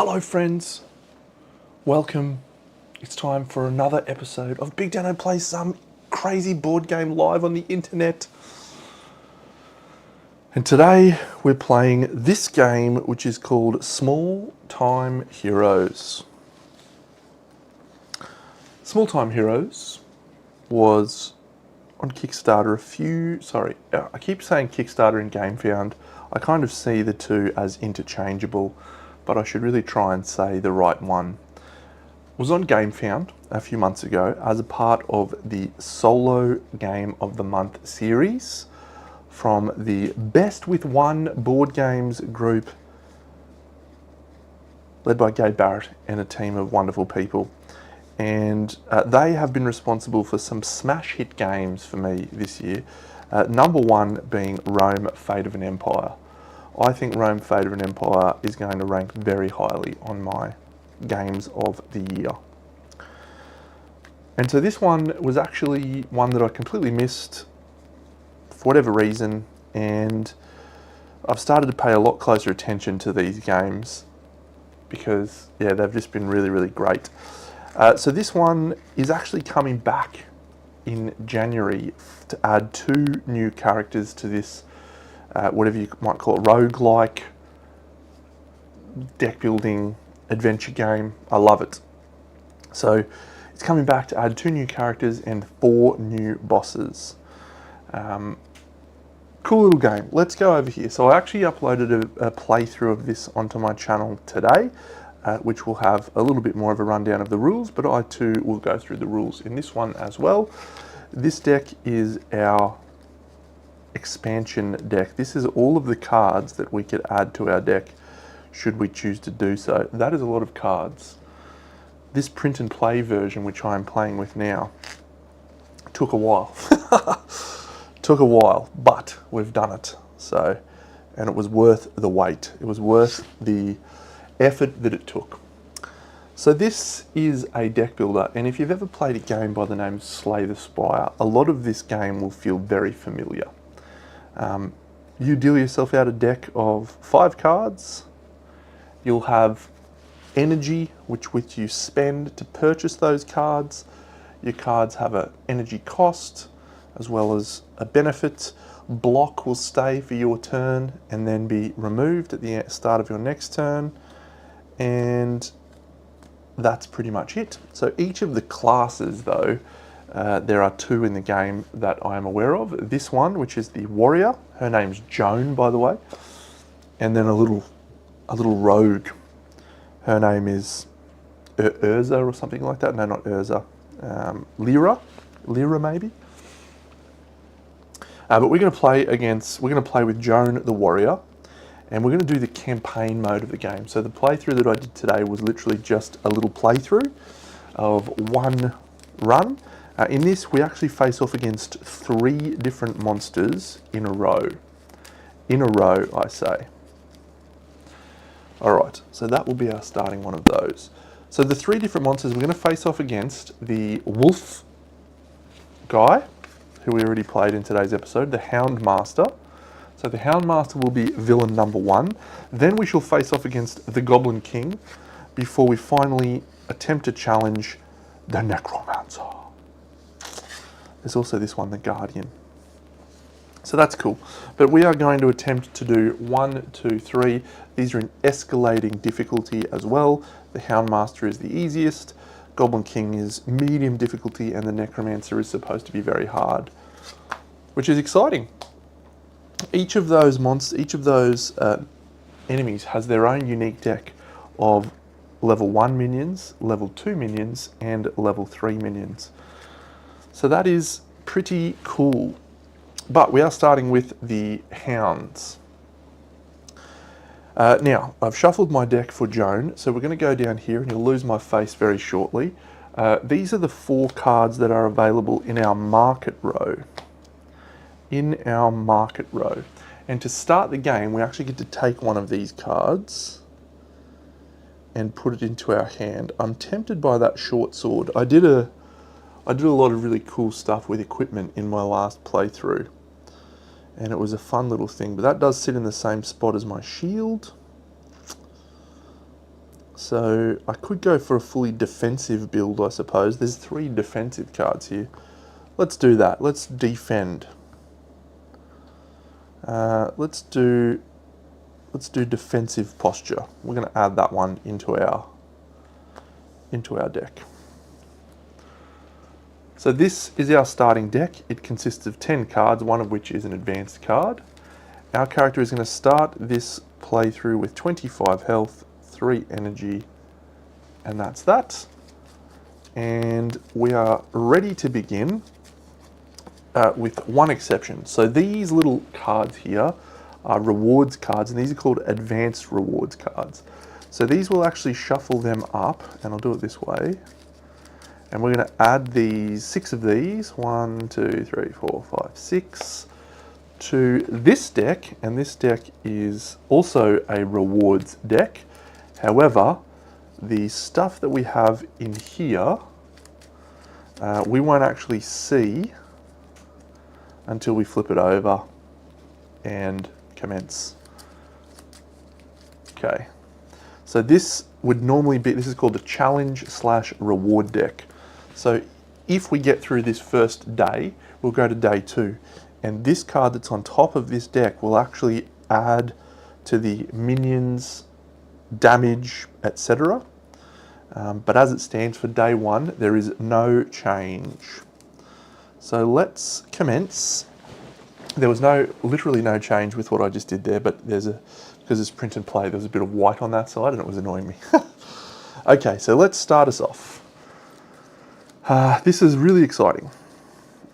Hello friends, welcome. It's time for another episode of BigDenoPlays, some crazy board game live on the internet. And today we're playing this game which is called Small Time Heroes. Small Time Heroes was on Kickstarter I keep saying Kickstarter and GameFound. I kind of see the two as interchangeable, but I should really try and say the right one. It was on GameFound a few months ago as a part of the Solo Game of the Month series from the Best with One board games group led by Gabe Barrett and a team of wonderful people. And they have been responsible for some smash hit games for me this year. Number one being Rome, Fate of an Empire. I think Rome, Fate of an Empire is going to rank very highly on my games of the year. And so this one was actually one that I completely missed for whatever reason, and I've started to pay a lot closer attention to these games because, yeah, they've just been really, really great. So this one is actually coming back in January to add 2 new characters to this, whatever you might call it, roguelike deck building adventure game. I love it. So it's coming back to add 2 new characters and 4 new bosses. Cool little game. Let's go over here. So I actually uploaded a playthrough of this onto my channel today, which will have a little bit more of a rundown of the rules, but I too will go through the rules in this one as well. This deck is our expansion deck. This is all of the cards that we could add to our deck should we choose to do so. That is a lot of cards. This print and play version, which I'm playing with now, took a while. Took a while, but we've done it. So, and it was worth the wait. It was worth the effort that it took. So this is a deck builder, and if you've ever played a game by the name of Slay the Spire, a lot of this game will feel very familiar. You deal yourself out a deck of 5 cards. You'll have energy, which you spend to purchase those cards. Your cards have an energy cost as well as a benefit. Block will stay for your turn and then be removed at the start of your next turn. And that's pretty much it. So each of the classes, though, there are 2 in the game that I am aware of. This one, which is the warrior, her name's Joan, by the way, and then a little rogue. Her name is Urza or something like that. No, not Urza. Lyra maybe. But we're going to play with Joan the warrior, and we're going to do the campaign mode of the game. So the playthrough that I did today was literally just a little playthrough of one run. In this, we actually face off against 3 different monsters in a row. In a row, I say. Alright, so that will be our starting one of those. So the 3 different monsters we're going to face off against: the wolf guy, who we already played in today's episode, the Hound Master. So the Hound Master will be villain number 1. Then we shall face off against the Goblin King before we finally attempt to challenge the Necromancer. There's also this one, the Guardian. So that's cool. But we are going to attempt to do 1, 2, 3. These are in escalating difficulty as well. The Hound Master is the easiest. Goblin King is medium difficulty, and the Necromancer is supposed to be very hard, which is exciting. Each of those enemies has their own unique deck of level 1 minions, level 2 minions, and level 3 minions. So that is pretty cool. But we are starting with the hounds. Now, I've shuffled my deck for Joan, so we're going to go down here, and you'll lose my face very shortly. These are the 4 cards that are available in our market row. In our market row. And to start the game, we actually get to take one of these cards and put it into our hand. I'm tempted by that short sword. I did a lot of really cool stuff with equipment in my last playthrough, and it was a fun little thing, but that does sit in the same spot as my shield. So I could go for a fully defensive build, I suppose. There's 3 defensive cards here. Let's do that. Let's defend. Let's do defensive posture. We're going to add that one into our deck. So this is our starting deck. It consists of 10 cards, one of which is an advanced card. Our character is going to start this playthrough with 25 health, 3 energy, and that's that. And we are ready to begin with one exception. So these little cards here are rewards cards, and these are called advanced rewards cards. So these will actually shuffle them up, and I'll do it this way. And we're going to add these 6 of these, 1, 2, 3, 4, 5, 6, to this deck. And this deck is also a rewards deck. However, the stuff that we have in here, we won't actually see until we flip it over and commence. Okay, so this would normally be, this is called a challenge/reward deck. So if we get through this first day, we'll go to day 2. And this card that's on top of this deck will actually add to the minions, damage, etc. But as it stands for day 1, there is no change. So let's commence. There was literally no change with what I just did there, but because it's print and play, there was a bit of white on that side and it was annoying me. Okay, so let's start us off. This is really exciting.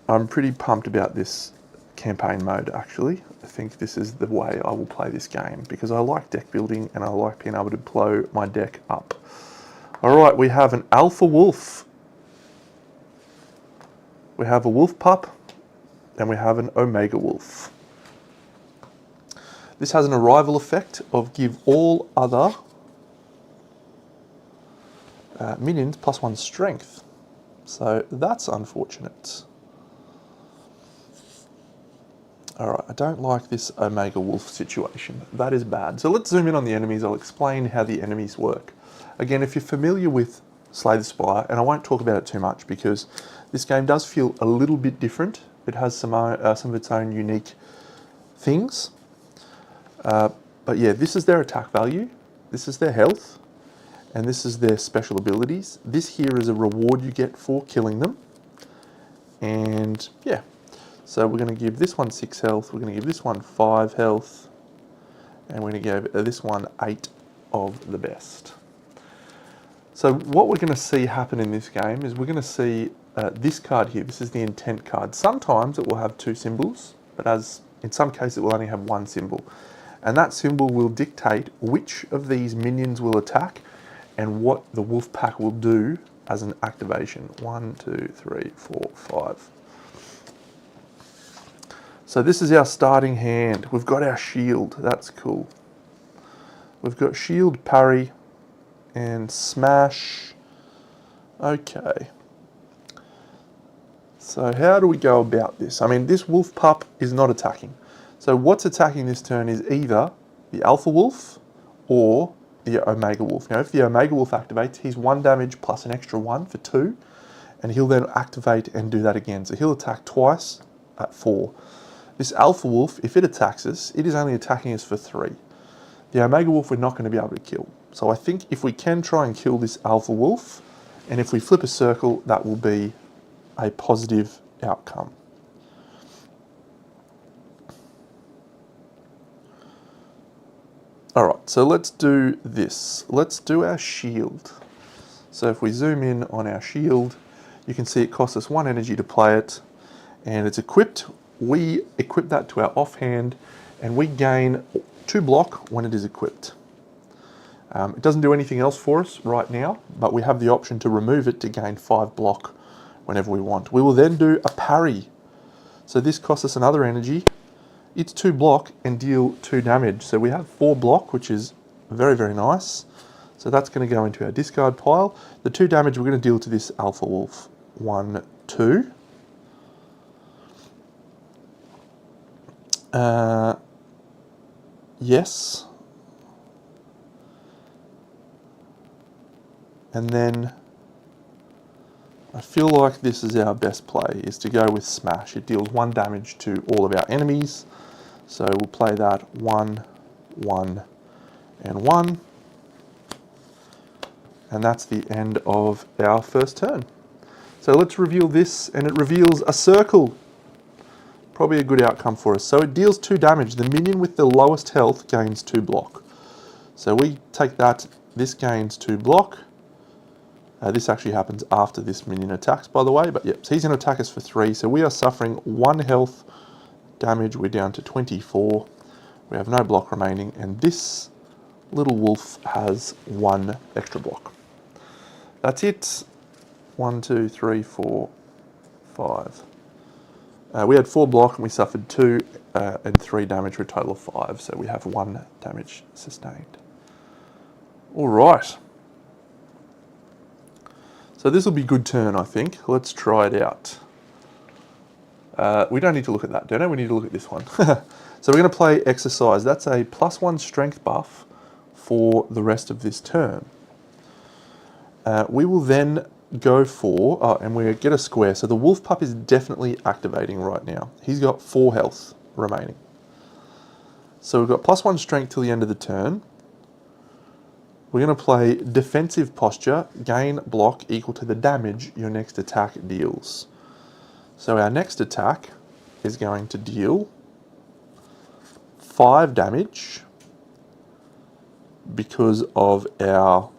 I'm pretty pumped about this campaign mode, actually. I think this is the way I will play this game because I like deck building and I like being able to blow my deck up. All right, we have an alpha wolf. We have a wolf pup and we have an omega wolf. This has an arrival effect of give all other minions +1 strength. So that's unfortunate. All right, I don't like this Omega Wolf situation. That is bad. So let's zoom in on the enemies. I'll explain how the enemies work. Again, if you're familiar with Slay the Spire, and I won't talk about it too much because this game does feel a little bit different. It has some of its own unique things. But yeah, this is their attack value. This is their health. And this is their special abilities. This here is a reward you get for killing them. And yeah, so we're going to give this one 6 health, we're going to give this one 5 health, and we're going to give this one 8 of the best. So what we're going to see happen in this game is we're going to see this card here. This is the intent card. Sometimes it will have 2 symbols, but as in some cases it will only have 1 symbol. And that symbol will dictate which of these minions will attack and what the wolf pack will do as an activation. 1, 2, 3, 4, 5. So this is our starting hand. We've got our shield. That's cool. We've got shield, parry, and smash. Okay. So how do we go about this? I mean, this wolf pup is not attacking. So what's attacking this turn is either the alpha wolf or the omega wolf. Now, if the omega wolf activates, he's 1 damage plus an extra 1 for 2, and he'll then activate and do that again. So he'll attack twice at 4. This alpha wolf, if it attacks us, it is only attacking us for 3. The omega wolf we're not going to be able to kill. So I think if we can try and kill this alpha wolf, and if we flip a circle, that will be a positive outcome. Alright, so let's do this. Let's do our shield. So if we zoom in on our shield, you can see it costs us 1 energy to play it, and it's equipped. We equip that to our offhand, and we gain 2 block when it is equipped. It doesn't do anything else for us right now, but we have the option to remove it to gain 5 block whenever we want. We will then do a parry. So this costs us another energy. It's 2 block and deal 2 damage. So we have 4 block, which is very, very nice. So that's going to go into our discard pile. The 2 damage we're going to deal to this alpha wolf. 1, 2. Yes. And then I feel like this is our best play, is to go with Smash. It deals 1 damage to all of our enemies. So we'll play that 1, 1, and 1. And that's the end of our first turn. So let's reveal this, and it reveals a circle. Probably a good outcome for us. So it deals 2 damage. The minion with the lowest health gains 2 block. So we take that, this gains 2 block. This actually happens after this minion attacks, by the way, but yep, so he's going to attack us for 3. So we are suffering 1 health damage. We're down to 24. We have no block remaining, and this little wolf has 1 extra block. That's it. 1, 2, 3, 4, 5. We had 4 block and we suffered 2 and 3 damage for a total of 5. So we have 1 damage sustained. All right. So this will be a good turn, I think. Let's try it out. We don't need to look at that, don't we? We need to look at this one. So we're going to play Exercise. That's a +1 strength buff for the rest of this turn. We will then go for, and we get a square. So the wolf pup is definitely activating right now. He's got 4 health remaining. So we've got +1 strength till the end of the turn. We're going to play Defensive Posture, gain block equal to the damage your next attack deals. So our next attack is going to deal 5 damage because of our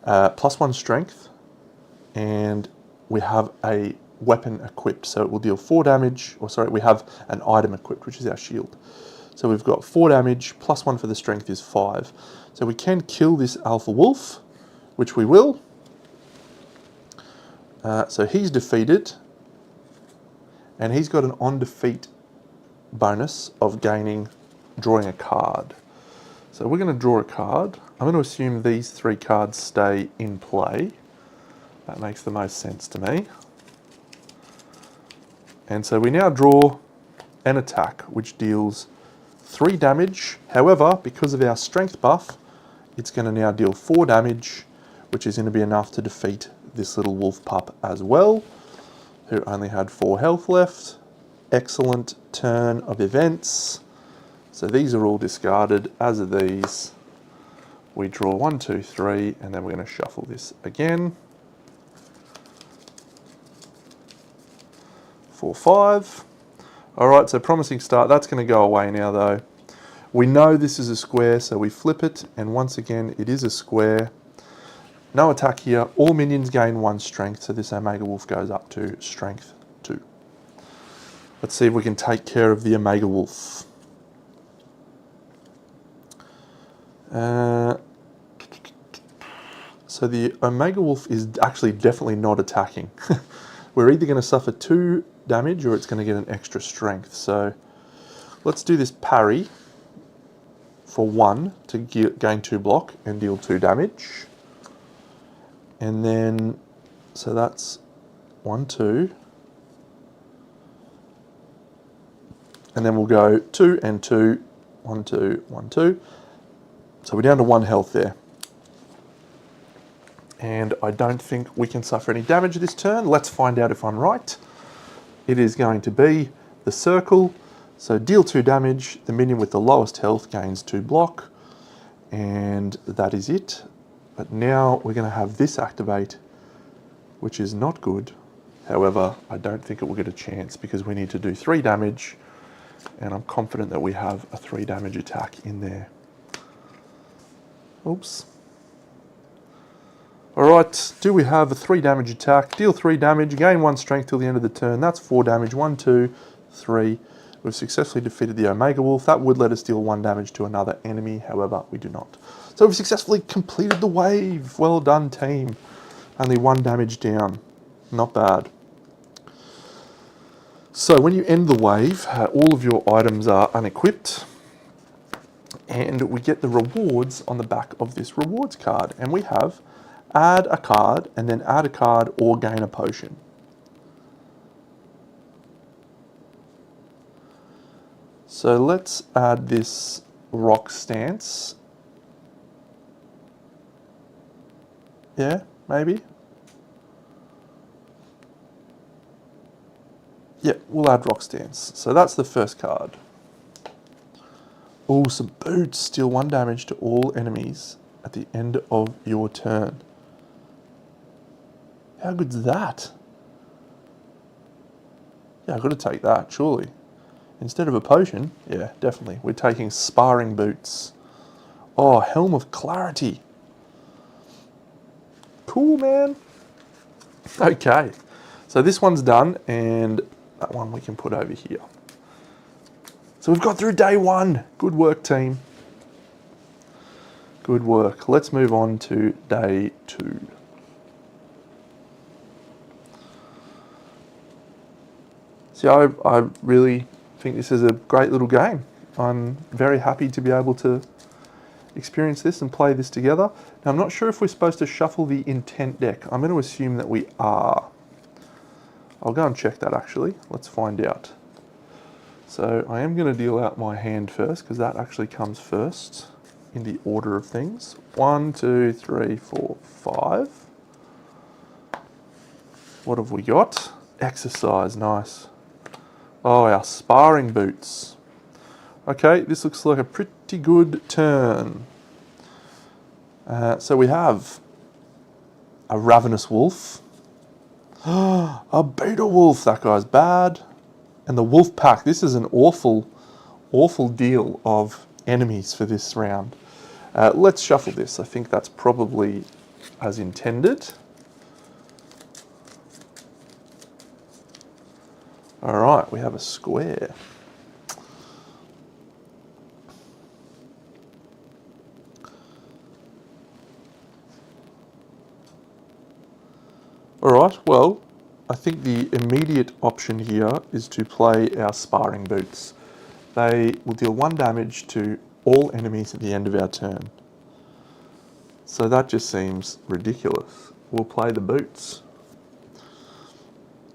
+1 strength, and we have a weapon equipped, so it will deal 4 damage, or sorry, we have an item equipped, which is our shield. So we've got 4 damage, +1 for the strength is 5. So we can kill this alpha wolf, which we will. So he's defeated, and he's got an on defeat bonus of drawing a card. So we're going to draw a card. I'm going to assume these 3 cards stay in play. That makes the most sense to me. And so we now draw an attack, which deals 3 damage. However, because of our strength buff, it's going to now deal 4 damage, which is going to be enough to defeat this little wolf pup as well, who only had 4 health left. Excellent turn of events. So these are all discarded, as are these. We draw 1, 2, 3, and then we're going to shuffle this again. 4, 5. All right, so promising start. That's going to go away now, though. We know this is a square, so we flip it, and once again, it is a square. No attack here. All minions gain 1 strength, so this Omega Wolf goes up to strength 2. Let's see if we can take care of the Omega Wolf. So the Omega Wolf is actually definitely not attacking. We're either going to suffer 2 damage or it's going to get an extra strength. So let's do this parry for 1 to gain 2 block and deal 2 damage. And then, so that's 1, 2. And then we'll go 2 and 2, 1, 2, 1, 2. So we're down to 1 health there. And I don't think we can suffer any damage this turn. Let's find out if I'm right. It is going to be the circle. So deal 2 damage. The minion with the lowest health gains 2 block. And that is it. But now we're going to have this activate, which is not good. However, I don't think it will get a chance because we need to do 3 damage. And I'm confident that we have a 3 damage attack in there. Oops. Alright, do we have a 3 damage attack? Deal 3 damage, gain 1 strength till the end of the turn. That's 4 damage. 1, 2, 3. We've successfully defeated the Omega Wolf. That would let us deal 1 damage to another enemy. However, we do not. So we've successfully completed the wave. Well done, team. Only 1 damage down. Not bad. So when you end the wave, all of your items are unequipped. And we get the rewards on the back of this rewards card. And we have add a card, and then add a card or gain a potion. So let's add this rock stance. Yeah, maybe. Yeah, we'll add Rock Stance. So that's the first card. Oh, some boots. Deal 1 damage to all enemies at the end of your turn. How good's that? Yeah, I've got to take that, surely. Instead of a potion, yeah, definitely. We're taking sparring boots. Oh, Helm of Clarity. Cool, man. Okay, so this one's done, and that one we can put over here. So we've got through day 1. Good work, team. Good work. Let's move on to day 2. See, I really think this is a great little game. I'm very happy to be able to experience this and play this together. Now, I'm not sure if we're supposed to shuffle the intent deck. I'm going to assume that we are. I'll go and check that actually. Let's find out. So I am going to deal out my hand first because that actually comes first in the order of things. 1, 2, 3, 4, 5. What have we got? Exercise, nice. Oh, our sparring boots. Okay, this looks like a pretty good turn. So we have a ravenous wolf. A beta wolf, that guy's bad. And the wolf pack, this is an awful, awful deal of enemies for this round. Let's shuffle this. I think that's probably as intended. All right, we have a square. All right, well, I think the immediate option here is to play our sparring boots. They will deal 1 damage to all enemies at the end of our turn. So that just seems ridiculous. We'll play the boots.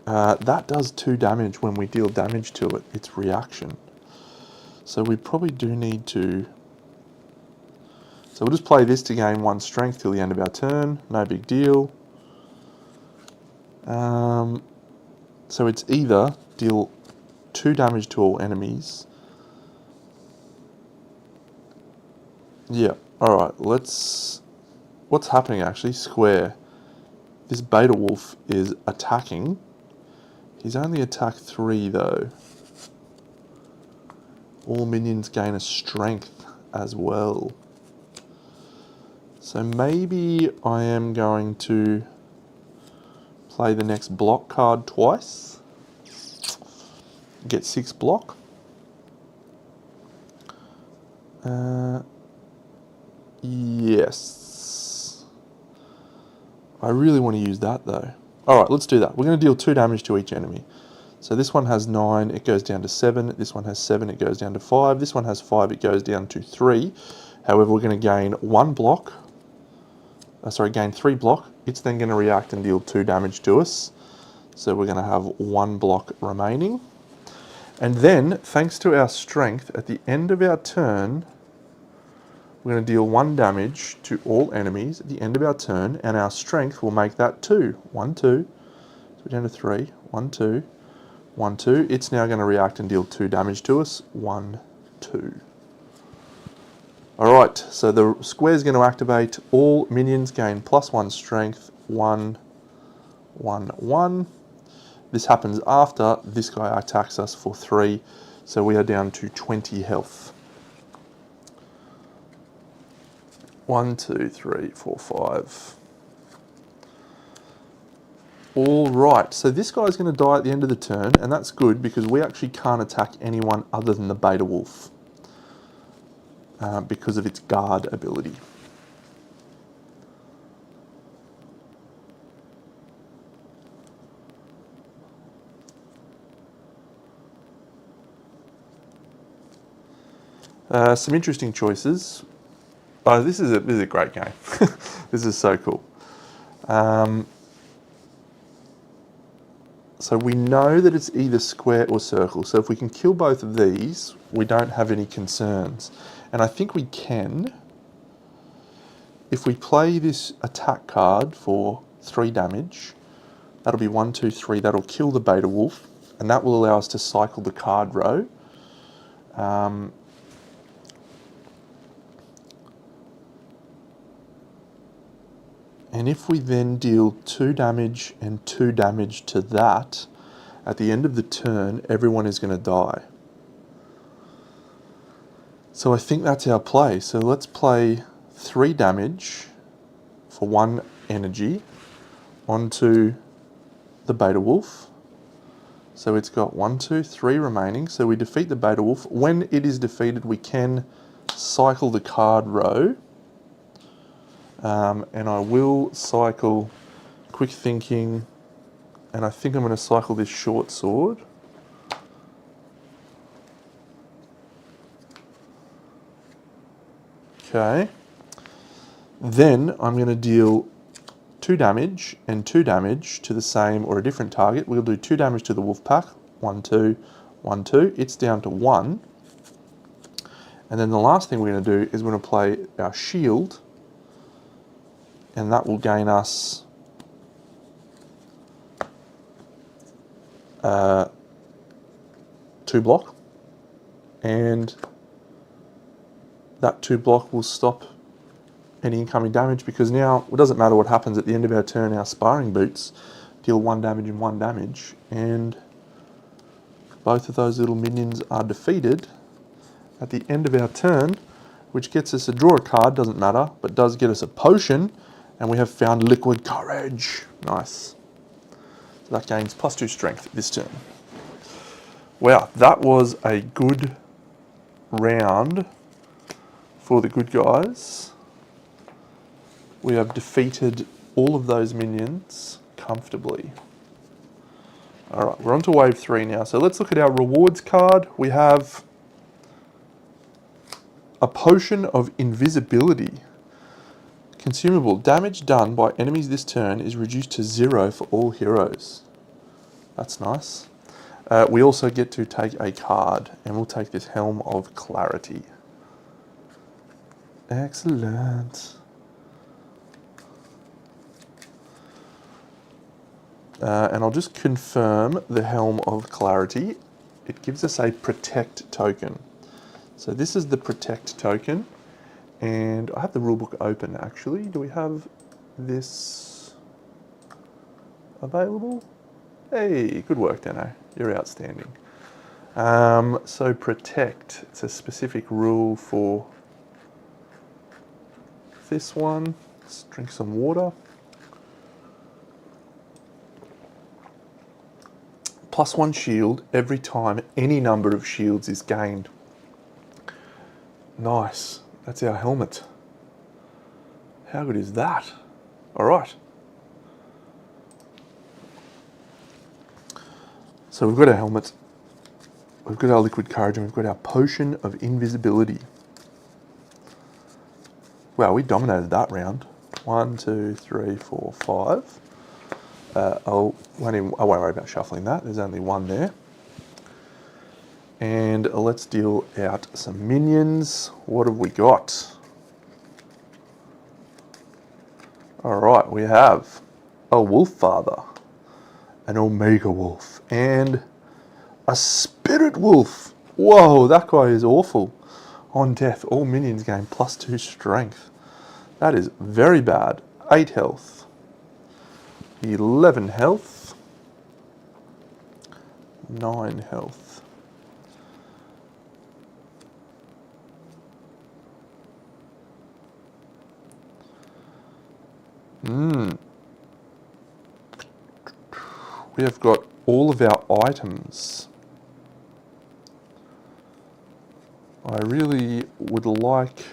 That does 2 damage when we deal damage to it, its reaction. So we probably do need to... So we'll just play this to gain 1 strength till the end of our turn, no big deal. So it's either deal 2 damage to all enemies. Yeah, alright, let's... What's happening actually? Square. This beta wolf is attacking. He's only attack 3 though. All minions gain a strength as well. So maybe I am going to play the next block card twice. Get 6 block. Yes. I really want to use that though. Alright, let's do that. We're going to deal 2 damage to each enemy. So this one has 9, it goes down to 7. This one has 7, it goes down to 5. This one has 5, it goes down to 3. However, we're going to gain 1 block. Gain 3 block. It's then going to react and deal 2 damage to us. So we're going to have 1 block remaining. And then, thanks to our strength, at the end of our turn, we're going to deal 1 damage to all enemies at the end of our turn, and our strength will make that 2. 1, 2. So we're down to 3. 1, 2. 1, 2. It's now going to react and deal 2 damage to us. 1, 2. Alright, so the square is going to activate. All minions gain +1 strength. 1, 1, 1. This happens after this guy attacks us for 3. So we are down to 20 health. 1, 2, 3, 4, 5. All right, so this guy's going to die at the end of the turn, and that's good because we actually can't attack anyone other than the beta wolf because of its guard ability. Some interesting choices. Oh, this is a great game. This is so cool. So we know that it's either square or circle. So if we can kill both of these, we don't have any concerns. And I think we can. if we play this attack card for 3 damage, that'll be 1, 2, 3, that'll kill the beta wolf, and that will allow us to cycle the card row. And if we then deal 2 damage and 2 damage to that, at the end of the turn, everyone is going to die. So I think that's our play. So let's play 3 damage for 1 energy onto the beta wolf. So it's got 1, 2, 3 remaining. So we defeat the beta wolf. When it is defeated, we can cycle the card row. And I will cycle Quick Thinking, and I think I'm going to cycle this short sword. Okay. Then I'm going to deal 2 damage and 2 damage to the same or a different target. We'll do 2 damage to the wolf pack. 1, 2, 1, 2. It's down to 1. And then the last thing we're going to do is we're going to play our shield, and that will gain us 2 block, and that 2 block will stop any incoming damage, because now it doesn't matter what happens at the end of our turn, our sparring boots deal 1 damage and 1 damage, and both of those little minions are defeated at the end of our turn, which gets us a draw a card, doesn't matter, but does get us a potion, and we have found Liquid Courage. Nice. So that gains +2 strength this turn. Wow, that was a good round for the good guys. We have defeated all of those minions comfortably. Alright, we're on to wave 3 now. So let's look at our rewards card. We have a potion of invisibility. Consumable. Damage done by enemies this turn is reduced to 0 for all heroes. That's nice. We also get to take a card, and we'll take this Helm of Clarity. Excellent. And I'll just confirm the Helm of Clarity. It gives us a Protect token. So this is the Protect token. And I have the rulebook open, actually. Do we have this available? Hey, good work, Dano. You're outstanding. So Protect, it's a specific rule for this one. Let's drink some water. +1 shield every time any number of shields is gained. Nice. That's our helmet. How good is that? All right. So we've got our helmet, we've got our Liquid Courage, and we've got our Potion of Invisibility. Wow, we dominated that round. 1, 2, 3, 4, 5. I won't worry about shuffling that. There's only 1 there. And let's deal out some minions. What have we got? All right, we have a Wolf Father, an Omega Wolf, and a Spirit Wolf. Whoa, that guy is awful. On death, all minions gain +2 strength. That is very bad. 8 health. 11 health. 9 health. We have got all of our items. I really would like...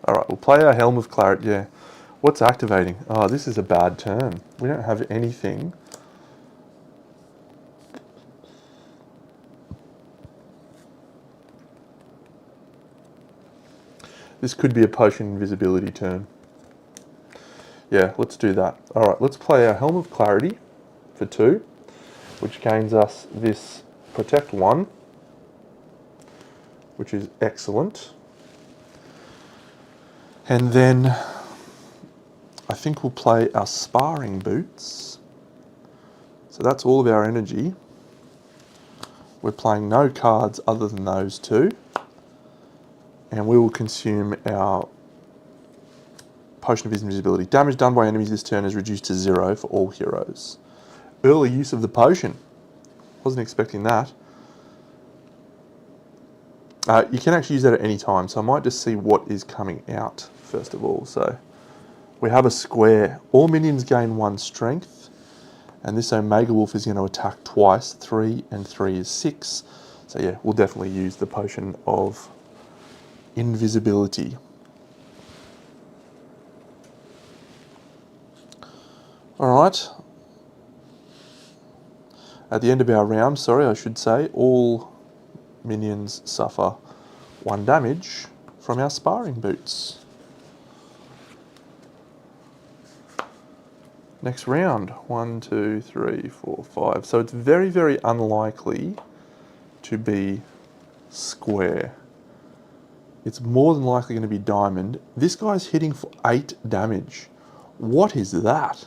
Alright, we'll play our Helm of Clarity, yeah. What's activating? Oh, this is a bad turn. We don't have anything. This could be a Potion Invisibility turn. Yeah, let's do that. Alright, let's play our Helm of Clarity for 2, which gains us this Protect 1, which is excellent. And then I think we'll play our sparring boots. So that's all of our energy. We're playing no cards other than those two. And we will consume our Potion of Invisibility. Damage done by enemies this turn is reduced to 0 for all heroes. Early use of the potion. Wasn't expecting that. You can actually use that at any time, so I might just see what is coming out first of all. So we have a square. All minions gain 1 strength, and this Omega Wolf is going to attack twice. 3 and 3 is 6. So yeah, we'll definitely use the Potion of Invisibility. Alright. At the end of our round, I should say, all minions suffer 1 damage from our sparring boots. Next round, 1, 2, 3, 4, 5. So it's very, very unlikely to be square. It's more than likely going to be diamond. This guy's hitting for 8 damage. What is that?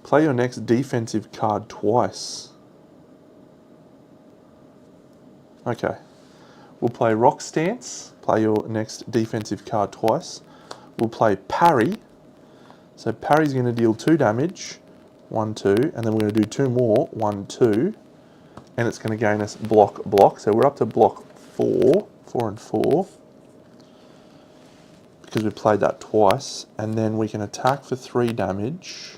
Play your next defensive card twice. Okay. We'll play Rock Stance. Play your next defensive card twice. We'll play Parry. So Parry's going to deal 2 damage. 1, 2. And then we're going to do 2 more. 1, 2. And it's going to gain us block. So we're up to block 4. 4 and 4. Because we played that twice. And then we can attack for 3 damage.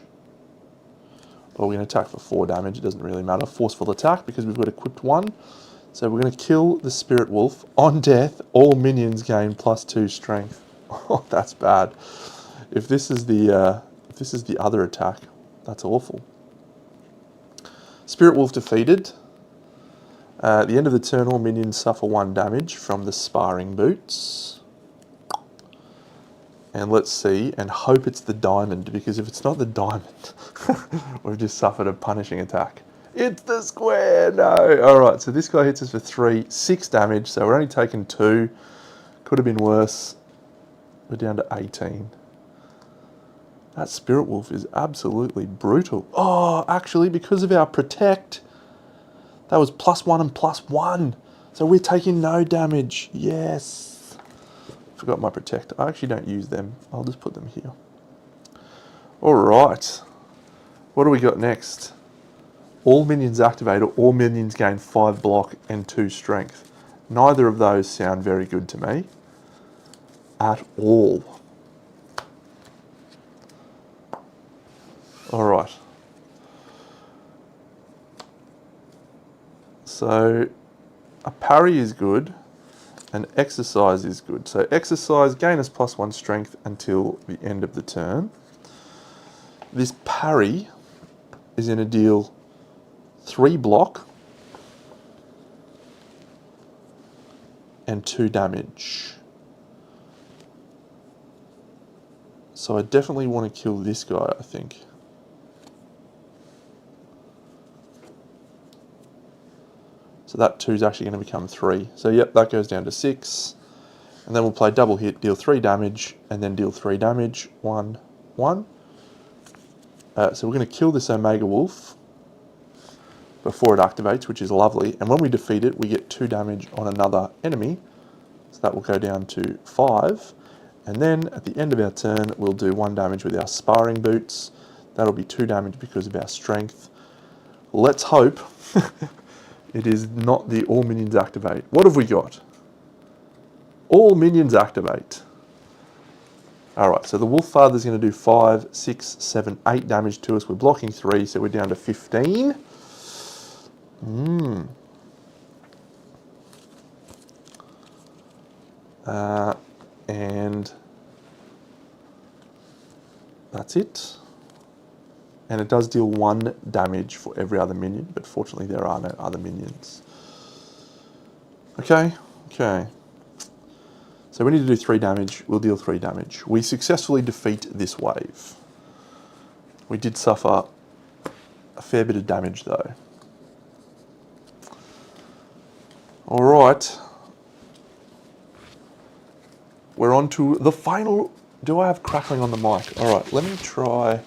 Or we can attack for 4 damage, it doesn't really matter. Forceful attack, because we've got equipped 1. So we're going to kill the Spirit Wolf. On death, all minions gain +2 strength. Oh, that's bad. If this is the other attack, that's awful. Spirit Wolf defeated. At the end of the turn, all minions suffer 1 damage from the sparring boots. And let's see, and hope it's the diamond, because if it's not the diamond, we've just suffered a punishing attack. It's the square, no! Alright, so this guy hits us for 6 damage, so we're only taking 2. Could have been worse. We're down to 18. That Spirit Wolf is absolutely brutal. Oh, actually, because of our protect, that was +1 and +1. So we're taking no damage. Yes. Forgot my protect. I actually don't use them. I'll just put them here. Alright. What do we got next? All minions activate, or all minions gain 5 block and 2 strength. Neither of those sound very good to me. At all. Alright. So, a parry is good. And exercise is good. So exercise, gain us +1 strength until the end of the turn. This parry is going to deal 3 block and 2 damage. So I definitely want to kill this guy, I think. So that 2 is actually going to become 3. So yep, that goes down to 6. And then we'll play double hit, deal 3 damage, and then deal 3 damage. 1, 1. So we're going to kill this Omega Wolf before it activates, which is lovely. And when we defeat it, we get 2 damage on another enemy. So that will go down to 5. And then at the end of our turn, we'll do 1 damage with our sparring boots. That'll be 2 damage because of our strength. Let's hope it is not the all minions activate. What have we got? All minions activate. Alright, so the Wolf Father is going to do 5, 6, 7, 8 damage to us. We're blocking 3, so we're down to 15. And that's it. And it does deal 1 damage for every other minion, but fortunately there are no other minions. Okay. So we need to do 3 damage. We'll deal 3 damage. We successfully defeat this wave. We did suffer a fair bit of damage though. Alright. we're on to the final. Do I have crackling on the mic? All right, let me try.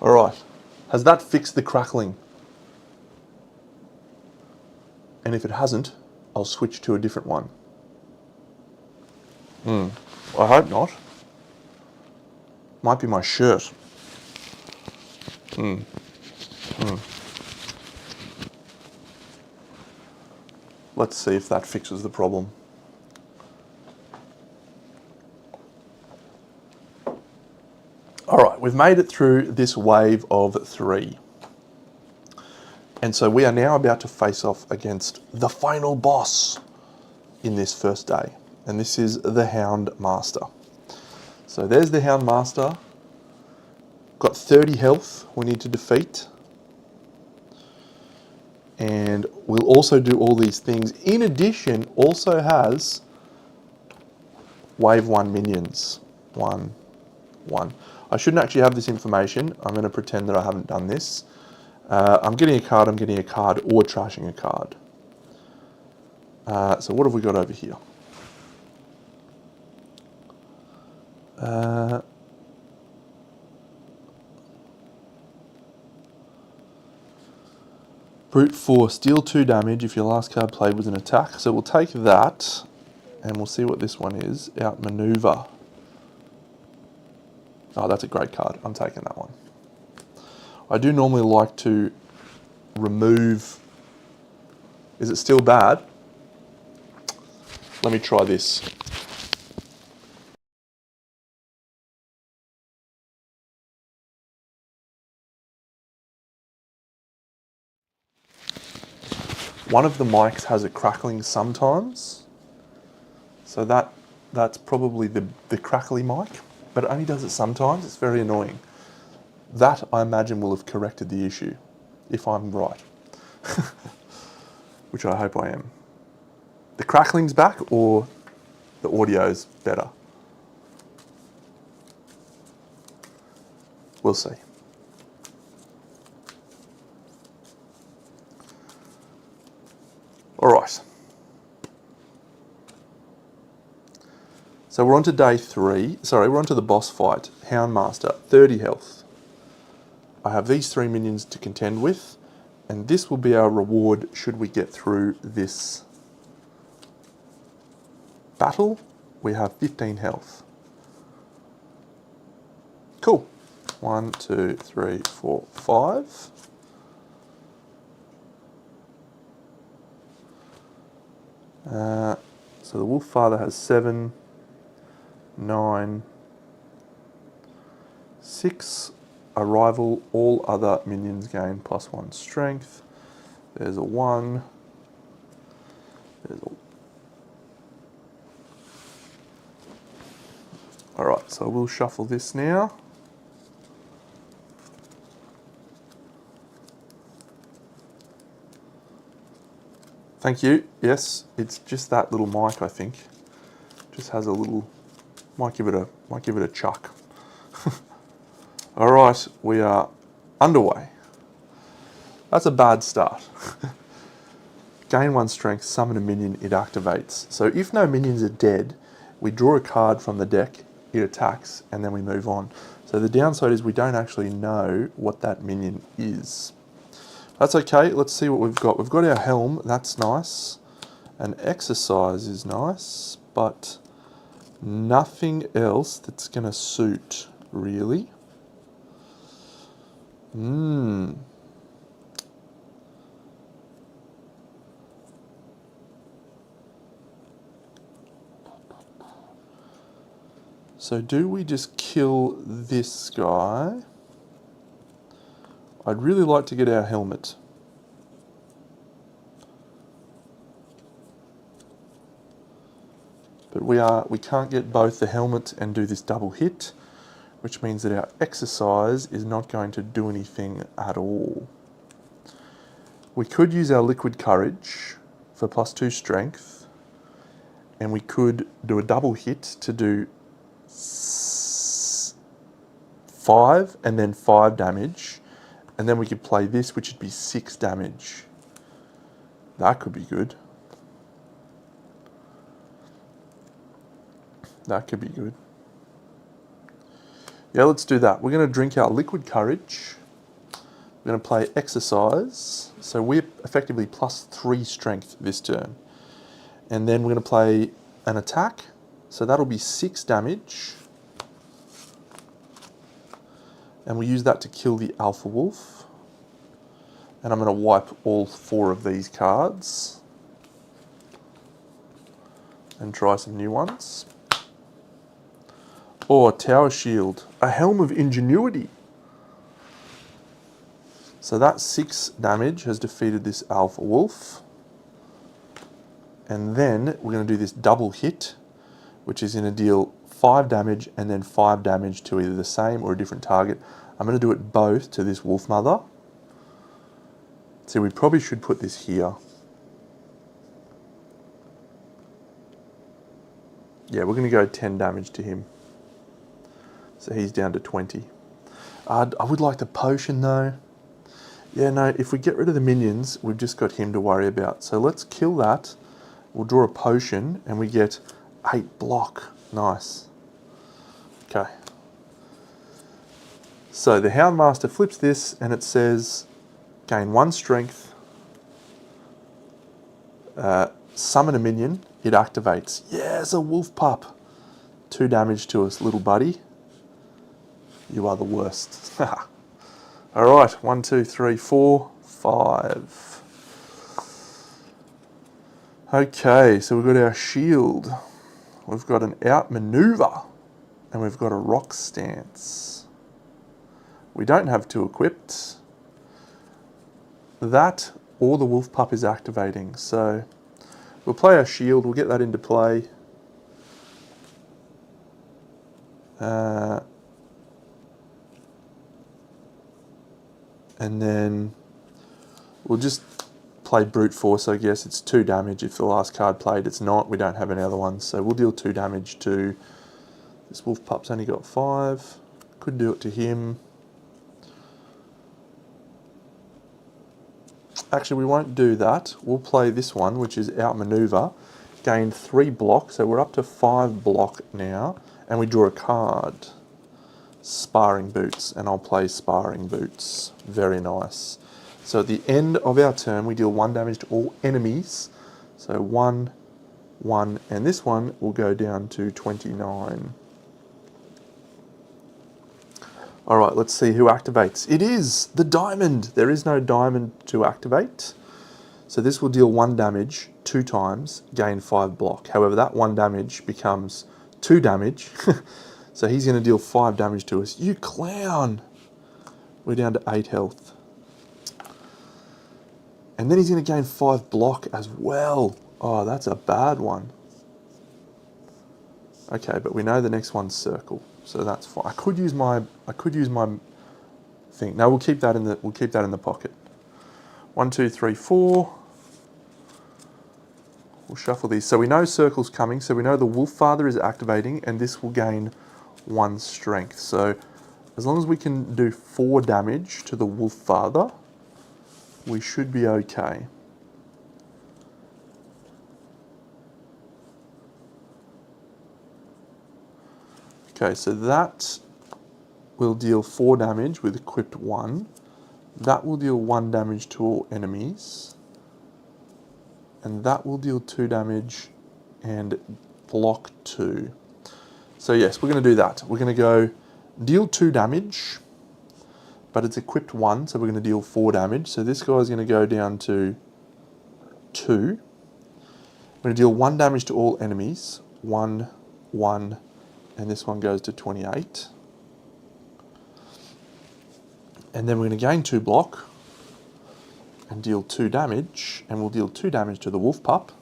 All right, has that fixed the crackling? And if it hasn't, I'll switch to a different one. I hope not. Might be my shirt. Let's see if that fixes the problem. All right, we've made it through this wave of 3. And so we are now about to face off against the final boss in this first day. And this is the Hound Master. So there's the Hound Master. Got 30 health we need to defeat. And we'll also do all these things. In addition, also has wave 1 minions. 1, 1. I shouldn't actually have this information. I'm going to pretend that I haven't done this. I'm getting a card, or trashing a card. So what have we got over here? Brute force, deal 2 damage if your last card played was an attack. So we'll take that, and we'll see what this one is. Outmaneuver. Oh, that's a great card. I'm taking that one. I do normally like to remove... Is it still bad? Let me try this. One of the mics has a crackling sometimes. So that's probably the crackly mic, but it only does it sometimes. It's very annoying. That, I imagine, will have corrected the issue, if I'm right. Which I hope I am. The crackling's back, or the audio's better? We'll see. All right. So we're on to day 3. Sorry, we're on to the boss fight. Hound Master, 30 health. I have these 3 minions to contend with, and this will be our reward should we get through this battle. We have 15 health. Cool. 1, 2, 3, 4, 5. So the Wolf Father has 7, 9, 6. Arrival, all other minions gain +1 strength. There's a 1. Alright, so we'll shuffle this now. Thank you. Yes, it's just that little mic, I think. Just has a little... Might give it a chuck. All right, we are underway. That's a bad start. Gain 1 strength, summon a minion, it activates. So if no minions are dead, we draw a card from the deck, it attacks, and then we move on. So the downside is we don't actually know what that minion is. That's okay, let's see what we've got. We've got our helm, that's nice. An exercise is nice, but nothing else that's going to suit, really. So do we just kill this guy? I'd really like to get our helmet. But we can't get both the helmet and do this double hit, which means that our exercise is not going to do anything at all. We could use our liquid courage for +2 strength, and we could do a double hit to do 5 and then 5 damage, and then we could play this, which would be 6 damage. That could be good. That could be good. Yeah, let's do that. We're going to drink our liquid courage. We're going to play exercise. So we're effectively +3 strength this turn. And then we're going to play an attack. So that'll be 6 damage. And we use that to kill the Alpha Wolf. And I'm going to wipe all 4 of these cards. And try some new ones. Or Tower Shield. A Helm of Ingenuity. So that 6 damage has defeated this Alpha Wolf. And then we're going to do this double hit, which is going to deal 5 damage and then 5 damage to either the same or a different target. I'm going to do it both to this Wolf Mother. So we probably should put this here. Yeah, we're going to go 10 damage to him. So he's down to 20. I would like the potion though. Yeah, no, if we get rid of the minions, we've just got him to worry about. So let's kill that. We'll draw a potion and we get 8 block. Nice. Okay. So the Houndmaster flips this and it says gain 1 strength. Summon a minion. It activates. Yes, a wolf pup. 2 damage to us, little buddy. You are the worst. Alright, 1, 2, 3, 4, 5. Okay, so we've got our shield. We've got an outmaneuver. And we've got a rock stance. We don't have 2 equipped. That or the wolf pup is activating. So we'll play our shield, we'll get that into play. And then we'll just play brute force, I guess. It's 2 damage if the last card played. It's not, we don't have any other ones. So we'll deal 2 damage to this wolf pup's only got 5. Could do it to him. Actually, we won't do that. We'll play this one, which is outmaneuver. Gain 3 block, so we're up to 5 block now. And we draw a card. Sparring Boots, and I'll play Sparring Boots. Very nice. So at the end of our turn, we deal 1 damage to all enemies. So 1, 1, and this one will go down to 29. Alright, let's see who activates. It is the diamond. There is no diamond to activate. So this will deal 1 damage 2 times, gain 5 block. However, that 1 damage becomes 2 damage. So he's going to deal 5 damage to us. You clown! We're down to 8 health. And then he's going to gain 5 block as well. Oh, that's a bad one. Okay, but we know the next one's circle, so that's fine. I could use my thing. No, we'll keep that in the pocket. 1, 2, 3, 4. We'll shuffle these. So we know circle's coming, so we know the Wolf Father is activating, and this will gain 1 strength. So as long as we can do 4 damage to the Wolf Father, we should be okay. Okay, so that will deal 4 damage with equipped 1. That will deal 1 damage to all enemies. And that will deal 2 damage and block 2. So yes, we're going to do that. We're going to go deal 2 damage, but it's equipped 1, so we're going to deal 4 damage. So this guy's going to go down to 2. We're going to deal 1 damage to all enemies. 1, 1, and this one goes to 28. And then we're going to gain 2 block and deal 2 damage, and we'll deal 2 damage to the wolf pup.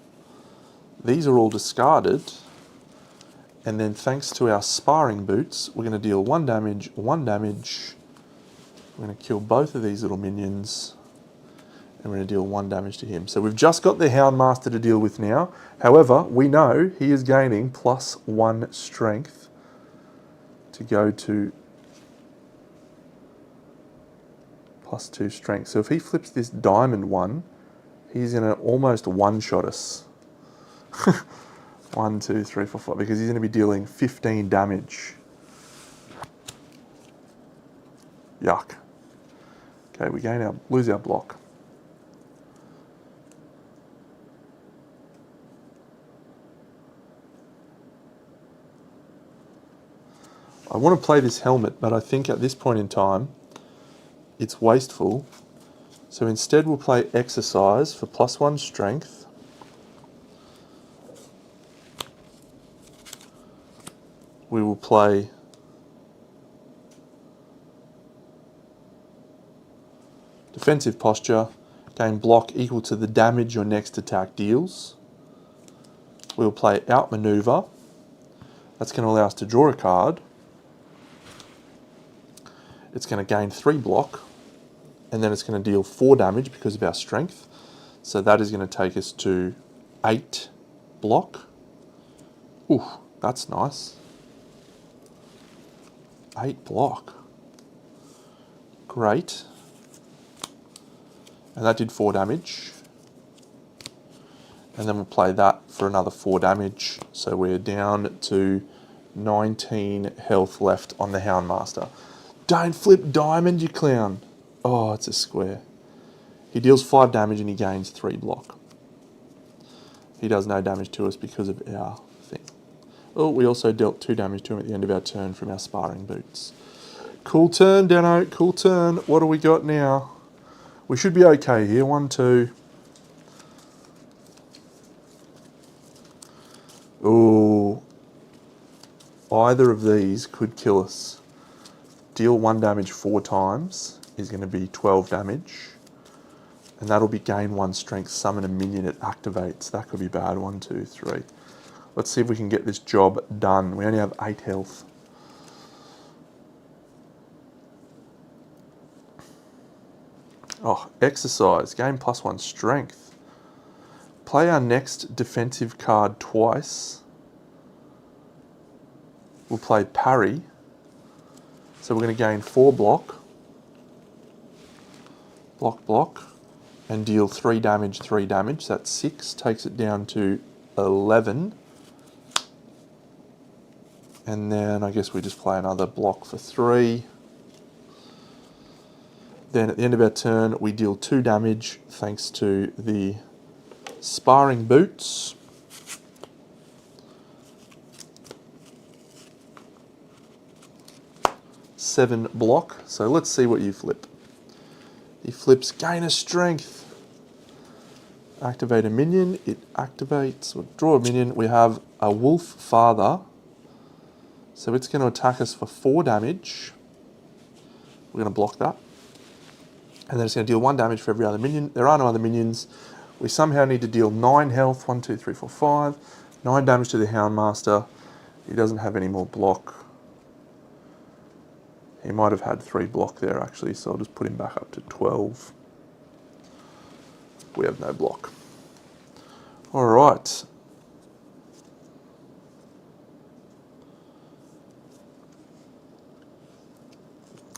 These are all discarded. And then thanks to our sparring boots, we're going to deal 1 damage, 1 damage. We're going to kill both of these little minions. And we're going to deal 1 damage to him. So we've just got the Houndmaster to deal with now. However, we know he is gaining +1 strength to go to +2 strength. So if he flips this diamond one, he's going to almost one-shot us. 1, 2, 3, 4, 5, because he's going to be dealing 15 damage. Yuck. Okay, we lose our block. I want to play this helmet, but I think at this point in time, it's wasteful. So instead we'll play exercise for +1 strength. We will play defensive posture, gain block equal to the damage your next attack deals. We'll play outmaneuver. That's going to allow us to draw a card. It's going to gain 3 block, and then it's going to deal 4 damage because of our strength. So that is going to take us to 8 block. Ooh, that's nice. 8 block. Great. And that did 4 damage. And then we'll play that for another 4 damage. So we're down to 19 health left on the Houndmaster. Don't flip diamond, you clown. Oh, it's a square. He deals 5 damage and he gains 3 block. He does no damage to us because of our thing. Oh, we also dealt 2 damage to him at the end of our turn from our sparring boots. Cool turn, Deno. Cool turn. What do we got now? We should be okay here. 1, 2. Ooh. Either of these could kill us. Deal 1 damage 4 times is going to be 12 damage. And that'll be gain 1 strength, summon a minion, it activates. That could be bad. 1, 2, 3. Let's see if we can get this job done. We only have 8 health. Oh, exercise. Gain +1 strength. Play our next defensive card twice. We'll play parry. So we're going to gain 4 block. Block. And deal 3 damage, 3 damage. That's 6. Takes it down to 11. And then I guess we just play another block for 3. Then at the end of our turn, we deal 2 damage thanks to the sparring boots. Seven block. So let's see what you flip. He flips gain a strength. Activate a minion. It activates, or draw a minion. We have a wolf father. So it's going to attack us for 4 damage. We're going to block that. And then it's going to deal 1 damage for every other minion. There are no other minions. We somehow need to deal 9 health. 1, 2, 3, 4, 5. 9 damage to the Houndmaster. He doesn't have any more block. He might have had 3 block there actually, so I'll just put him back up to 12. We have no block. All right.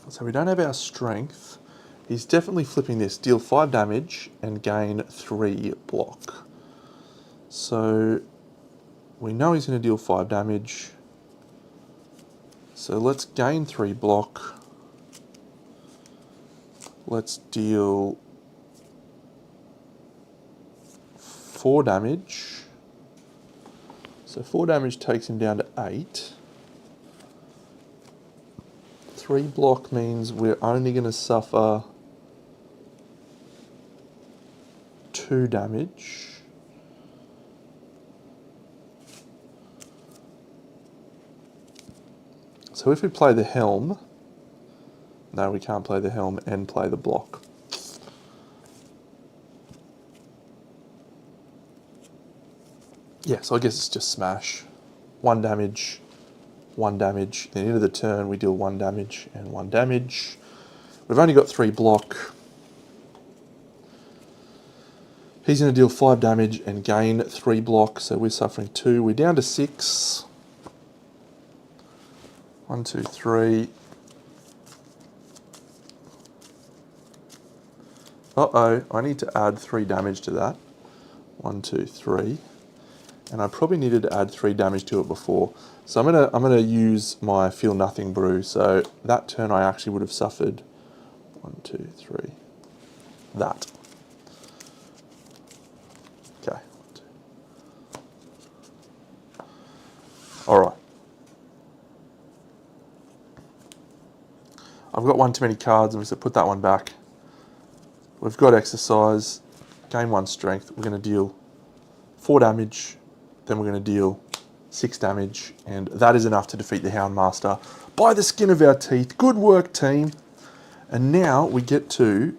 So we don't have our strength. He's definitely flipping this. Deal 5 damage and gain 3 block. So we know he's going to deal 5 damage. So let's gain 3 block. Let's deal 4 damage. So 4 damage takes him down to 8. 3 block means we're only going to suffer 2 damage. So if we play the helm, no, we can't play the helm and play the block. Yeah, so I guess it's just smash. 1 damage, 1 damage. Then into the turn we deal 1 damage and 1 damage. We've only got 3 block. He's going to deal 5 damage and gain 3 block, so we're suffering 2. We're down to 6. 1, 2, 3. Uh-oh, I need to add 3 damage to that. 1, 2, 3. And I probably needed to add 3 damage to it before. So I'm gonna use my Feel Nothing Brew. So that turn I actually would have suffered 1, 2, 3. That. Okay. Alright. I've got one too many cards, I'm just gonna put that one back. We've got exercise, gain 1 strength. We're gonna deal 4 damage, then we're going to deal 6 damage, and that is enough to defeat the Houndmaster by the skin of our teeth. Good work, team. And now we get to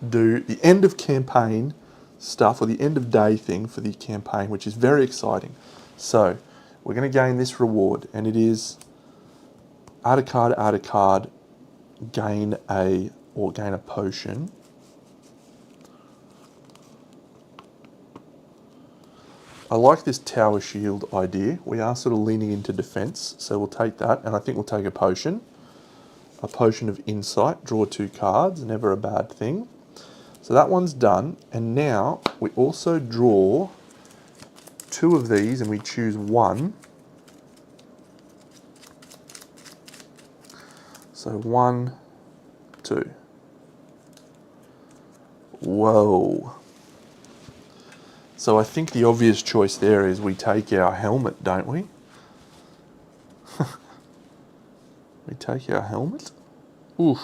do the end of campaign stuff, or the end of day thing for the campaign, which is very exciting. So we're going to gain this reward, and it is add a card, gain a potion. I like this tower shield idea. We are sort of leaning into defense, so we'll take that, and I think we'll take a potion. A potion of insight, draw 2 cards, never a bad thing. So that one's done, and now we also draw 2 of these and we choose 1. So 1, 2. Whoa. So I think the obvious choice there is we take our helmet, don't we? We take our helmet? Oof.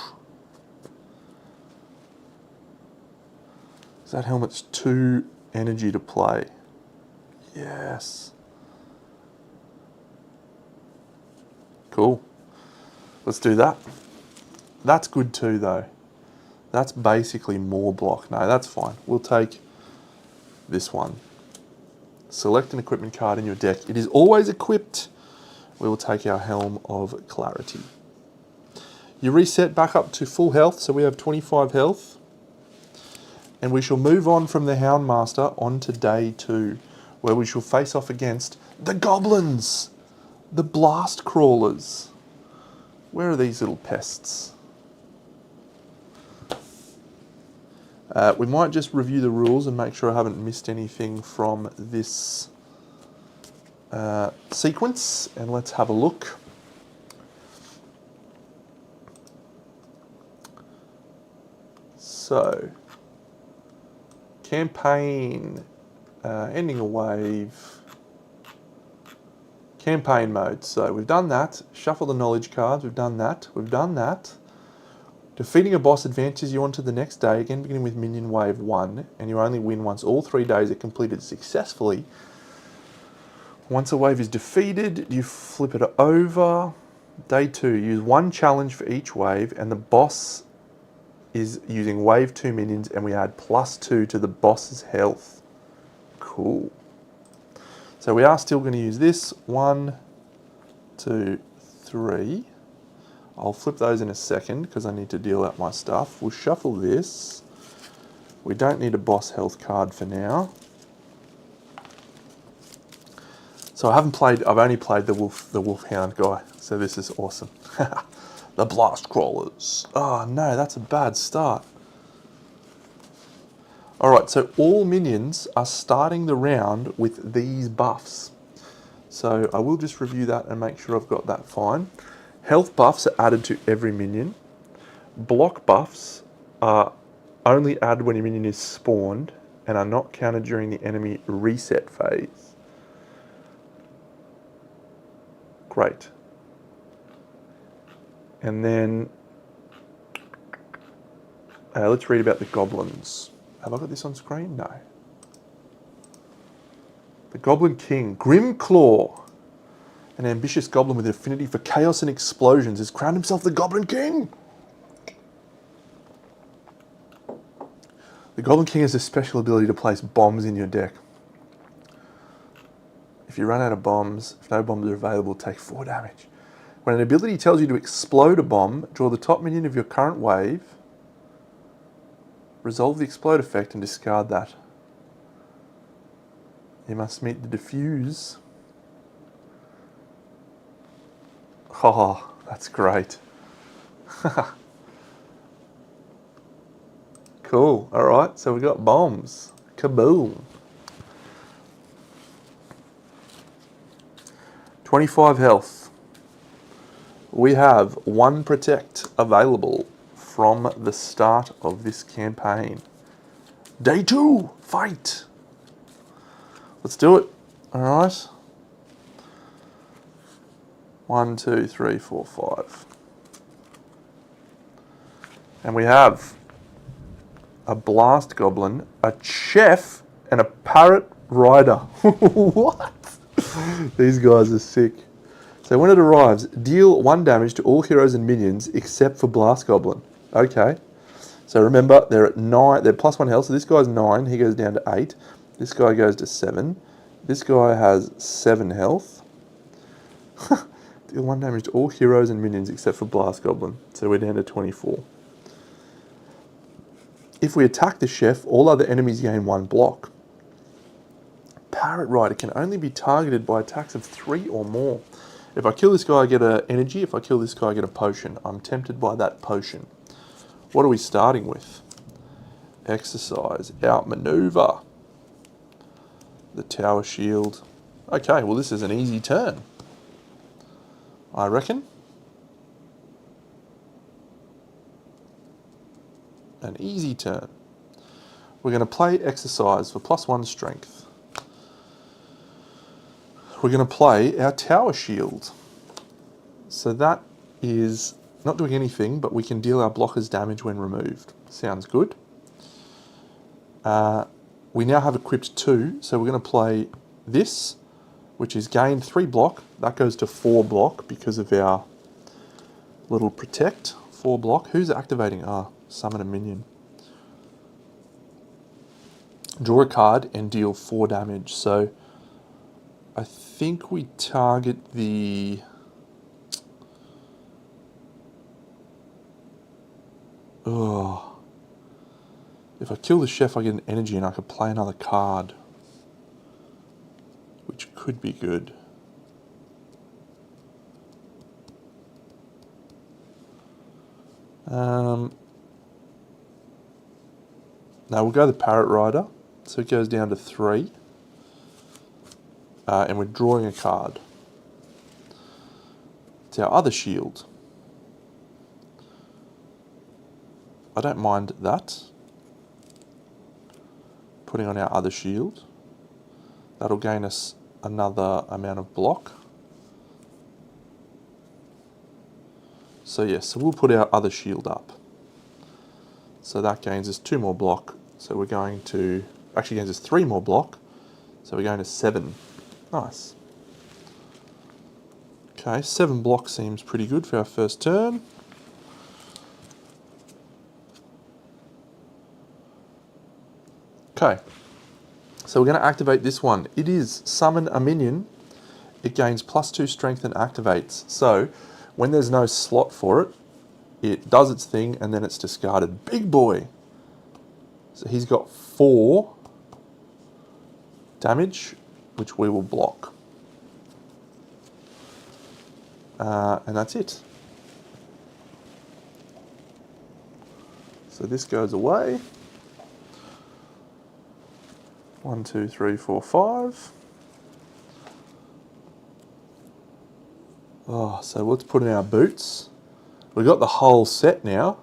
That helmet's 2 energy to play. Yes. Cool. Let's do that. That's good too, though. That's basically more block. No, that's fine. We'll take this one. Select an equipment card in your deck. It is always equipped. We will take our Helm of Clarity. You reset back up to full health, so we have 25 health. And we shall move on from the Houndmaster on to day 2, where we shall face off against the goblins, the blast crawlers. Where are these little pests? We might just review the rules and make sure I haven't missed anything from this sequence, and let's have a look. So, campaign, ending a wave, campaign mode. So we've done that. Shuffle the knowledge cards, we've done that. We've done that. Defeating a boss advances you on to the next day, again beginning with minion wave 1, and you only win once all 3 days are completed successfully. Once a wave is defeated, you flip it over. Day 2, use 1 challenge for each wave, and the boss is using wave 2 minions, and we add +2 to the boss's health. Cool. So we are still going to use this. 1, 2, 3. I'll flip those in a second because I need to deal out my stuff. We'll shuffle this. We don't need a boss health card for now. So I've only played the Wolfhound guy, so this is awesome. The blast crawlers. Oh no, that's a bad start. Alright, so all minions are starting the round with these buffs. So I will just review that and make sure I've got that fine. Health buffs are added to every minion. Block buffs are only added when your minion is spawned and are not counted during the enemy reset phase. Great. And then let's read about the goblins. Have I got this on screen? No. The Goblin King, Grimclaw, an ambitious goblin with an affinity for chaos and explosions, has crowned himself the Goblin King. The Goblin King has a special ability to place bombs in your deck. If If you run out of bombs, if no bombs are available, take 4 damage. When an ability tells you to explode a bomb, draw the top minion of your current wave, resolve the explode effect and discard that. You must meet the defuse. Oh, that's great. Cool. All right, so we got bombs. Kaboom. 25 health. We have 1 protect available from the start of this campaign. Day 2, fight. Let's do it. All right. 1, 2, 3, 4, 5. And we have a blast goblin, a chef, and a parrot rider. What? These guys are sick. So when it arrives, deal 1 damage to all heroes and minions except for blast goblin. Okay. So remember, they're at 9. They're +1 health. So this guy's 9. He goes down to 8. This guy goes to 7. This guy has 7 health. Deal 1 damage to all heroes and minions except for blast goblin. So we're down to 24. If we attack the chef, all other enemies gain 1 block. Parrot Rider can only be targeted by attacks of 3 or more. If I kill this guy, I get an energy. If I kill this guy, I get a potion. I'm tempted by that potion. What are we starting with? Exercise, outmaneuver, the tower shield. Okay, well this is an easy turn, I reckon. An easy turn. We're going to play exercise for +1 strength. We're going to play our tower shield. So that is not doing anything, but we can deal our blockers damage when removed. Sounds good. We now have equipped 2, so we're going to play this, which is gain 3 block. That goes to 4 block because of our little protect. 4 block. Who's activating? Summon a minion. Draw a card and deal 4 damage. So I think we target the... Oh. If I kill the chef, I get an energy and I could play another card, which could be good. Now we'll go the Parrot Rider, so it goes down to 3, and we're drawing a card. It's our other shield. I don't mind that. Putting on our other shield. That'll gain us another amount of block. So yes, so we'll put our other shield up. So that gains us 2 more block. So we're going to, actually gains us 3 more block. So we're going to 7. Nice. Okay, 7 block seems pretty good for our first turn. Okay, so we're going to activate this one. It is summon a minion. It gains +2 strength and activates. So when there's no slot for it, it does its thing and then it's discarded. Big boy. So he's got 4 damage, which we will block. And that's it. So this goes away. 1, 2, 3, 4, 5. Oh, so let's put in our boots. We've got the whole set now.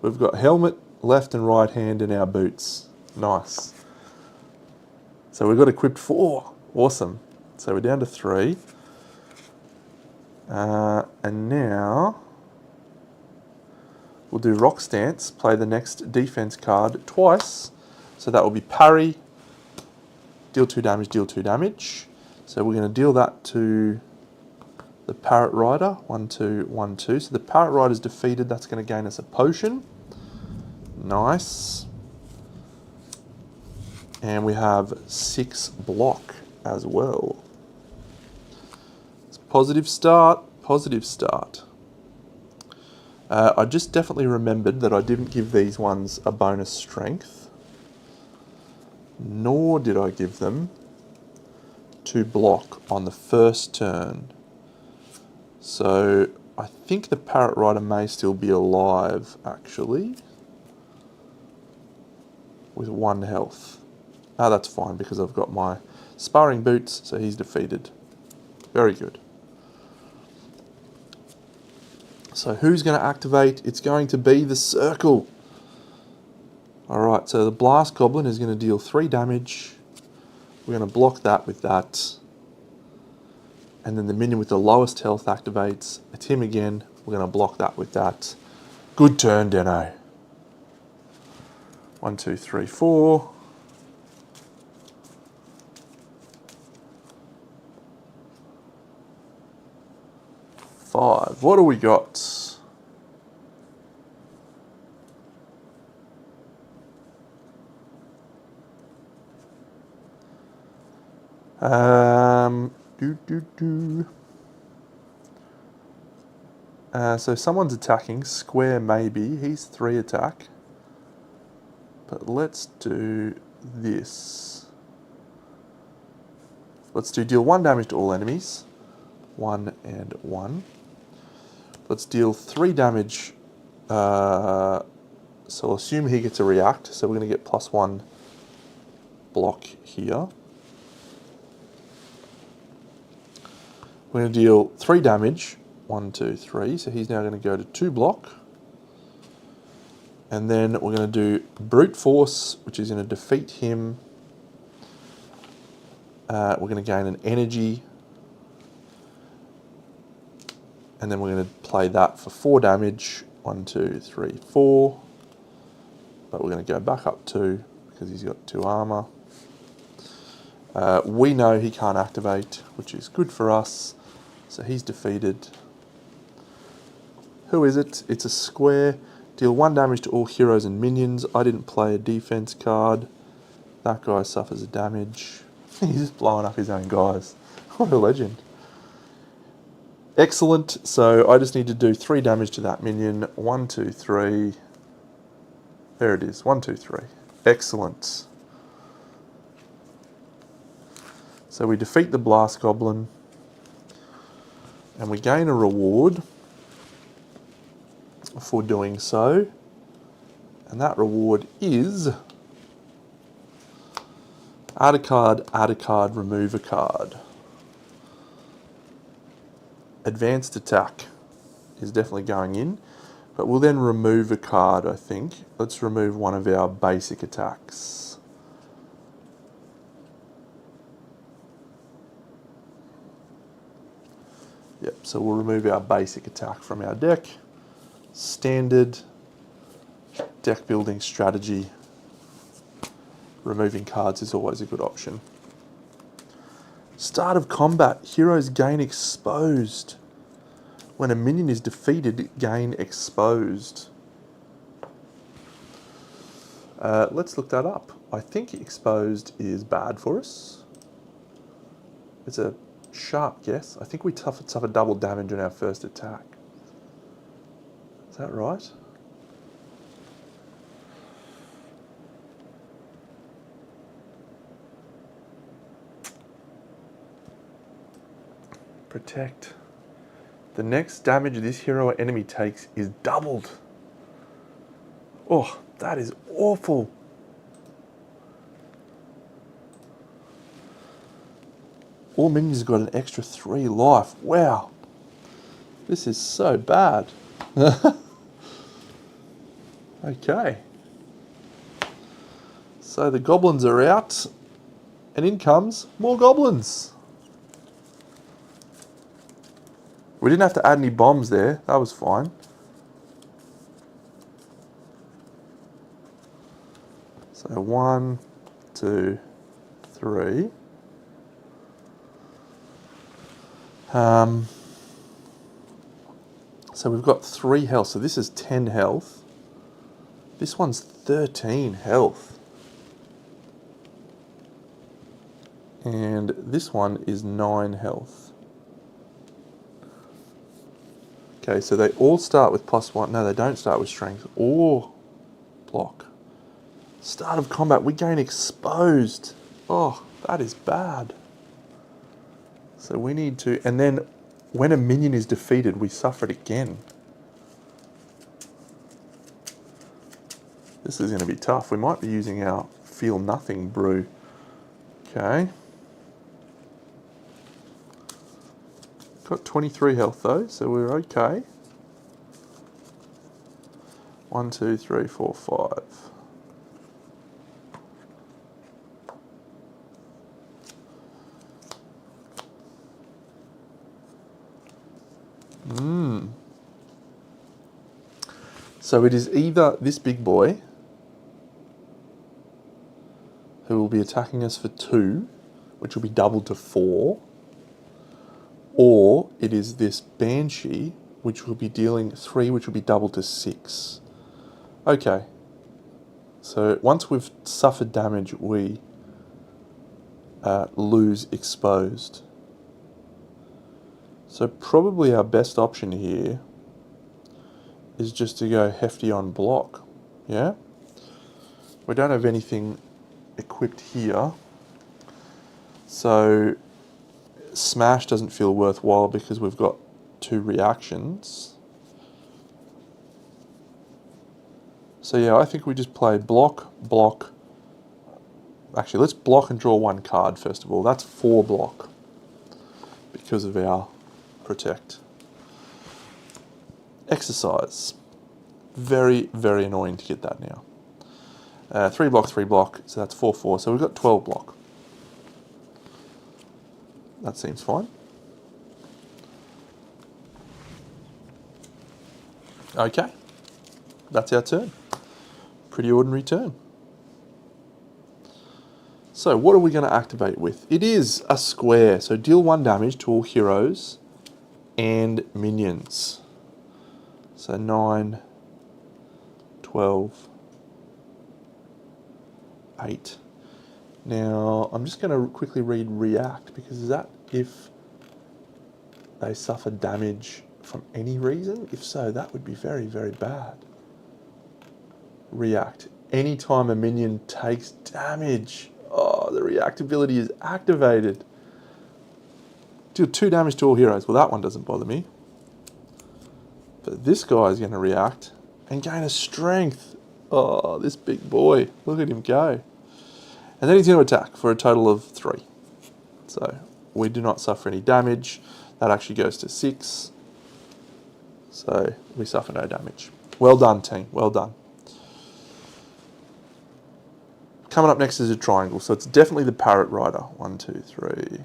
We've got helmet, left and right hand in our boots. Nice. So we've got equipped 4. Awesome. So we're down to 3. And now we'll do Rock Stance, play the next defense card twice. So that will be parry, deal 2 damage, deal 2 damage. So we're going to deal that to the Parrot Rider. 1, 2, 1, 2. So the Parrot Rider is defeated. That's going to gain us a potion. Nice. And we have 6 block. as well. It's a positive start, positive start. I just definitely remembered that I didn't give these ones a bonus strength, nor did I give them to block on the first turn. So I think the Parrot Rider may still be alive, actually, with 1 health. Ah, that's fine because I've got my sparring boots, so he's defeated. Very good. So who's going to activate? It's going to be the Circle. Alright, so the Blast Goblin is going to deal 3 damage. We're going to block that with that. And then the minion with the lowest health activates. It's him again. We're going to block that with that. Good turn, Deno. 1, 2, 3, 4. Five. What do we got? So someone's attacking. Square maybe. He's 3 attack. But let's do this. Let's do deal 1 damage to all enemies. 1 and 1. Let's deal 3 damage. So I'll assume he gets a react. So we're going to get +1 block here. We're going to deal 3 damage. 1, 2, 3. So he's now going to go to 2 block. And then we're going to do Brute Force, which is going to defeat him. We're going to gain an energy. And then we're going to play that for 4 damage. 1, 2, 3, 4. But we're going to go back up 2 because he's got 2 armor. We know he can't activate, which is good for us. So he's defeated. Who is it? It's a square. Deal 1 damage to all heroes and minions. I didn't play a defense card. That guy suffers a damage. He's just blowing up his own guys. What a legend. Excellent. So I just need to do 3 damage to that minion. 1, 2, 3. There it is. 1, 2, 3. Excellent. So we defeat the Blast Goblin. And we gain a reward for doing so. And that reward is add a card, remove a card. Advanced attack is definitely going in, but we'll then remove a card, I think. Let's remove one of our basic attacks. Yep, so we'll remove our basic attack from our deck. Standard deck building strategy. Removing cards is always a good option. Start of combat. Heroes gain exposed. When a minion is defeated, gain exposed. Let's look that up. I think exposed is bad for us. It's a sharp guess. I think we suffer double damage on our first attack. Is that right? Protect. The next damage this hero or enemy takes is doubled. Oh, that is awful. All minions have got an extra 3 life. Wow. This is so bad. Okay. So the goblins are out. And in comes more goblins. We didn't have to add any bombs there. That was fine. So 1, 2, 3. So we've got 3 health. So this is 10 health. This one's 13 health. And this one is 9 health. Okay, so they all start with +1. No, they don't start with strength or block. Start of combat, we gain exposed. Oh, that is bad. So we need to, and then when a minion is defeated, we suffer it again. This is going to be tough. We might be using our Feel Nothing brew. Okay. Got 23 health though, so we're okay. 1, 2, 3, 4, 5. So it is either this big boy, who will be attacking us for 2, which will be doubled to 4, or it is this Banshee, which will be dealing 3, which will be doubled to 6. Okay. So once we've suffered damage, we lose exposed. So probably our best option here is just to go hefty on block. Yeah? We don't have anything equipped here. So smash doesn't feel worthwhile because we've got 2 reactions. So yeah, I think we just play block, block. Actually, let's block and draw 1 card first of all. That's 4 block because of our protect. Exercise. Very, very annoying to get that now. 3 block, 3 block, so that's 4, 4. So we've got 12 block. That seems fine. Okay, that's our turn. Pretty ordinary turn. So what are we going to activate with? It is a square, so deal 1 damage to all heroes and minions. So 9, 12, 8. Now, I'm just going to quickly read react, because is that if they suffer damage from any reason? If so, that would be very, very bad. React. Anytime a minion takes damage, oh, the react ability is activated. Deal 2 damage to all heroes. Well, that one doesn't bother me. But this guy is going to react and gain a strength. Oh, this big boy. Look at him go. And then he's going to attack for a total of 3. So we do not suffer any damage. That actually goes to 6. So we suffer no damage. Well done, team. Well done. Coming up next is a triangle. So it's definitely the Parrot Rider. 1, 2, 3.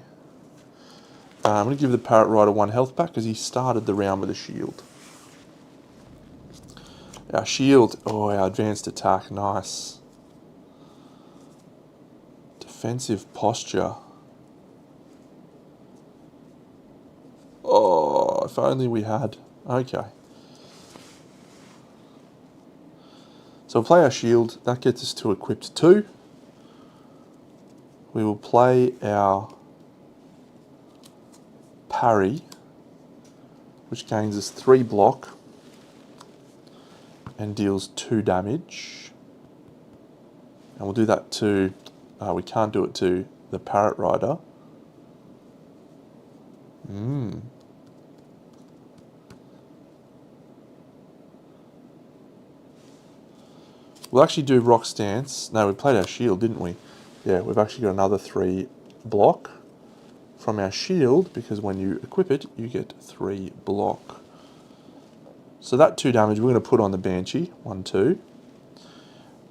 I'm going to give the Parrot Rider 1 health back because he started the round with a shield. Our shield. Oh, our advanced attack. Nice. Defensive posture. Oh, if only we had. Okay. So we'll play our shield. That gets us to equipped 2. We will play our parry, which gains us 3 block and deals 2 damage. And we'll do that to, we can't do it to the Parrot Rider. We'll actually do Rock Stance. No, we played our shield, didn't we? Yeah, we've actually got another 3 block from our shield, because when you equip it, you get 3 block. So that 2 damage we're going to put on the Banshee. 1, 2.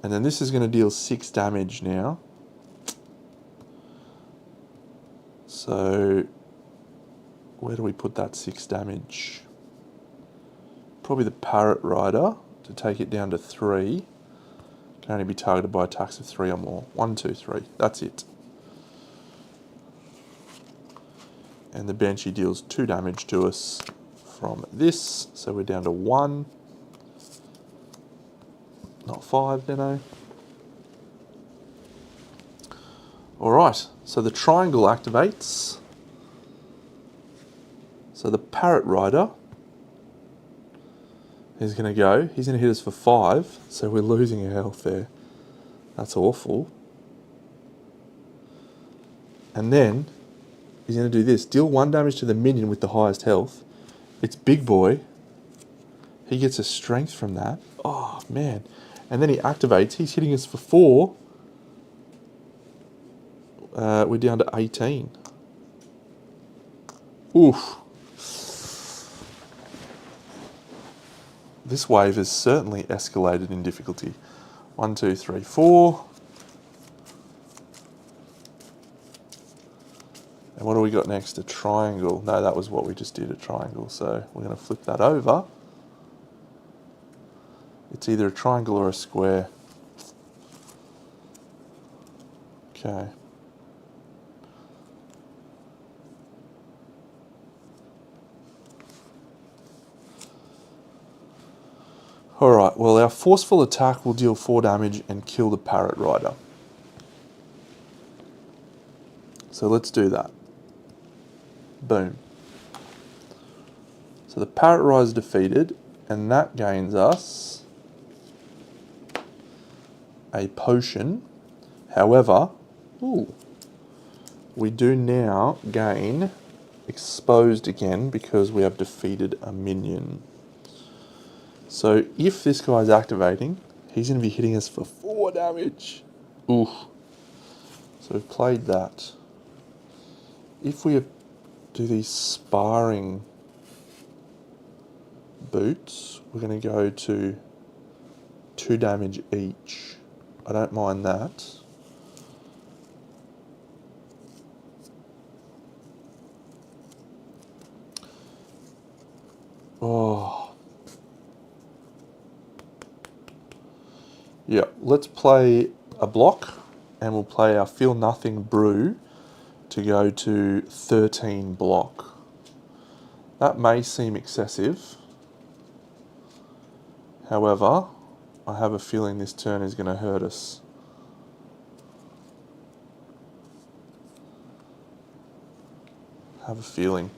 And then this is going to deal 6 damage now. So where do we put that 6 damage? Probably the Parrot Rider to take it down to 3. Can only be targeted by attacks of 3 or more. 1, 2, 3. That's it. And the Banshee deals 2 damage to us from this. So we're down to 1. Not 5, Deno. Alright, so the triangle activates. So the Parrot Rider is going to go. He's going to hit us for 5, so we're losing our health there. That's awful. And then he's going to do this. Deal 1 damage to the minion with the highest health. It's Big Boy. He gets a strength from that. Oh, man. And then he activates. He's hitting us for 4. We're down to 18. Oof. This wave has certainly escalated in difficulty. 1, 2, 3, 4. And what do we got next? A triangle. No, that was what we just did, a triangle. So we're going to flip that over. It's either a triangle or a square. Okay. Alright, well our forceful attack will deal 4 damage and kill the Parrot Rider. So let's do that. Boom. So the Parrot Rider is defeated, and that gains us a potion. However, we do now gain exposed again because we have defeated a minion. So if this guy's activating, he's going to be hitting us for 4 damage. Oof. So we've played that. If we do these sparring boots, we're going to go to 2 damage each. I don't mind that. Oh. Yeah, let's play a block, and we'll play our Feel Nothing Brew to go to 13 block. That may seem excessive. However, I have a feeling this turn is going to hurt us. I have a feeling.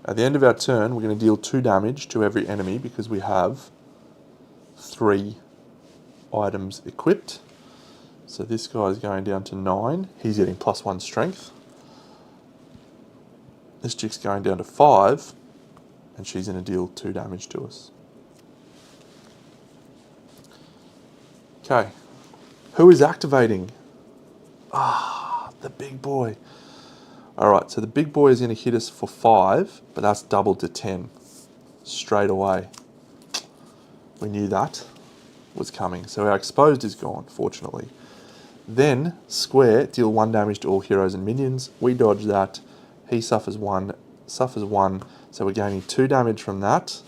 At the end of our turn, we're going to deal 2 damage to every enemy because we have 3 items equipped. So this guy is going down to 9. He's getting +1 strength. This chick's going down to 5, and she's going to deal 2 damage to us. Okay, who is activating? Ah, the big boy. Alright, so the big boy is going to hit us for 5, but that's doubled to 10 straight away. We knew that was coming. So our exposed is gone, fortunately. Then, square, deal 1 damage to all heroes and minions. We dodge that. He suffers 1, so we're gaining 2 damage from that.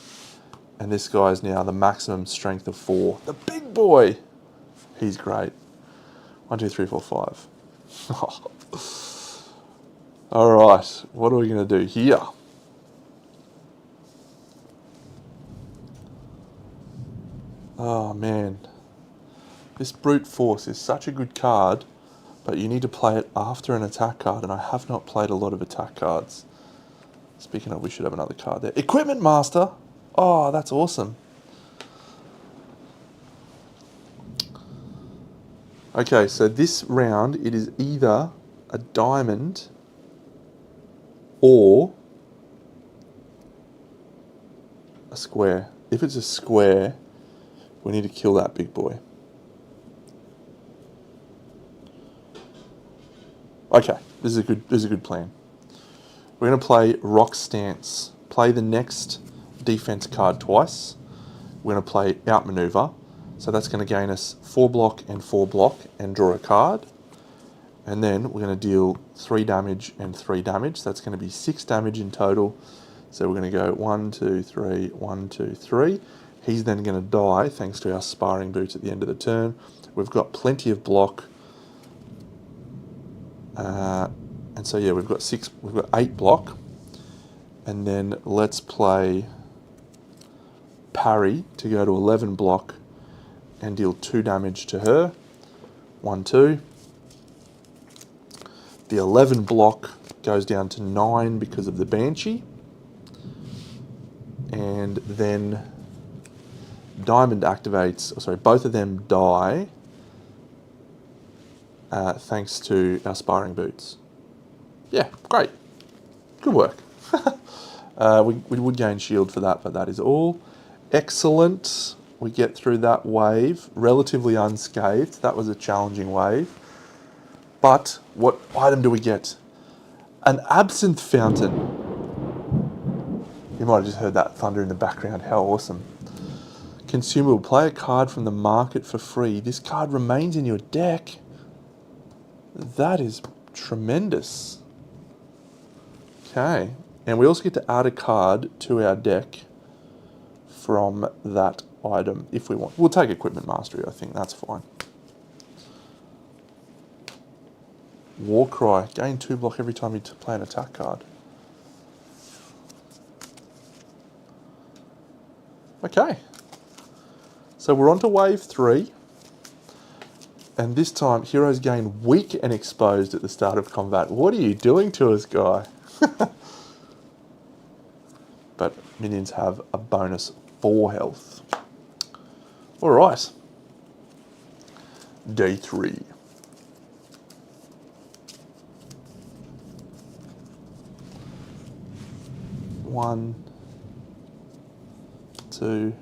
And this guy is now the maximum strength of 4. The big boy! He's great. 1, 2, 3, 4, 5. Alright, what are we going to do here? Oh man, this brute force is such a good card, but you need to play it after an attack card, and I have not played a lot of attack cards. Speaking of, we should have another card there. Equipment Master! Oh, that's awesome. Okay, so this round, it is either a diamond or a square. If it's a square, we need to kill that big boy. Okay, this is a good plan. We're going to play Rock Stance. Play the next defense card twice. We're going to play Outmaneuver. So that's going to gain us 4 block and 4 block and draw a card. And then we're going to deal 3 damage and 3 damage. So that's going to be 6 damage in total. So we're going to go 1, 2, 3, 1, 2, 3. He's then going to die thanks to our sparring boots at the end of the turn. We've got plenty of block. And so yeah, we've got 8 block. And then let's play Parry to go to 11 block and deal 2 damage to her. 1, 2. The 11 block goes down to 9 because of the Banshee. And then Diamond activates, sorry, both of them die thanks to our Sparring Boots. Yeah, great. Good work. We would gain shield for that, but that is all. Excellent. We get through that wave relatively unscathed. That was a challenging wave. But what item do we get? An Absinthe Fountain. You might have just heard that thunder in the background. How awesome. Consumable. Play a card from the market for free. This card remains in your deck. That is tremendous. Okay. And we also get to add a card to our deck from that item if we want. We'll take Equipment Mastery, I think. That's fine. Warcry. Gain 2 block every time you play an attack card. Okay. So we're on to wave 3. And this time, heroes gain weak and exposed at the start of combat. What are you doing to us, guy? But minions have a bonus 4 health. Alright. Day 3. One, 2,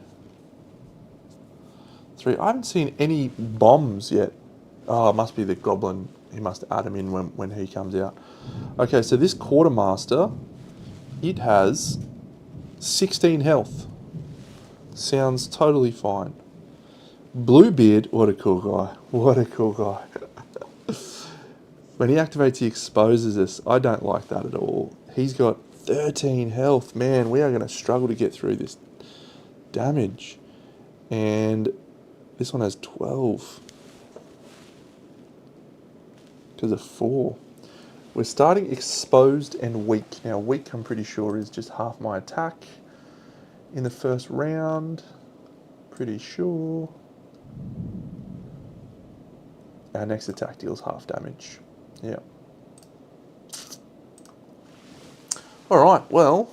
3. I haven't seen any bombs yet. Oh, it must be the goblin. He must add them in when he comes out. Okay, so this Quartermaster, it has 16 health. Sounds totally fine. Bluebeard, what a cool guy. What a cool guy. When he activates, he exposes us. I don't like that at all. He's got 13 health. Man, we are going to struggle to get through this damage. And this one has 12. Because of 4. We're starting exposed and weak. Now, weak, I'm pretty sure, is just half my attack in the first round. Pretty sure. Our next attack deals half damage. Yeah. Alright, well.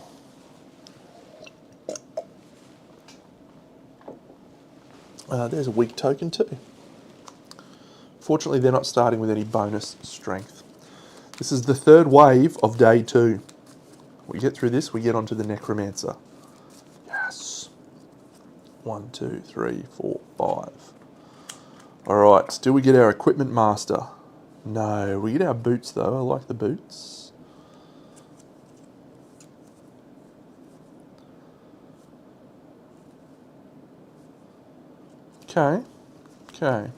There's a weak token too. Fortunately, they're not starting with any bonus strength. This is the third wave of day 2. We get through this, we get onto the Necromancer. Yes. 1, 2, 3, 4, 5. Alright, do we get our Equipment Master? No, we get our boots though. I like the boots. Okay, okay.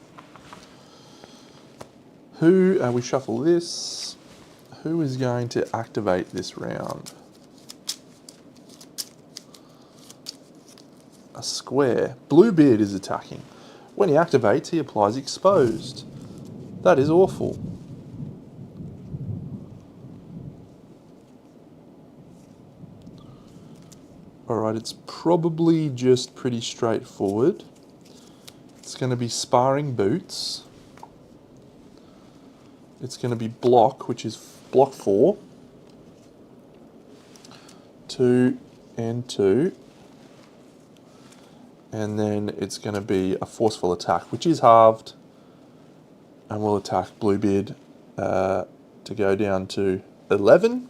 We shuffle this. Who is going to activate this round? A square. Bluebeard is attacking. When he activates, he applies exposed. That is awful. Alright, it's probably just pretty straightforward. It's going to be Sparring Boots. It's going to be block, which is block 4. 2 and 2. And then it's going to be a forceful attack, which is halved. And we'll attack Bluebeard to go down to 11.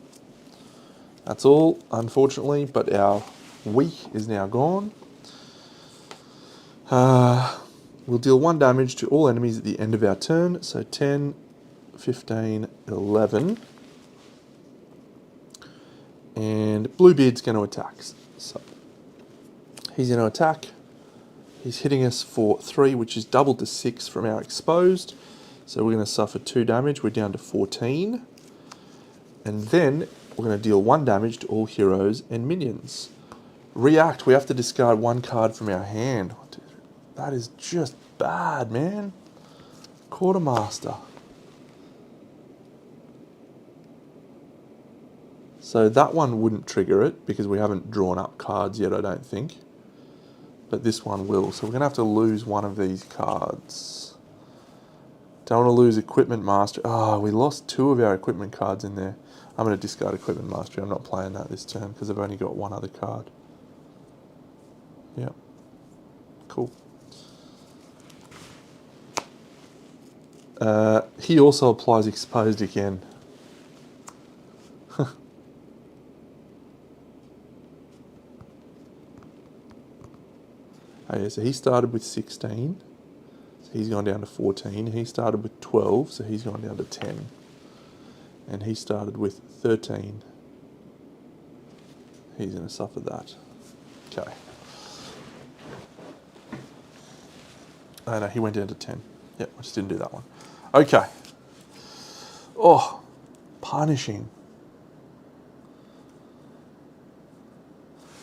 That's all, unfortunately, but our weak is now gone. We'll deal 1 damage to all enemies at the end of our turn. So 10, 15, 11. And Bluebeard's going to attack. So he's going to attack. He's hitting us for 3, which is doubled to 6 from our exposed. So we're going to suffer 2 damage. We're down to 14. And then we're going to deal 1 damage to all heroes and minions. React. We have to discard 1 card from our hand. That is just bad, man. Quartermaster. So that one wouldn't trigger it because we haven't drawn up cards yet, I don't think. But this one will. So we're going to have to lose one of these cards Don't want to lose Equipment Mastery. Oh, we lost 2 of our equipment cards in there. I'm going to discard Equipment Mastery. I'm not playing that this turn because I've only got 1 other card. Yep. Cool. He also applies Exposed again. Oh yeah, so he started with 16. So he's gone down to 14. He started with 12, so he's gone down to 10. And he started with 13. He's going to suffer that. Okay. Oh no, he went down to 10. Yep, I just didn't do that one. Okay. Oh, punishing.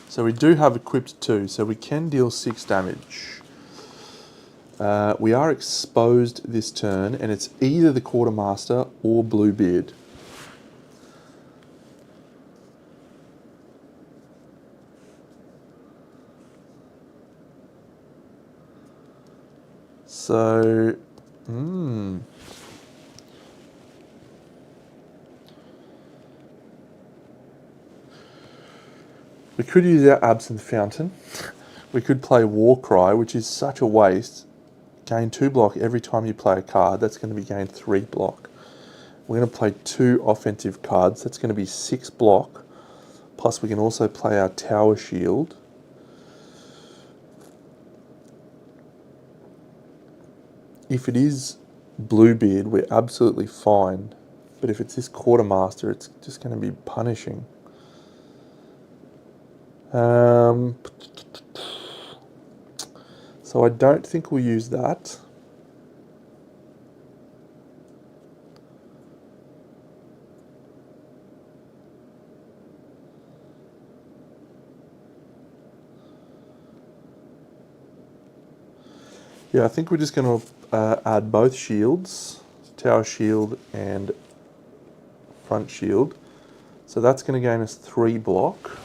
So we do have equipped 2, so we can deal 6 damage. We are exposed this turn, and it's either the Quartermaster or Bluebeard. So, we could use our Absinthe Fountain. We could play Warcry, which is such a waste. Gain 2 block every time you play a card. That's going to be gained 3 block. We're going to play 2 offensive cards. That's going to be 6 block. Plus we can also play our Tower Shield. If it is Bluebeard, we're absolutely fine. But if it's this Quartermaster, it's just going to be punishing. So I don't think we'll use that. Yeah, I think we're just going to add both shields, Tower Shield and Front Shield. So that's going to gain us 3 block,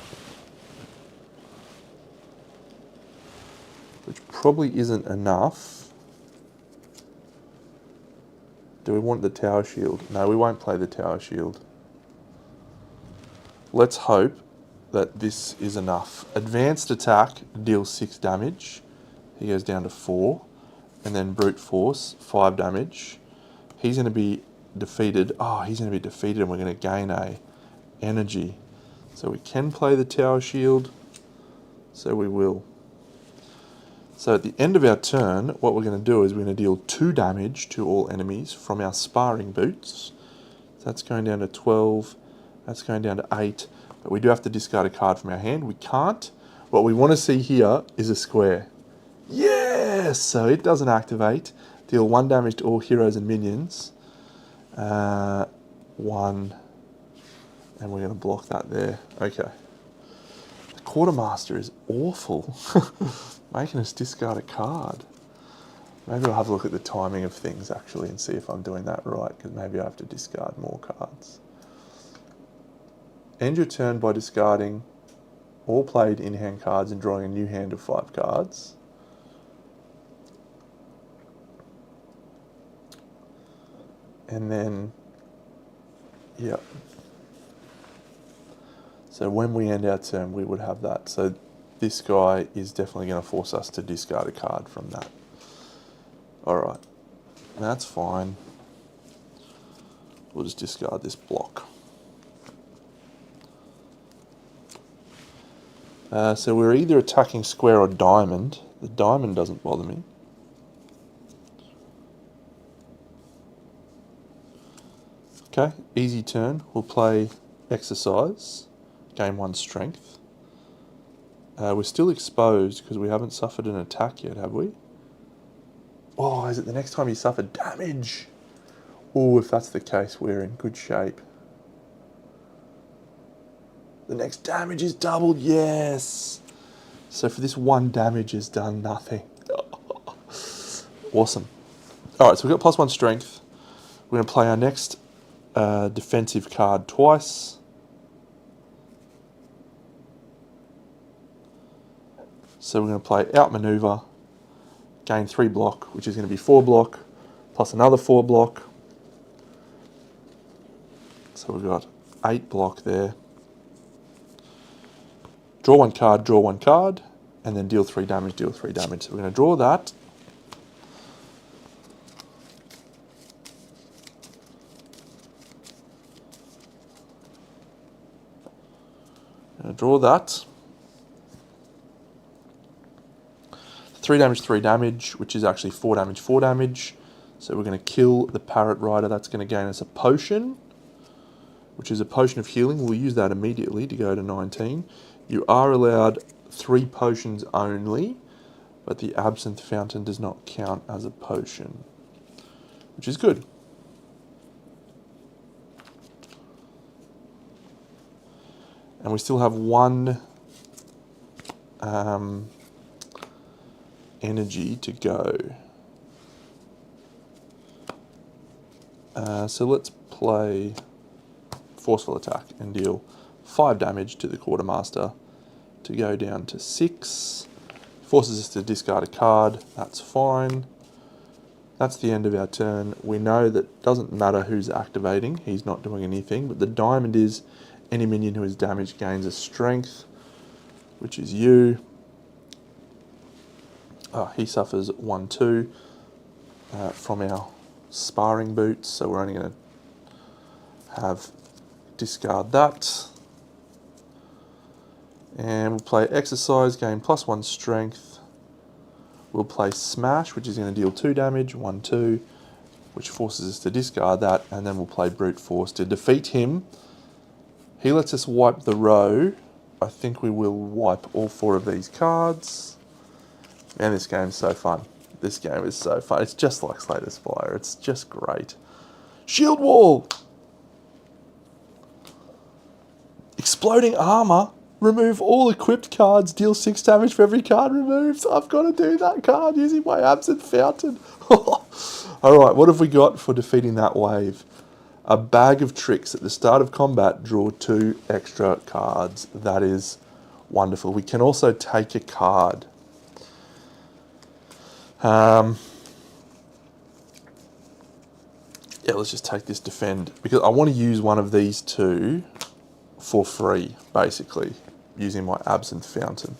which probably isn't enough. Do we want the Tower Shield? No, we won't play the Tower Shield. Let's hope that this is enough. Advanced Attack deals 6 damage. He goes down to 4. And then Brute Force, 5 damage. He's going to be defeated. Oh, he's going to be defeated and we're going to gain a energy. So we can play the Tower Shield. So we will. So at the end of our turn, what we're going to do is we're going to deal 2 damage to all enemies from our Sparring Boots. So that's going down to 12. That's going down to 8. But we do have to discard a card from our hand. We can't. What we want to see here is a square. Yes! So it doesn't activate. Deal 1 damage to all heroes and minions. 1. And we're going to block that there. Okay. The Quartermaster is awful. Making us discard a card. Maybe I'll have a look at the timing of things actually and see if I'm doing that right, because maybe I have to discard more cards. End your turn by discarding all played in-hand cards and drawing a new hand of 5 cards. And then, yep. So when we end our turn, we would have that. So this guy is definitely going to force us to discard a card from that. Alright, that's fine. We'll just discard this block. So we're either attacking square or diamond. The diamond doesn't bother me. Okay, easy turn. We'll play Exercise. Gain 1 strength. We're still exposed because we haven't suffered an attack yet, have we? Oh, is it the next time you suffer damage? Oh, if that's the case, we're in good shape. The next damage is doubled, yes! So for this 1 damage has done nothing. Awesome. Alright, so we've got +1 strength. We're going to play our next defensive card twice. So we're going to play Outmaneuver, gain 3 block, which is going to be 4 block. plus another 4 block. So we've got 8 block there. Draw 1 card, and then deal 3 damage, deal 3 damage. So we're going to draw that. Draw that. 3 damage, 3 damage, which is actually 4 damage, 4 damage. So we're going to kill the Parrot Rider. That's going to gain us a potion, which is a potion of healing. We'll use that immediately to go to 19. You are allowed 3 potions only, but the Absinthe Fountain does not count as a potion, which is good. And we still have 1 energy to go. So let's play Forceful Attack and deal 5 damage to the Quartermaster to go down to 6. Forces us to discard a card. That's fine. That's the end of our turn. We know that it doesn't matter who's activating. He's not doing anything. But the diamond is any minion who is damaged gains a strength, which is you. He suffers 1/2 from our sparring boots, so we're only going to have discard that. And we'll play Exercise, gain +1 strength. We'll play Smash, which is going to deal 2 damage, 1/2, which forces us to discard that, and then we'll play Brute Force to defeat him. He lets us wipe the row. I think we will wipe all 4 of these cards. Man, this game's so fun. This game is so fun. It's just like Slay the Spire. It's just great. Shield Wall! Exploding Armor. Remove all equipped cards. Deal 6 damage for every card removed. I've got to do that card using my Absinthe Fountain. Alright, what have we got for defeating that wave? A Bag of Tricks. At the start of combat, draw 2 extra cards. That is wonderful. We can also take a card. Yeah, let's just take this Defend, because I want to use one of these 2 for free, basically, using my Absinthe Fountain.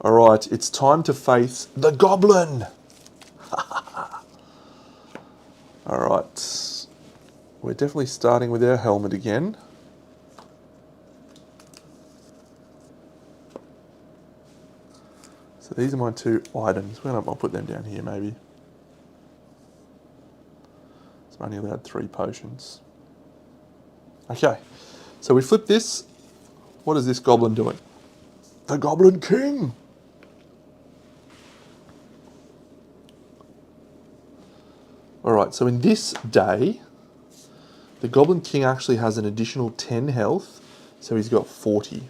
Alright, it's time to face the Goblin! Alright, we're definitely starting with our helmet again. So these are my 2 items. I'll put them down here maybe. So I'm only allowed 3 potions. Okay, so we flip this. What is this Goblin doing? The Goblin King! Alright, so in this day, the Goblin King actually has an additional 10 health, so he's got 40.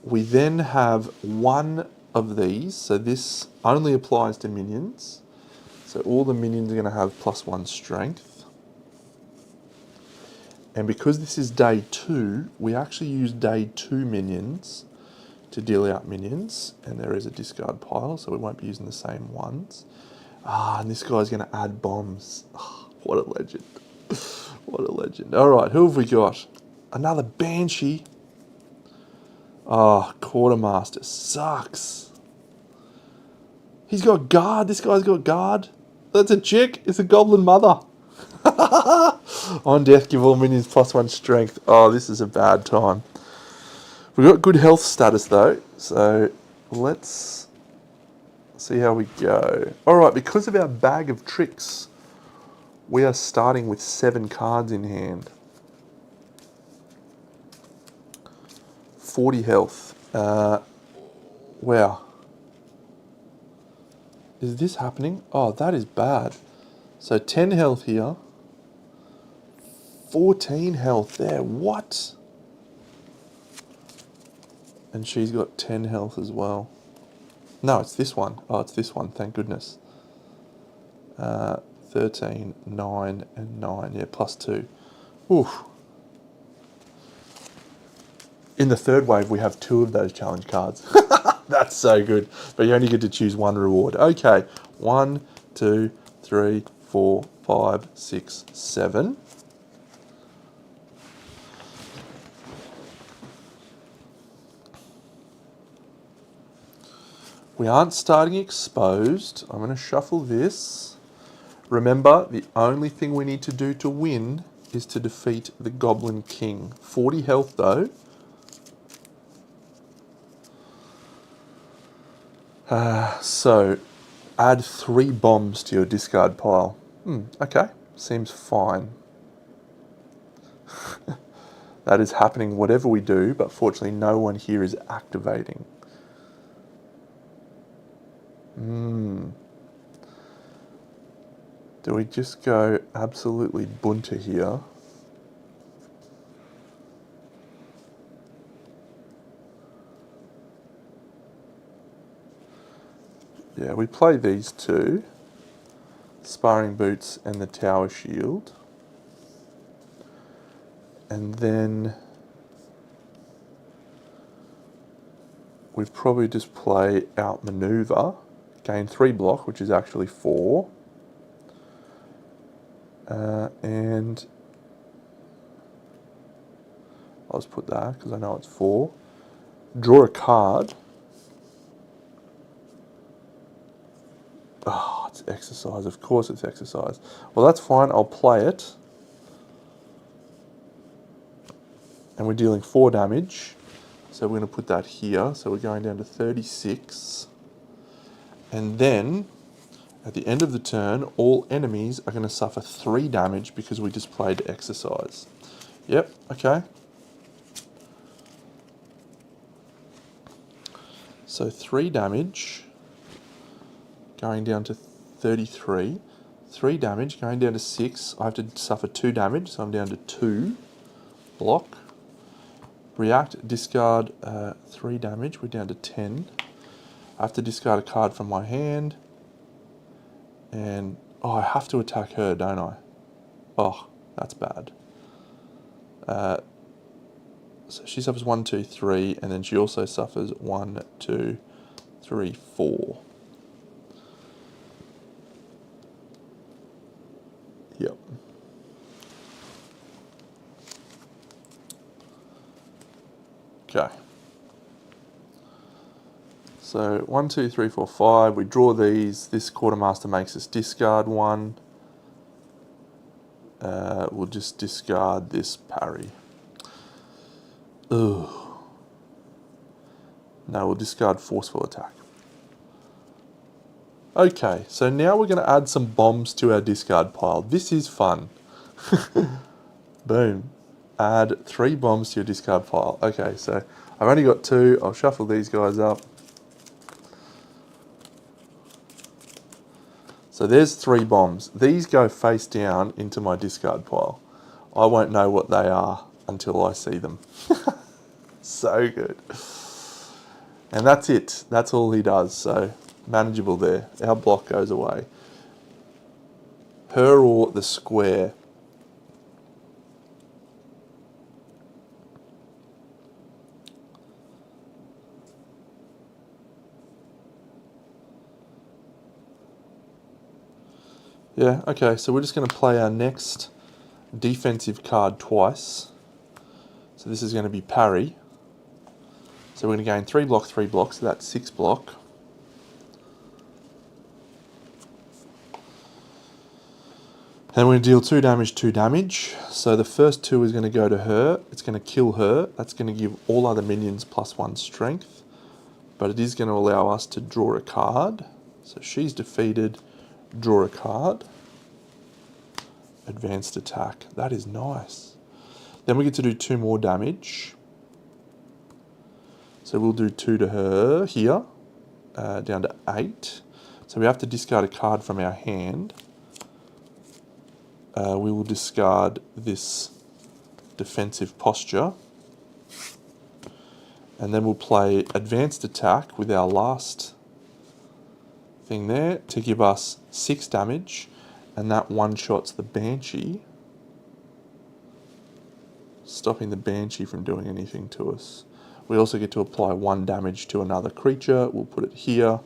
We then have 1 of these, so this only applies to minions. So all the minions are going to have +1 strength. And because this is day 2, we actually use day 2 minions to deal out minions. And there is a discard pile, so we won't be using the same ones. And this guy's going to add bombs. Oh, what a legend. What a legend. Alright, who have we got? Another Banshee. Quartermaster sucks. He's got guard. This guy's got guard. That's a chick. It's a Goblin Mother. On death, give all minions +1 strength. Oh, this is a bad time. We've got good health status though, so let's see how we go. Alright, because of our Bag of Tricks, we are starting with 7 cards in hand. 40 health. Wow. Is this happening? Oh, that is bad. So 10 health here. 14 health there. What? And she's got 10 health as well. No, it's this one. Oh, it's this one. Thank goodness. 13, 9, and 9. Yeah, +2. Oof. In the third wave, we have 2 of those challenge cards. That's so good. But you only get to choose 1 reward. Okay, 1, 2, 3, 4, 5, 6, 7. We aren't starting exposed. I'm going to shuffle this. Remember, the only thing we need to do to win is to defeat the Goblin King. 40 health though. So, add 3 bombs to your discard pile. Okay, seems fine. That is happening whatever we do, but fortunately no one here is activating. Do we just go absolutely bunter here? Yeah, we play these 2. Sparring Boots and the Tower Shield. And then we'd probably just play Outmaneuver. Gain 3 block, which is actually 4. And I'll just put that because I know it's 4. Draw a card. Oh, it's exercise. Of course it's exercise. Well, that's fine. I'll play it. And we're dealing 4 damage. So we're going to put that here. So we're going down to 36. And then, at the end of the turn, all enemies are going to suffer 3 damage because we just played exercise. Yep, okay. So 3 damage, going down to 33. 3 damage, going down to 6. I have to suffer 2 damage, so I'm down to 2. Block. React, discard 3 damage, we're down to 10. I have to discard a card from my hand. And, oh, I have to attack her, don't I? Oh, that's bad. So she suffers 1, 2, 3, and then she also suffers 1, 2, 3, 4. Yep. Okay. So 1, 2, 3, 4, 5. We draw these. This Quartermaster makes us discard 1. We'll just discard this parry. Ugh. No, we'll discard forceful attack. Okay, so now we're going to add some bombs to our discard pile. This is fun. Boom. Add 3 bombs to your discard pile. Okay, so I've only got 2. I'll shuffle these guys up. So there's 3 bombs. These go face down into my discard pile. I won't know what they are until I see them. So good. And that's it. That's all he does. So manageable there. Our block goes away. Her or the square. Yeah, okay, so we're just going to play our next defensive card twice. So this is going to be parry. So we're going to gain 3 block, 3 blocks, so that's 6 block. And we're going to deal 2 damage, 2 damage. So the first 2 is going to go to her. It's going to kill her. That's going to give all other minions +1 strength. But it is going to allow us to draw a card. So she's defeated. Draw a card. Advanced attack. That is nice. Then we get to do 2 more damage. So we'll do 2 to her here. Down to 8. So we have to discard a card from our hand. We will discard this defensive posture. And then we'll play advanced attack with our last thing there to give us 6 damage, and that one-shots the Banshee. stopping the Banshee from doing anything to us. We also get to apply 1 damage to another creature. We'll put it here,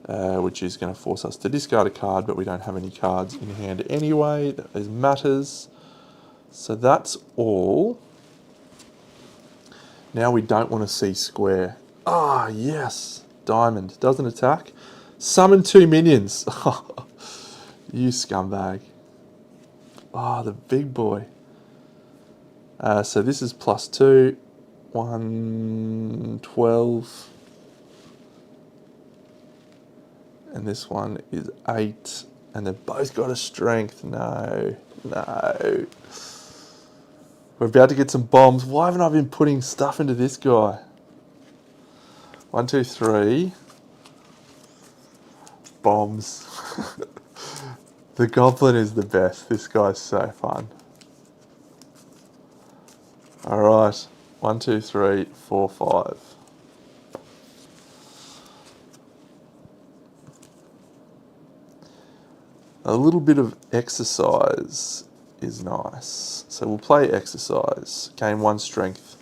which is going to force us to discard a card, but we don't have any cards in hand anyway. That matters. So that's all. Now we don't want to see square. Ah, yes. Diamond. Doesn't attack. Summon 2 minions. You scumbag. Ah, the big boy. So this is +2. 1, 12. And this one is 8. And they've both got a strength. No. No. We're about to get some bombs. Why haven't I been putting stuff into this guy? 1, 2, 3. Bombs. The goblin is the best. This guy's so fun. Alright. 1, 2, 3, 4, 5. A little bit of exercise is nice. So we'll play exercise. Gain 1 strength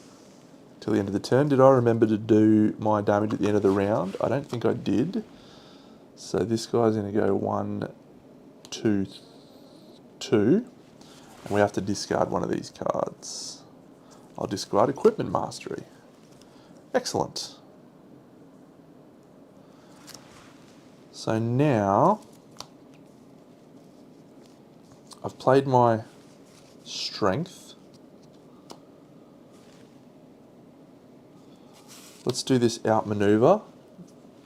till the end of the turn. Did I remember to do my damage at the end of the round? I don't think I did. So this guy's going to go 1, 2, 2. And we have to discard one of these cards. I'll discard Equipment Mastery. Excellent. So now I've played my strength. Let's do this outmaneuver.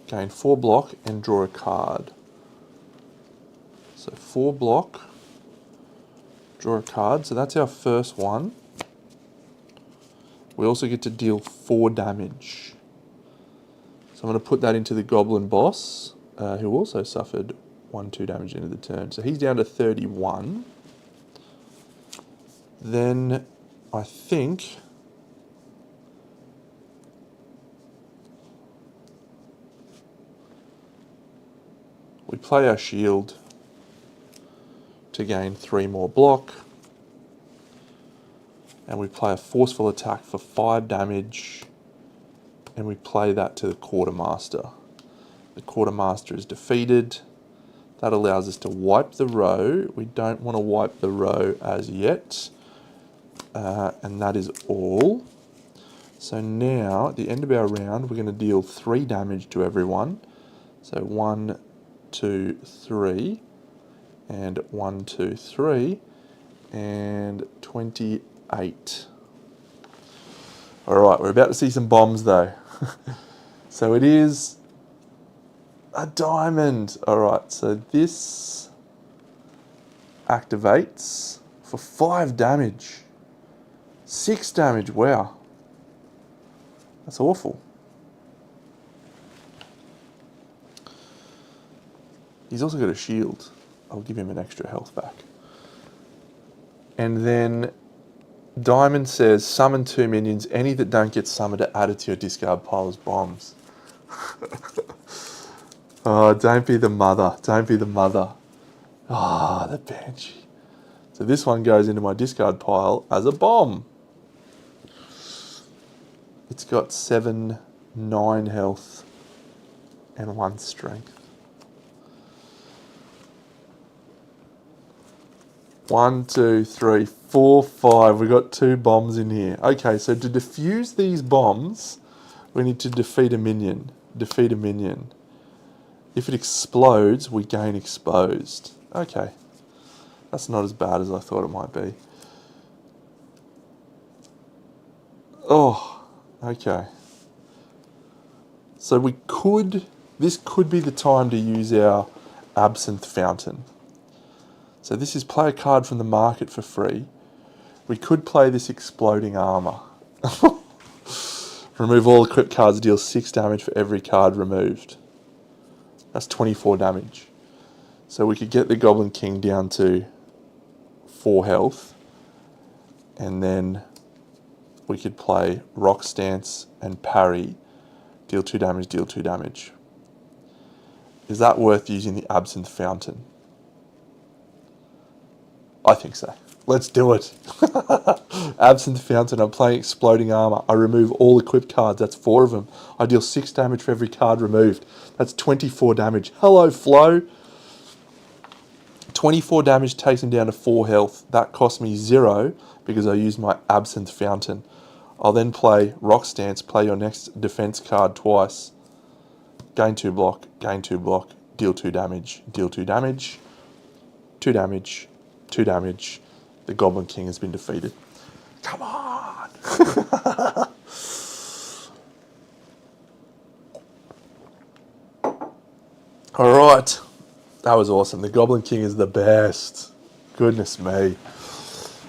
Gain 4 block and draw a card. So 4 block, draw a card. So that's our first one. We also get to deal 4 damage. So I'm going to put that into the Goblin Boss, who also suffered 1, 2 damage into the turn. So he's down to 31. Then I think we play our shield to gain 3 more block. And we play a forceful attack for 5 damage. And we play that to the Quartermaster. The Quartermaster is defeated. That allows us to wipe the row. We don't want to wipe the row as yet. And that is all. So now, at the end of our round, we're going to deal 3 damage to everyone. So 1, 2, 3. And 1, 2, 3. And 28. Alright, we're about to see some bombs though. So it is a diamond. Alright, so this activates for 5 damage. 6 damage, wow. That's awful. He's also got a shield. I'll give him an extra health back. And then Diamond says, summon 2 minions. Any that don't get summoned are added to your discard pile as bombs. Oh, don't be the mother. Don't be the mother. Ah, the Banshee. So this one goes into my discard pile as a bomb. It's got 7, 9 health and 1 strength. 1, 2, 3, 4, 5. We've got 2 bombs in here. Okay, so to defuse these bombs, we need to defeat a minion. Defeat a minion. If it explodes, we gain exposed. Okay. That's not as bad as I thought it might be. Oh, okay. So this could be the time to use our Absinthe Fountain. So this is play a card from the market for free. We could play this Exploding Armor. Remove all equipped cards, deal 6 damage for every card removed. That's 24 damage. So we could get the Goblin King down to 4 health. And then we could play Rock Stance and Parry. Deal 2 damage, deal 2 damage. Is that worth using the Absinthe Fountain? I think so. Let's do it. Absinthe Fountain. I'm playing Exploding Armor. I remove all equipped cards. That's 4 of them. I deal 6 damage for every card removed. That's 24 damage. Hello, Flo. 24 damage takes him down to 4 health. That cost me 0 because I used my Absinthe Fountain. I'll then play Rock Stance. Play your next defense card twice. Gain 2 block. Gain 2 block. Deal 2 damage. Deal 2 damage. 2 damage. 2 damage. The Goblin King has been defeated. Come on! Alright. That was awesome. The Goblin King is the best. Goodness me.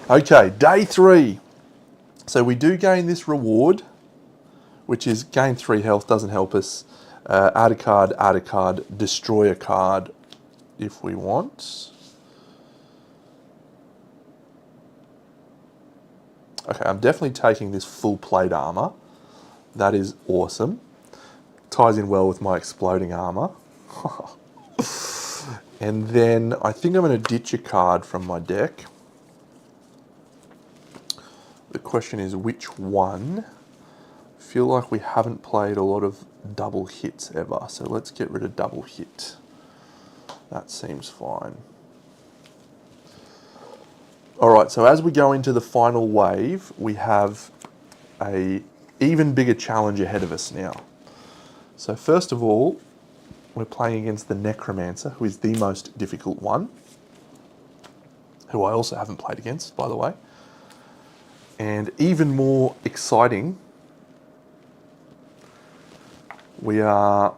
Okay, day 3. So we do gain this reward, which is gain 3 health. Doesn't help us. Add a card, destroy a card if we want. Okay, I'm definitely taking this full plate armor. That is awesome. Ties in well with my exploding armor. And then I think I'm going to ditch a card from my deck. The question is which one? I feel like we haven't played a lot of double hits ever, so let's get rid of double hit. That seems fine. Alright, so as we go into the final wave, we have a even bigger challenge ahead of us now. So first of all, we're playing against the Necromancer, who is the most difficult one, who I also haven't played against, by the way. And even more exciting, we are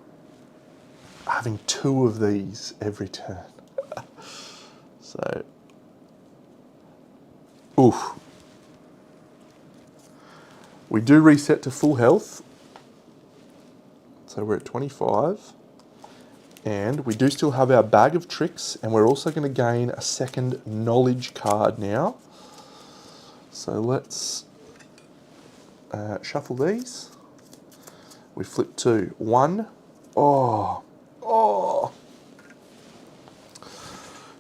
having 2 of these every turn. So, oof. We do reset to full health. So we're at 25. And we do still have our bag of tricks, and we're also going to gain a second knowledge card now. So let's shuffle these. We flip 2. 1. Oh.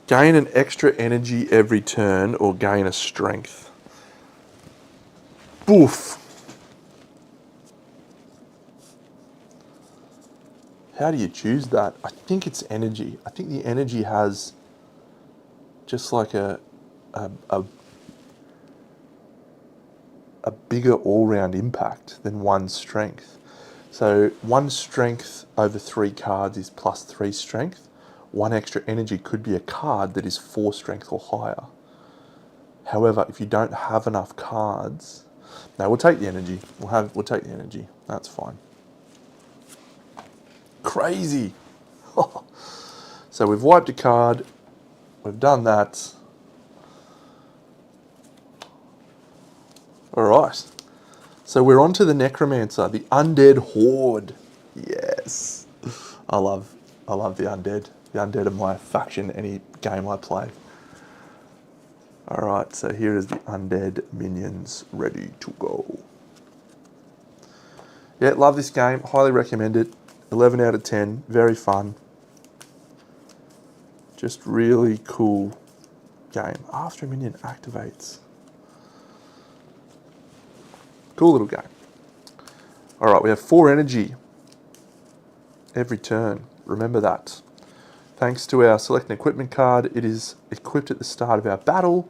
Gain an extra energy every turn or gain a strength. Boof. How do you choose that? I think it's energy. I think the energy has just like a bigger all-round impact than 1 strength. So 1 strength over 3 cards is plus 3 strength. 1 extra energy could be a card that is 4 strength or higher. However, if you don't have enough cards, no, we'll take the energy. We'll take the energy. That's fine. Crazy. So we've wiped a card. We've done that. All right. So we're on to the Necromancer, the Undead Horde. Yes. I love the undead. The undead are my faction any game I play. All right, so here is the undead minions ready to go. Yeah, love this game. Highly recommend it. 11 out of 10. Very fun. Just really cool game. After a minion activates. Cool little game. All right, we have 4 energy every turn. Remember that. Thanks to our select an equipment card, it is equipped at the start of our battle.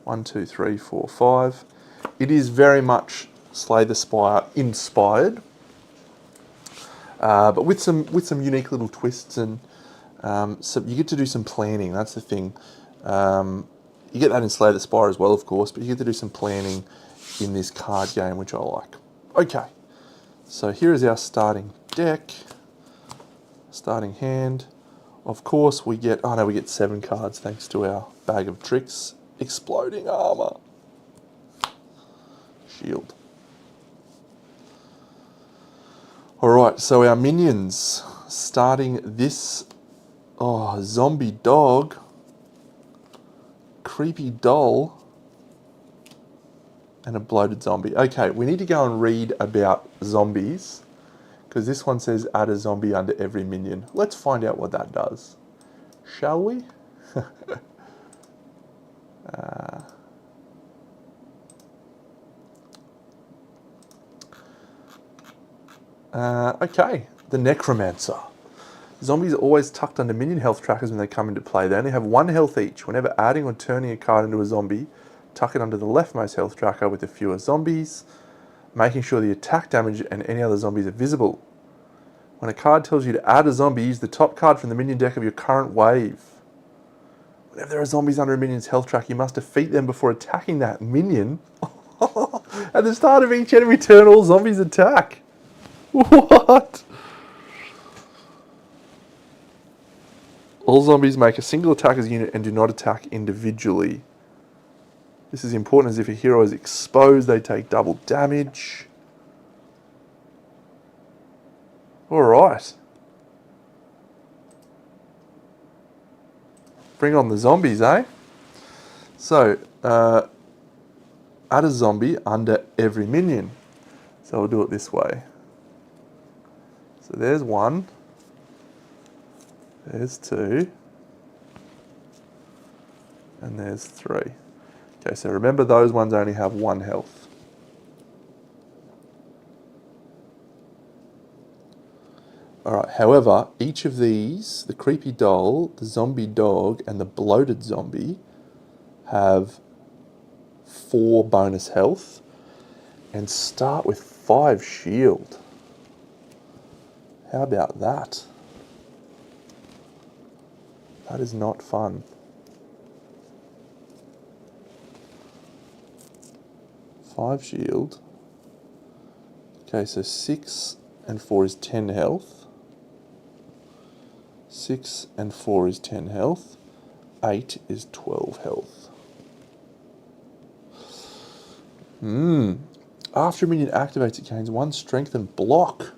1, 2, 3, 4, 5. It is very much Slay the Spire inspired, but with some unique little twists, and so you get to do some planning. That's the thing. You get that in Slay the Spire as well, of course, but you get to do some planning in this card game, which I like. Okay, so here is our starting deck, starting hand. Of course, we get 7 cards thanks to our bag of tricks. Exploding armor. Shield. Alright, so our minions, starting this, zombie dog, creepy doll, and a bloated zombie. Okay, we need to go and read about zombies, because this one says add a zombie under every minion. Let's find out what that does. Shall we? Okay, the Necromancer. Zombies are always tucked under minion health trackers when they come into play. They only have 1 health each. Whenever adding or turning a card into a zombie, tuck it under the leftmost health tracker with the fewer zombies, making sure the attack damage and any other zombies are visible. When a card tells you to add a zombie, use the top card from the minion deck of your current wave. Whenever there are zombies under a minion's health track, you must defeat them before attacking that minion. At the start of each enemy turn, all zombies attack. What? All zombies make a single attack as a unit and do not attack individually. This is important as if a hero is exposed, they take double damage. Alright. Bring on the zombies, eh? So, add a zombie under every minion. So we'll do it this way. So there's 1. There's 2. And there's 3. Okay, so remember those ones only have 1 health. Alright, however, each of these, the creepy doll, the zombie dog, and the bloated zombie, have 4 bonus health and start with 5 shield. How about that? That is not fun. 5 shield. Okay, so 6 and 4 is 10 health. 6 and 4 is 10 health. 8 is 12 health. After a minion activates, it gains 1 strength and block.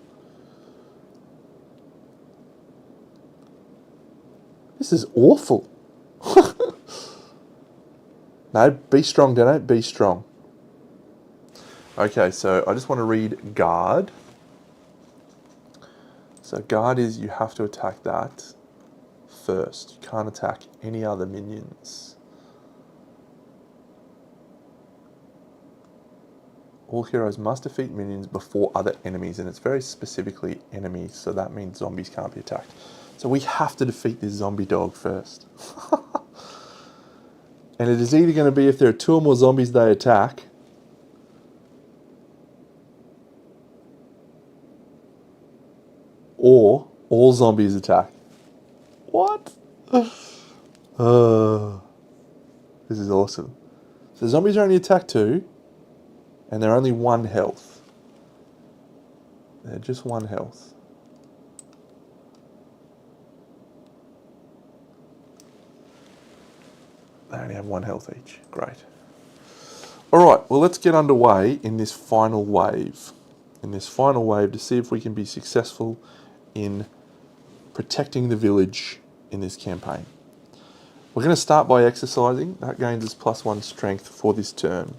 This is awful. No, be strong, Deno, be strong. Okay, so I just want to read guard. So guard is you have to attack that first. You can't attack any other minions. All heroes must defeat minions before other enemies, and it's very specifically enemies, so that means zombies can't be attacked. So we have to defeat this zombie dog first. And it is either going to be if there are 2 or more zombies they attack, or all zombies attack. What? This is awesome. So zombies are only attack 2, and they're only 1 health. They're just 1 health. They only have 1 health each. Great. Alright, well let's get underway in this final wave. To see if we can be successful in protecting the village in this campaign. We're going to start by exercising. That gains us +1 strength for this turn.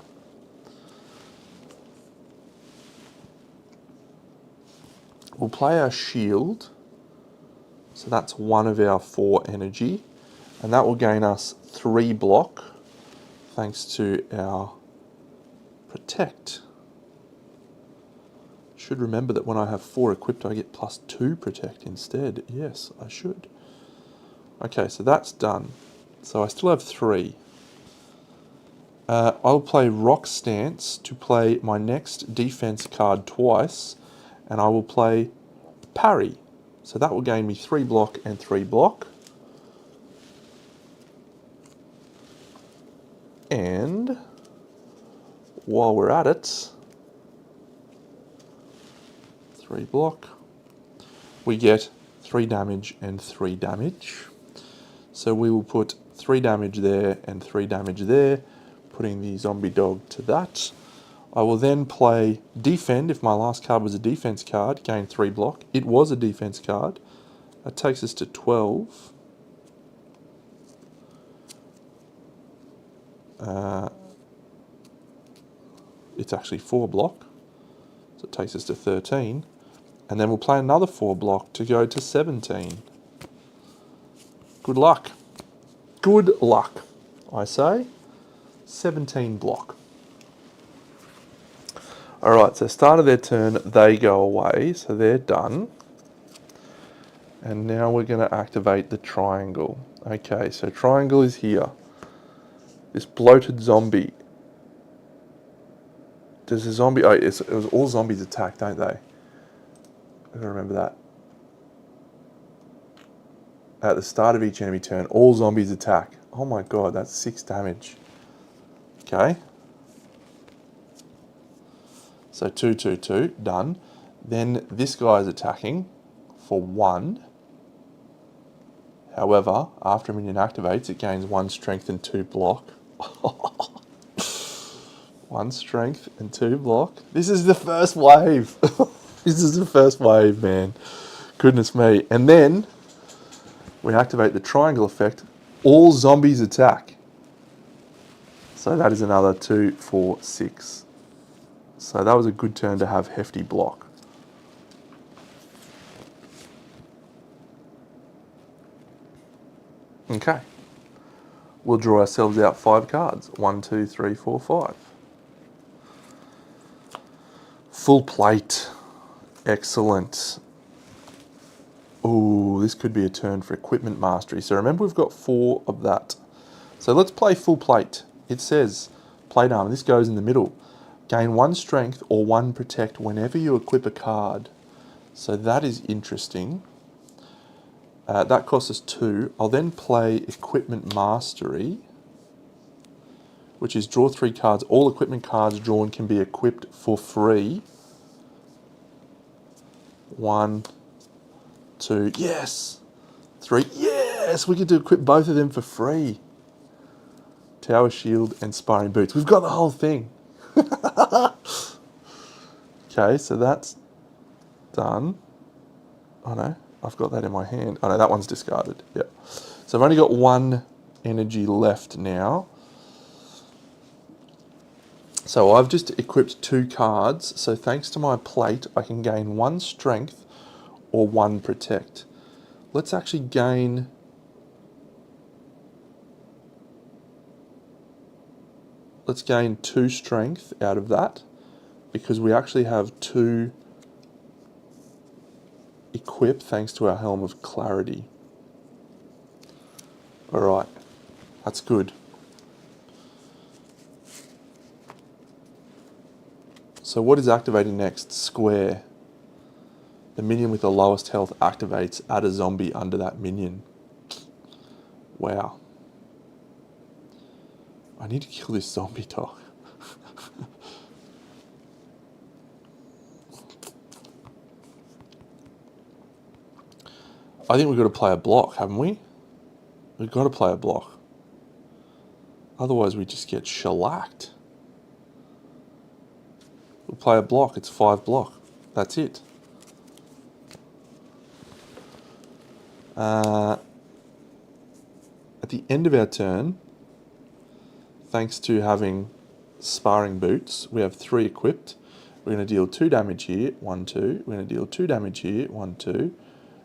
We'll play our shield. So that's 1 of our 4 energy. And that will gain us 3 block, thanks to our protect. Should remember that when I have 4 equipped, I get +2 protect instead. Yes, I should. Okay, so that's done. So I still have 3. I'll play Rock Stance to play my next defense card twice, and I will play Parry. So that will gain me 3 block and 3 block. And while we're at it, 3 block, we get 3 damage and 3 damage. So we will put 3 damage there and 3 damage there, putting the zombie dog to that. I will then play Defend. If my last card was a defense card, gain 3 block. It was a defense card. That takes us to 12. It's actually 4 block, so it takes us to 13. And then we'll play another 4 block to go to 17. Good luck. Good luck, I say. 17 block. Alright, so start of their turn, they go away, so they're done. And now we're going to activate the triangle. Okay, so triangle is here. This bloated zombie. Does the zombie... Oh, it was all zombies attack, don't they? I've got to remember that. At the start of each enemy turn, all zombies attack. Oh my god, that's 6 damage. Okay. So 2, 2, 2, done. Then this guy is attacking for 1. However, after a minion activates, it gains 1 strength and 2 block. 1 strength and 2 block. This is the first wave. This is the first wave, man. Goodness me. And then we activate the triangle effect. All zombies attack. So that is another 2, 4, 6. So that was a good turn to have hefty block. Okay. We'll draw ourselves out 5 cards. 1, 2, 3, 4, 5. Full plate. Excellent. Ooh, this could be a turn for equipment mastery. So remember, we've got 4 of that. So let's play full plate. It says plate armor. This goes in the middle. Gain 1 strength or 1 protect whenever you equip a card. So that is interesting. That costs us 2. I'll then play equipment mastery, which is draw 3 cards. All equipment cards drawn can be equipped for free. 1, 2, yes! 3, yes! We get to equip both of them for free. Tower shield and sparring boots. We've got the whole thing. Okay, so that's done. Oh no, I've got that in my hand. Oh no, that one's discarded. Yep. So I've only got 1 energy left now. So I've just equipped 2 cards. So thanks to my plate, I can gain 1 strength or 1 protect. Let's actually gain... Let's gain 2 strength out of that, because we actually have 2 equipped thanks to our Helm of Clarity. Alright, that's good. So what is activating next? Square. The minion with the lowest health activates. Add a zombie under that minion. Wow. I need to kill this zombie dog. I think we've got to play a block, haven't we? We've got to play a block. Otherwise we just get shellacked. We'll play a block, it's 5 block. That's it. At the end of our turn, thanks to having sparring boots, we have 3 equipped. We're going to deal 2 damage here, 1, 2. We're going to deal 2 damage here, 1, 2.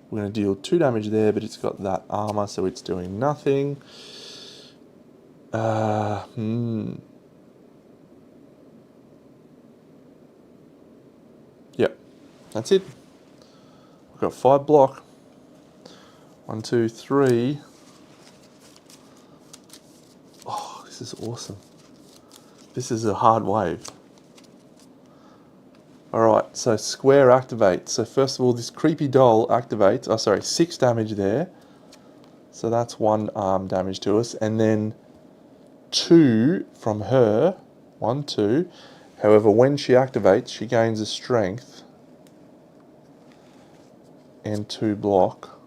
We're going to deal 2 damage there, but it's got that armor, so it's doing nothing. Yep, that's it. We've got 5 block. 1, 2, 3. Oh, this is awesome. This is a hard wave. Alright, so square activates. So first of all, this creepy doll activates. Oh, sorry, 6 damage there. So that's 1 arm damage to us. And then 2 from her. 1, 2. However, when she activates, she gains a strength and 2 block.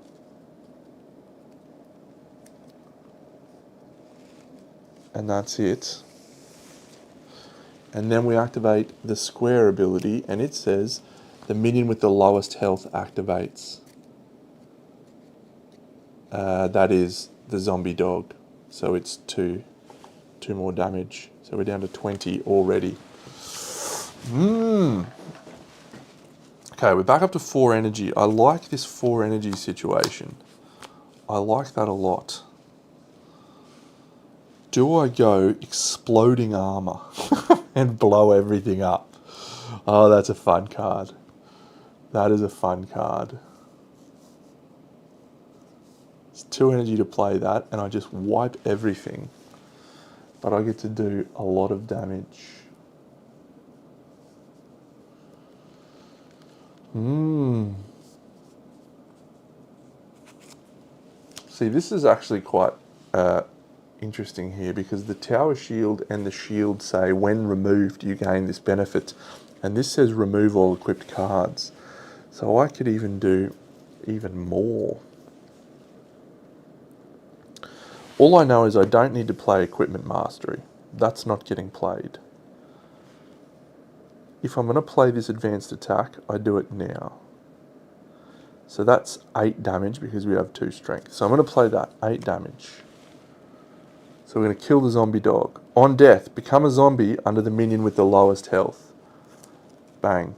And that's it. And then we activate the square ability, and it says the minion with the lowest health activates. That is the zombie dog. So it's 2 more damage. So we're down to 20 already. Okay, we're back up to 4 energy. I like this 4 energy situation. I like that a lot. Do I go exploding armor and blow everything up? Oh, that's a fun card. That is a fun card. It's 2 energy to play that, and I just wipe everything. But I get to do a lot of damage. See, this is actually quite interesting here, because the tower shield and the shield say when removed you gain this benefit, and this says remove all equipped cards. So I could even do even more. All I know is I don't need to play Equipment Mastery. That's not getting played. If I'm going to play this advanced attack, I do it now. So that's 8 damage because we have 2 strength. So I'm going to play that, 8 damage. So we're going to kill the zombie dog. On death, become a zombie under the minion with the lowest health. Bang.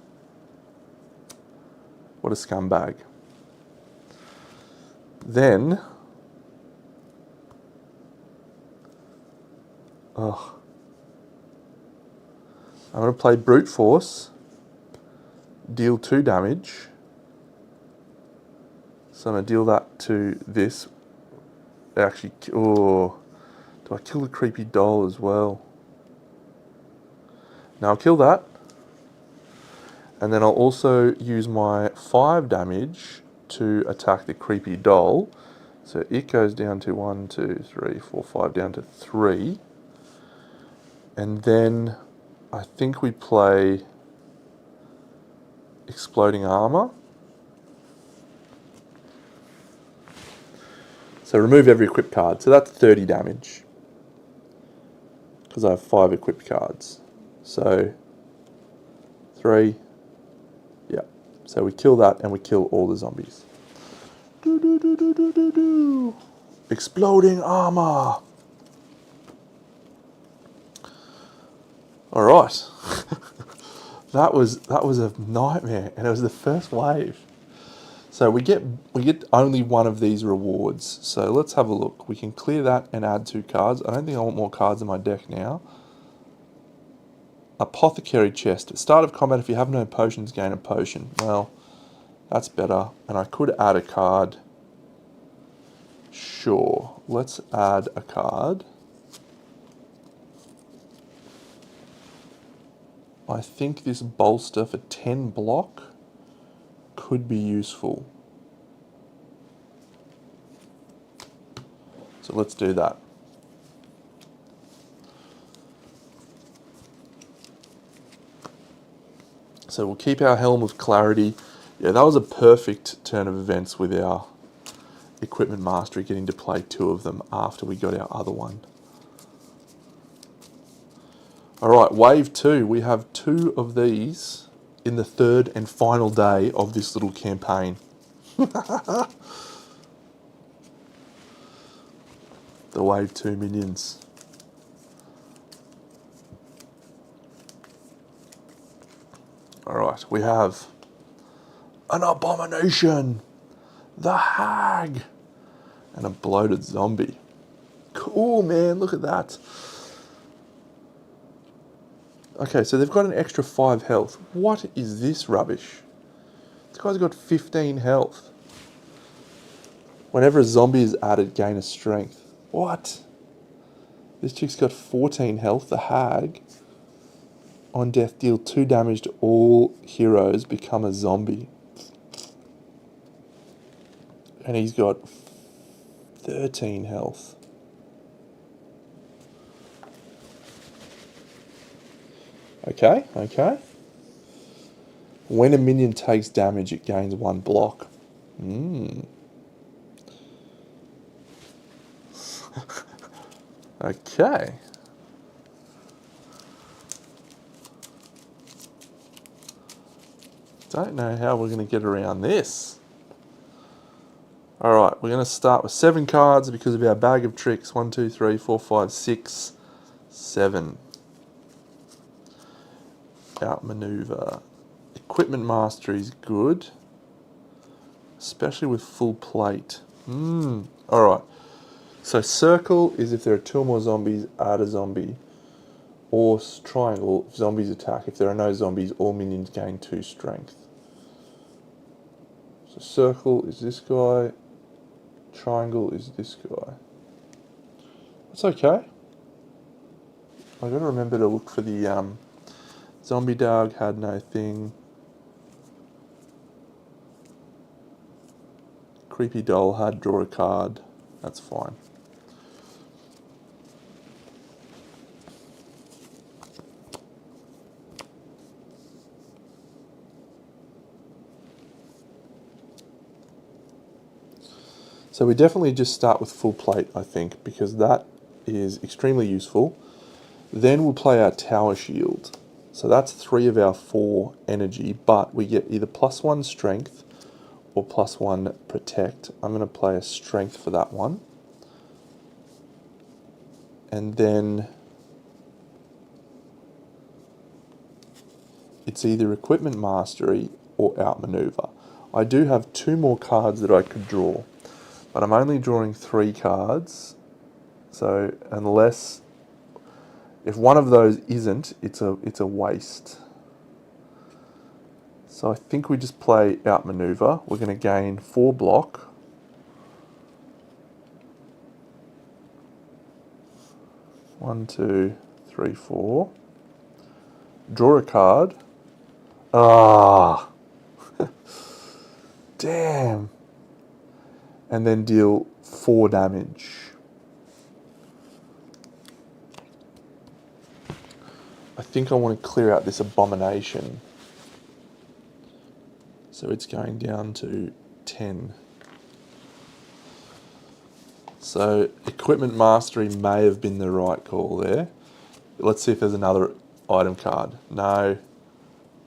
What a scumbag. Then... I'm going to play Brute Force. Deal 2 damage. So I'm going to deal that to this. Actually, do I kill the creepy doll as well? Now I'll kill that. And then I'll also use my 5 damage to attack the creepy doll. So it goes down to 1, 2, 3, 4, 5, down to 3. And then I think we play Exploding Armor. So remove every equipped card. So that's 30 damage. Because I have 5 equipped cards. So 3. Yeah. So we kill that and we kill all the zombies. Exploding Armor. All right. that was a nightmare, and it was the first wave. So we get only one of these rewards. So let's have a look. We can clear that and add 2 cards. I don't think I want more cards in my deck now. Apothecary chest. At start of combat, if you have no potions, gain a potion. Well, that's better. And I could add a card. Sure. Let's add a card. I think this bolster for 10 block could be useful. So let's do that. So we'll keep our Helm of Clarity. Yeah, that was a perfect turn of events with our Equipment Mastery, getting to play 2 of them after we got our other one. Alright, wave 2. We have 2 of these in the 3rd and final day of this little campaign. The wave 2 minions. Alright, we have an abomination, the hag, and a bloated zombie. Cool, man, look at that. Okay, so they've got an extra 5 health. What is this rubbish? This guy's got 15 health. Whenever a zombie is added, gain a strength. What? This chick's got 14 health, the hag. On death, deal 2 damage to all heroes, become a zombie. And he's got 13 health. Okay, okay. When a minion takes damage, it gains 1 block. Okay. Don't know how we're going to get around this. Alright, we're going to start with 7 cards because of our bag of tricks. 1, 2, 3, 4, 5, 6, 7. Outmaneuver. Equipment Mastery is good, especially with full plate. Alright, so circle is if there are 2 or more zombies, add a zombie. Or triangle, if zombies attack. If there are no zombies, all minions gain 2 strength. So circle is this guy. Triangle is this guy. That's okay. I gotta remember to look for the zombie dog had no thing. Creepy doll had draw a card. That's fine. So we definitely just start with full plate, I think, because that is extremely useful. Then we'll play our tower shield. So that's 3 of our 4 energy, but we get either +1 strength or +1 protect. I'm going to play a strength for that one. And then it's either equipment mastery or outmaneuver. I do have 2 more cards that I could draw, but I'm only drawing 3 cards. So unless, if one of those isn't, it's a waste. So I think we just play outmaneuver. We're going to gain 4 block. One, two, three, 4. Draw a card. Ah, damn. And then deal 4 damage. I think I want to clear out this abomination. So it's going down to 10. So equipment mastery may have been the right call there. Let's see if there's another item card. No.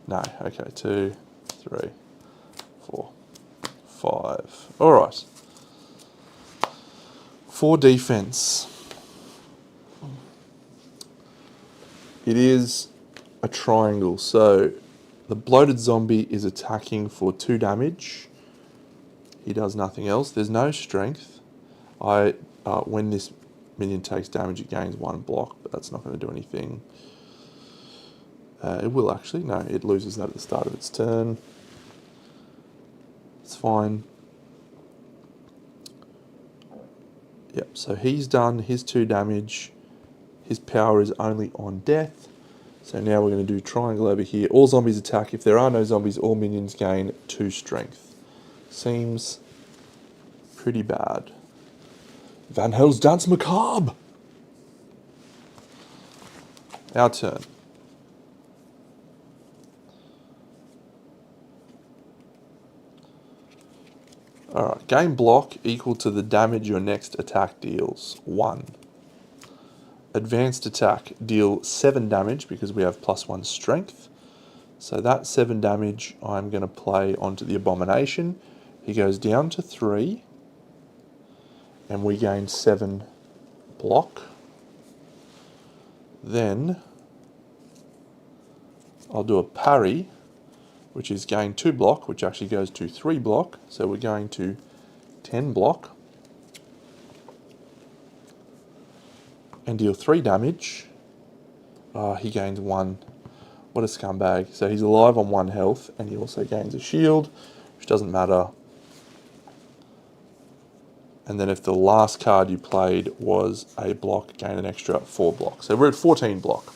No. Okay, 2, 3, 4, 5. All right. 4 defense. It is a triangle, so the bloated zombie is attacking for 2 damage. He does nothing else. There's no strength. When this minion takes damage, it gains 1 block, but that's not going to do anything. It will actually. No, it loses that at the start of its turn. It's fine. Yep, so he's done his 2 damage. His power is only on death. So now we're going to do triangle over here. All zombies attack. If there are no zombies, all minions gain 2 strength. Seems pretty bad. Van Hell's Dance Macabre. Our turn. Alright, gain block equal to the damage your next attack deals. 1. Advanced attack, deal 7 damage because we have +1 strength. So that 7 damage I'm going to play onto the abomination. He goes down to 3. And we gain 7 block. Then I'll do a parry, which is gain 2 block, which actually goes to 3 block. So we're going to 10 block. And deal 3 damage. He gains 1. What a scumbag. So he's alive on 1 health, and he also gains a shield, which doesn't matter. And then if the last card you played was a block, gain an extra 4 block. So we're at 14 block.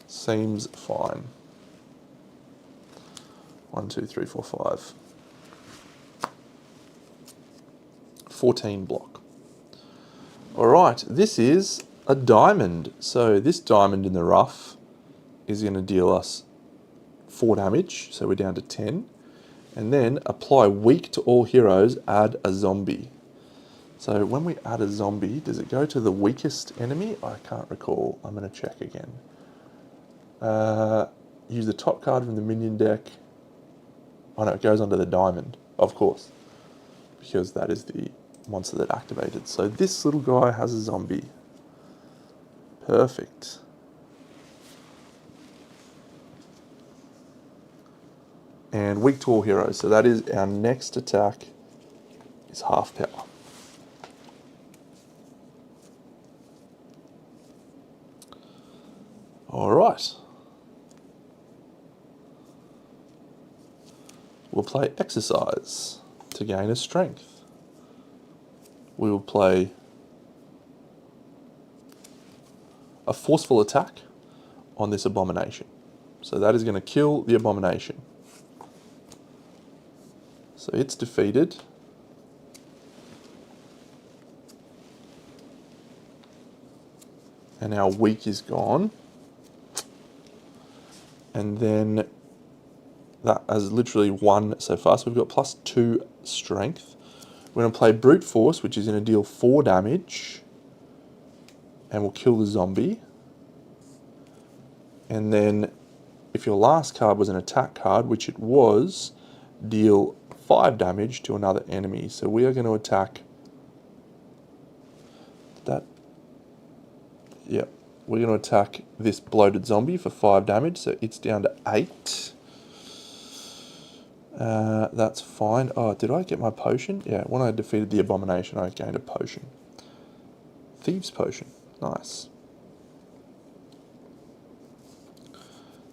Seems fine. 1, 2, 3, 4, 5. 14 block. Alright, this is a diamond. So this diamond in the rough is going to deal us 4 damage. So we're down to 10. And then apply weak to all heroes, add a zombie. So when we add a zombie, does it go to the weakest enemy? I can't recall. I'm going to check again. Use the top card from the minion deck. Oh no, it goes onto the diamond, of course, because that is the monster that activated. So this little guy has a zombie. Perfect. And weak to all heroes. So that is our next attack is half power. All right. We'll play exercise to gain a strength. We will play a forceful attack on this abomination. So that is going to kill the abomination. So it's defeated. And our weak is gone. And then that has literally one so far. So we've got +2 strength. We're going to play brute force, which is going to deal 4 damage. And will kill the zombie. And then if your last card was an attack card, which it was, deal 5 damage to another enemy. So we are going to attack that. Yep. We're going to attack this bloated zombie for 5 damage. So it's down to 8. That's fine. Oh, did I get my potion? Yeah, when I defeated the abomination, I gained a potion. Thieves' potion. Nice.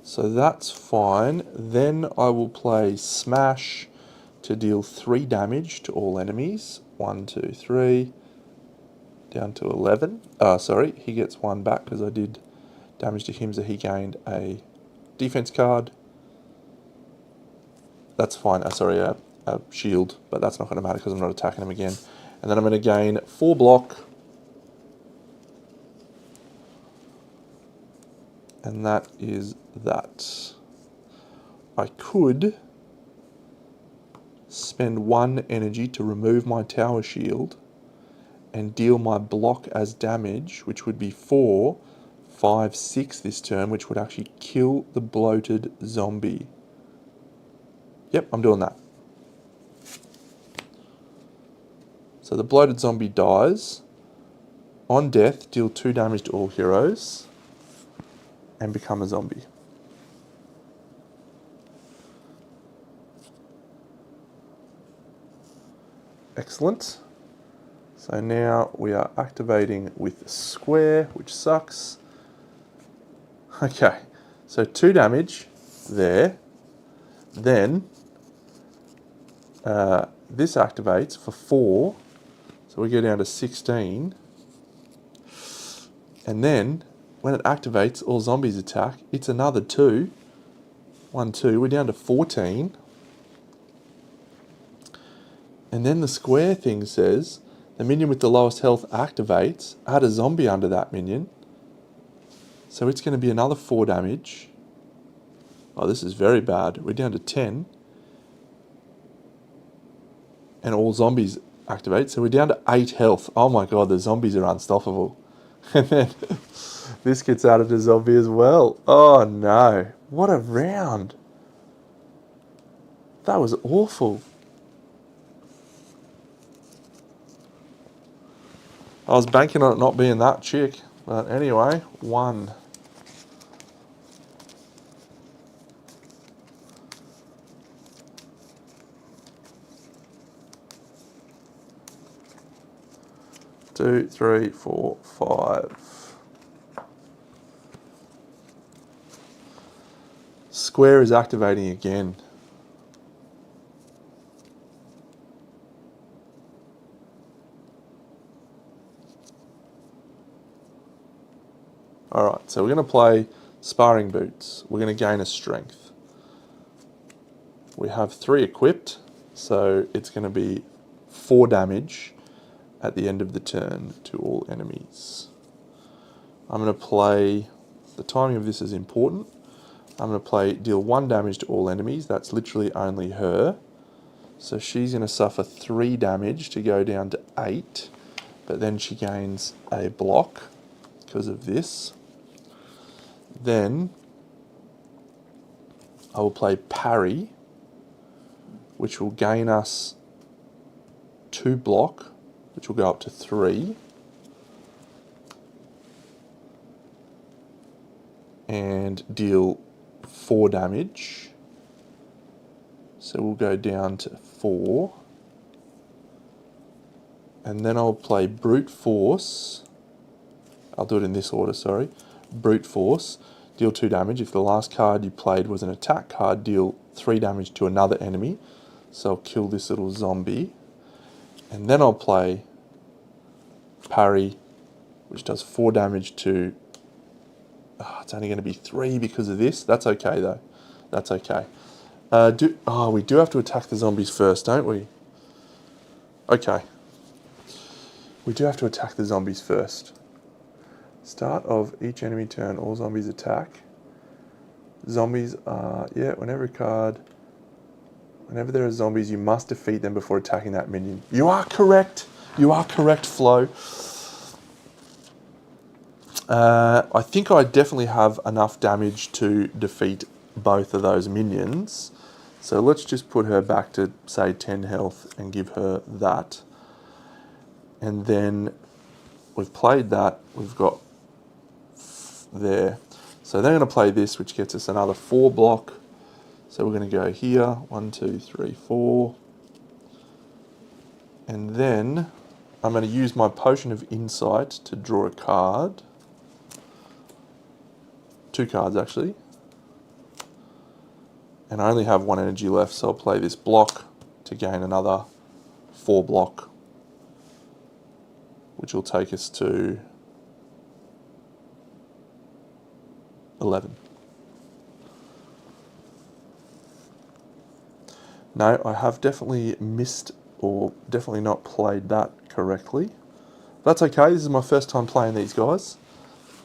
So that's fine. Then I will play Smash to deal 3 damage to all enemies. 1, 2, 3. Down to 11. Sorry, he gets 1 back because I did damage to him, so he gained a defense card. That's fine. Sorry, a shield, but that's not going to matter because I'm not attacking him again. And then I'm going to gain 4 block. And that is that. I could spend 1 energy to remove my tower shield and deal my block as damage, which would be 4, 5, 6 this turn, which would actually kill the bloated zombie. Yep, I'm doing that. So the bloated zombie dies. On death, deal 2 damage to all heroes and become a zombie. Excellent. So now we are activating with square, which sucks. Okay, so 2 damage there. Then this activates for 4, so we go down to 16. And then when it activates, all zombies attack. It's another 2. 1, 2. We're down to 14. And then the square thing says, the minion with the lowest health activates. Add a zombie under that minion. So it's going to be another 4 damage. Oh, this is very bad. We're down to 10. And all zombies activate. So we're down to 8 health. Oh my god, the zombies are unstoppable. And then this gets added as zombie as well. Oh no. What a round. That was awful. I was banking on it not being that chick. But anyway, 1. Two, 3, 4, 5. Square is activating again. Alright, so we're going to play Sparring Boots. We're going to gain a strength. We have 3 equipped, so it's going to be 4 damage at the end of the turn to all enemies. I'm going to play, the timing of this is important, I'm going to play deal 1 damage to all enemies. That's literally only her. So she's going to suffer 3 damage to go down to 8, but then she gains a block because of this. Then I will play Parry, which will gain us 2 block, which will go up to 3. And deal 4 damage. So we'll go down to 4. And then I'll play Brute Force. I'll do it in this order, sorry. Brute Force deal 2 damage. If the last card you played was an attack card, deal 3 damage to another enemy. So I'll kill this little zombie. And then I'll play parry, which does 4 damage to... it's only going to be 3 because of this. That's okay though. That's okay. We do have to attack the zombies first, don't we? Okay. We do have to attack the zombies first. Start of each enemy turn, all zombies attack. Zombies are, whenever there are zombies, you must defeat them before attacking that minion. You are correct. You are correct, Flo. I think I definitely have enough damage to defeat both of those minions. So let's just put her back to, say, 10 health and give her that. And then we've played that. We've got there. So then I'm going to play this, which gets us another 4 block. So we're going to go here, 1, 2, 3, 4. And then I'm going to use my Potion of Insight to draw a card. 2 cards actually. And I only have 1 energy left, so I'll play this block to gain another 4 block, which will take us to 11. No, I have definitely missed or definitely not played that correctly. That's okay, this is my first time playing these guys.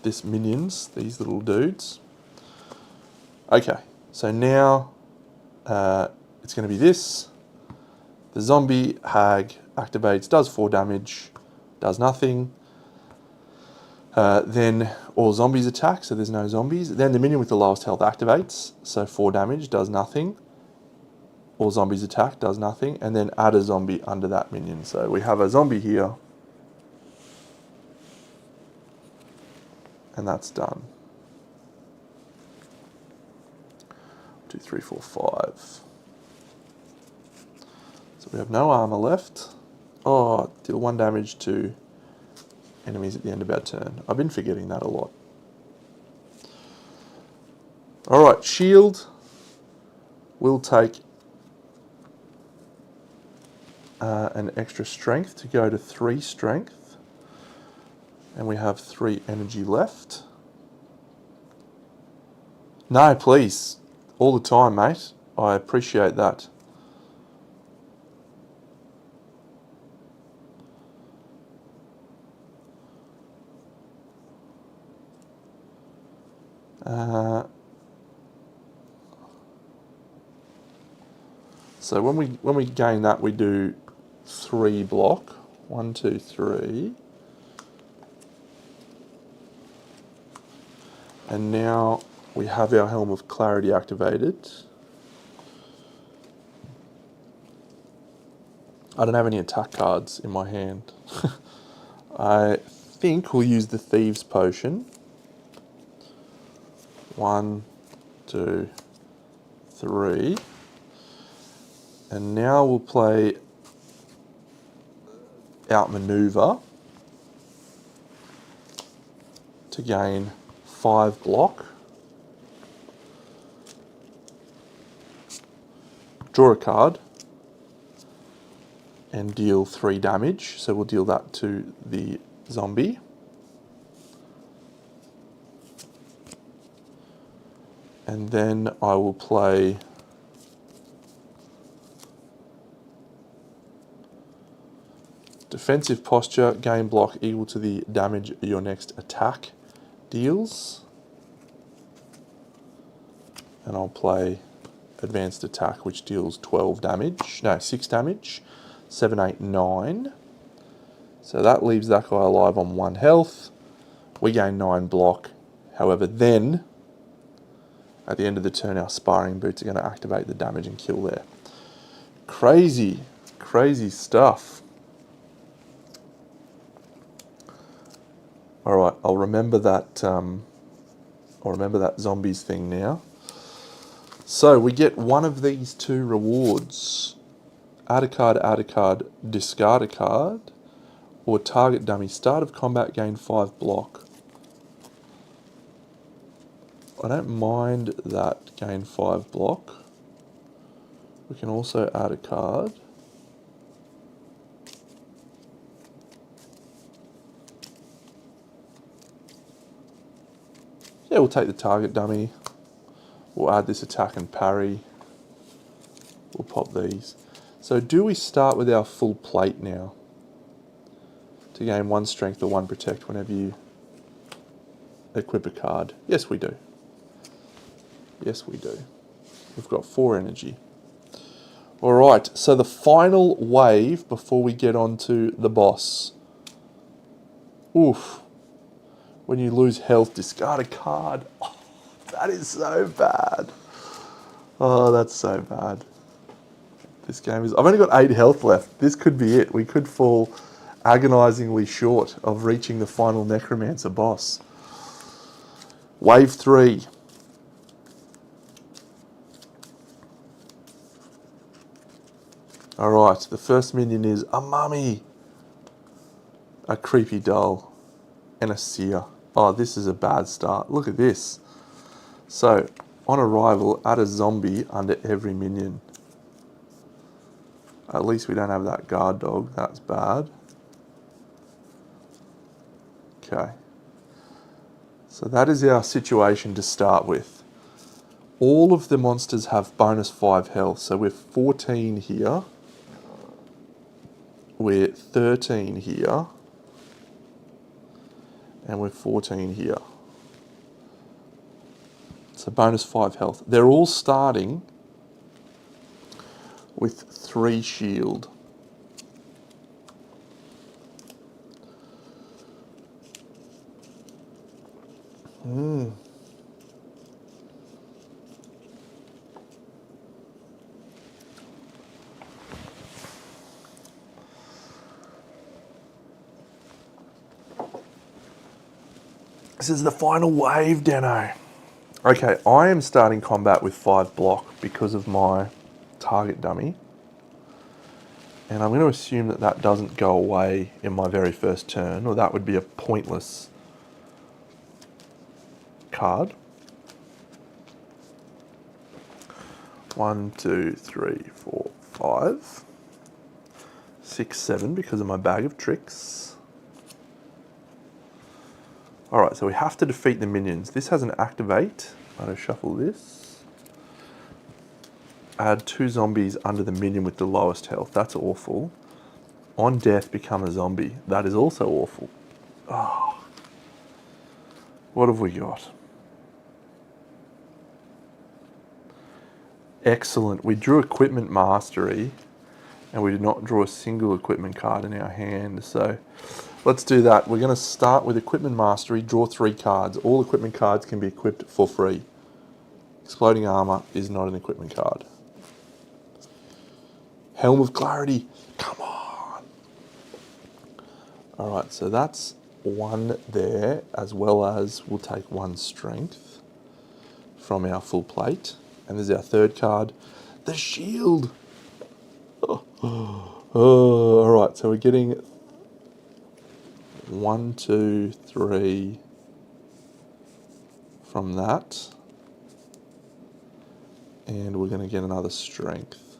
These minions, these little dudes. Okay, so now it's going to be this. The zombie hag activates, does 4 damage, does nothing. Then all zombies attack, so there's no zombies. Then the minion with the lowest health activates, so 4 damage, does nothing. All zombies attack, does nothing. And then add a zombie under that minion. So we have a zombie here. And that's done. 2, 3, 4, 5. So we have no armor left. Oh, deal 1 damage to enemies at the end of our turn. I've been forgetting that a lot. Alright, shield will take an extra strength to go to 3 strength. And we have 3 energy left. No, please. All the time, mate. I appreciate that. So when we gain that, we do 3 block. 1, 2, 3. And now we have our Helm of Clarity activated. I don't have any attack cards in my hand. I think we'll use the Thieves Potion. 1, 2, 3. And now we'll play Outmaneuver to gain 5 block. Draw a card and deal 3 damage. So we'll deal that to the zombie. And then I will play Defensive Posture, gain block equal to the damage your next attack deals. And I'll play Advanced Attack, which deals 12 damage. No, 6 damage. 7, 8, 9. So that leaves that guy alive on 1 health. We gain 9 block. However, then, at the end of the turn, our Sparring Boots are going to activate the damage and kill there. Crazy, crazy stuff. Alright, I'll remember that zombies thing now. So we get one of these 2 rewards. Add a card, discard a card, or target dummy. Start of combat, gain 5 block. I don't mind that gain 5 block. We can also add a card. Yeah, we'll take the target dummy. We'll add this attack and parry. We'll pop these. So do we start with our full plate now? To gain 1 strength or 1 protect whenever you equip a card. Yes, we do. Yes, we do. We've got 4 energy. Alright, so the final wave before we get on to the boss. Oof. When you lose health, discard a card. Oh, that is so bad. Oh, that's so bad. This game is... I've only got 8 health left. This could be it. We could fall agonizingly short of reaching the final Necromancer boss. Wave 3. Alright, the first minion is a mummy, a creepy doll, and a seer. Oh, this is a bad start. Look at this. So, on arrival, add a zombie under every minion. At least we don't have that guard dog. That's bad. Okay. So that is our situation to start with. All of the monsters have bonus 5 health. So we're 14 here. We're 13 here. And we're 14 here. So bonus 5 health. They're all starting with 3 shield. This is the final wave, Deno. Okay, I am starting combat with 5 block because of my target dummy. And I'm going to assume that that doesn't go away in my very first turn, or that would be a pointless card. 1, 2, 3, 4, 5. 6, 7 because of my bag of tricks. Alright, so we have to defeat the minions. This has an activate. I'm going to shuffle this. Add 2 zombies under the minion with the lowest health. That's awful. On death, become a zombie. That is also awful. Oh. What have we got? Excellent. We drew Equipment Mastery, and we did not draw a single equipment card in our hand. So let's do that. We're going to start with Equipment Mastery, draw 3 cards. All equipment cards can be equipped for free. Exploding Armor is not an equipment card. Helm of Clarity. Come on. Alright, so that's 1 there, as well as we'll take 1 strength from our full plate. And there's our 3rd card, the Shield. Alright, so we're getting 1, 2, 3 from that. And we're going to get another strength.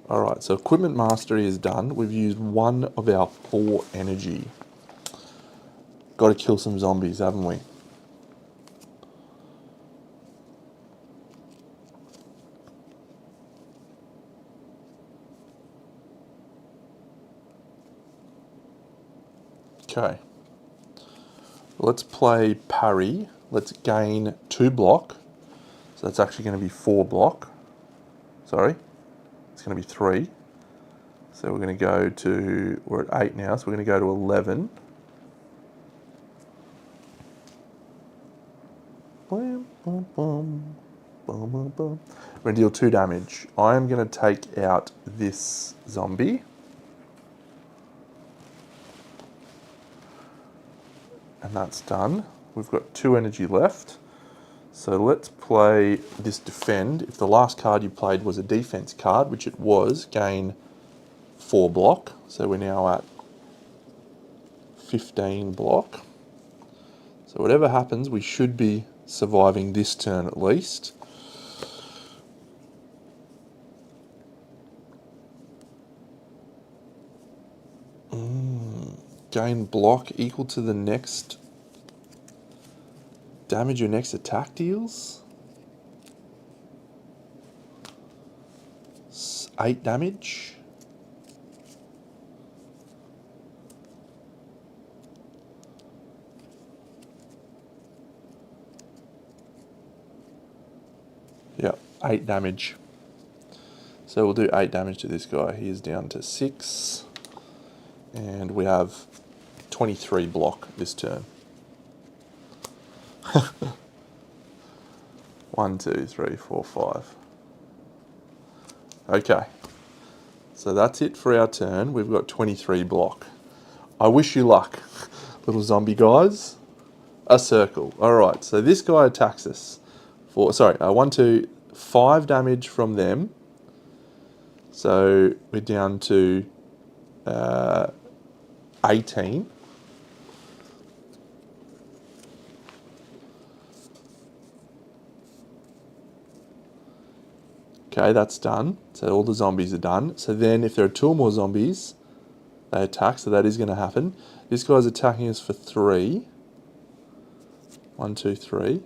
Alright, so Equipment Mastery is done. We've used 1 of our 4 energy. Got to kill some zombies, haven't we? Okay. Let's play parry. Let's gain 2 block. So that's actually going to be 4 block. Sorry. It's going to be 3. So we're going to go to, we're at 8 now, so we're going to go to 11. We're going to deal 2 damage. I am going to take out this zombie. And that's done. We've got 2 energy left. So let's play this defend. If the last card you played was a defense card, which it was, gain 4 block. So we're now at 15 block. So whatever happens, we should be surviving this turn at least. Gain block equal to the next damage your next attack deals. 8 damage. Yeah, 8 damage. So we'll do 8 damage to this guy. He is down to 6. And we have 23 block this turn. 1, 2, 3, 4, 5. Okay. So that's it for our turn. We've got 23 block. I wish you luck, little zombie guys. A circle. Alright, so this guy attacks us. 1, 2, 5 damage from them. So we're down to 18. Okay, that's done. So all the zombies are done. So then if there are 2 or more zombies, they attack. So that is going to happen. This guy's attacking us for 3. 1, 2, 3.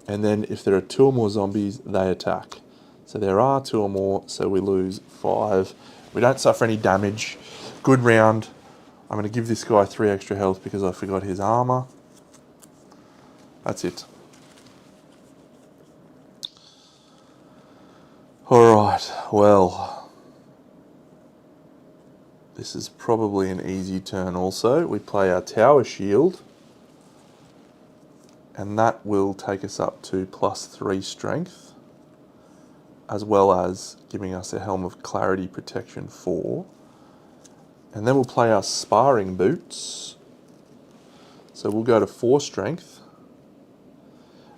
And then if there are 2 or more zombies, they attack. So there are 2 or more, so we lose 5. We don't suffer any damage. Good round. I'm going to give this guy 3 extra health because I forgot his armor. That's it. Alright, well, this is probably an easy turn also. We play our tower shield, and that will take us up to +3 strength, as well as giving us a Helm of Clarity protection 4. And then we'll play our sparring boots. So we'll go to 4 strength.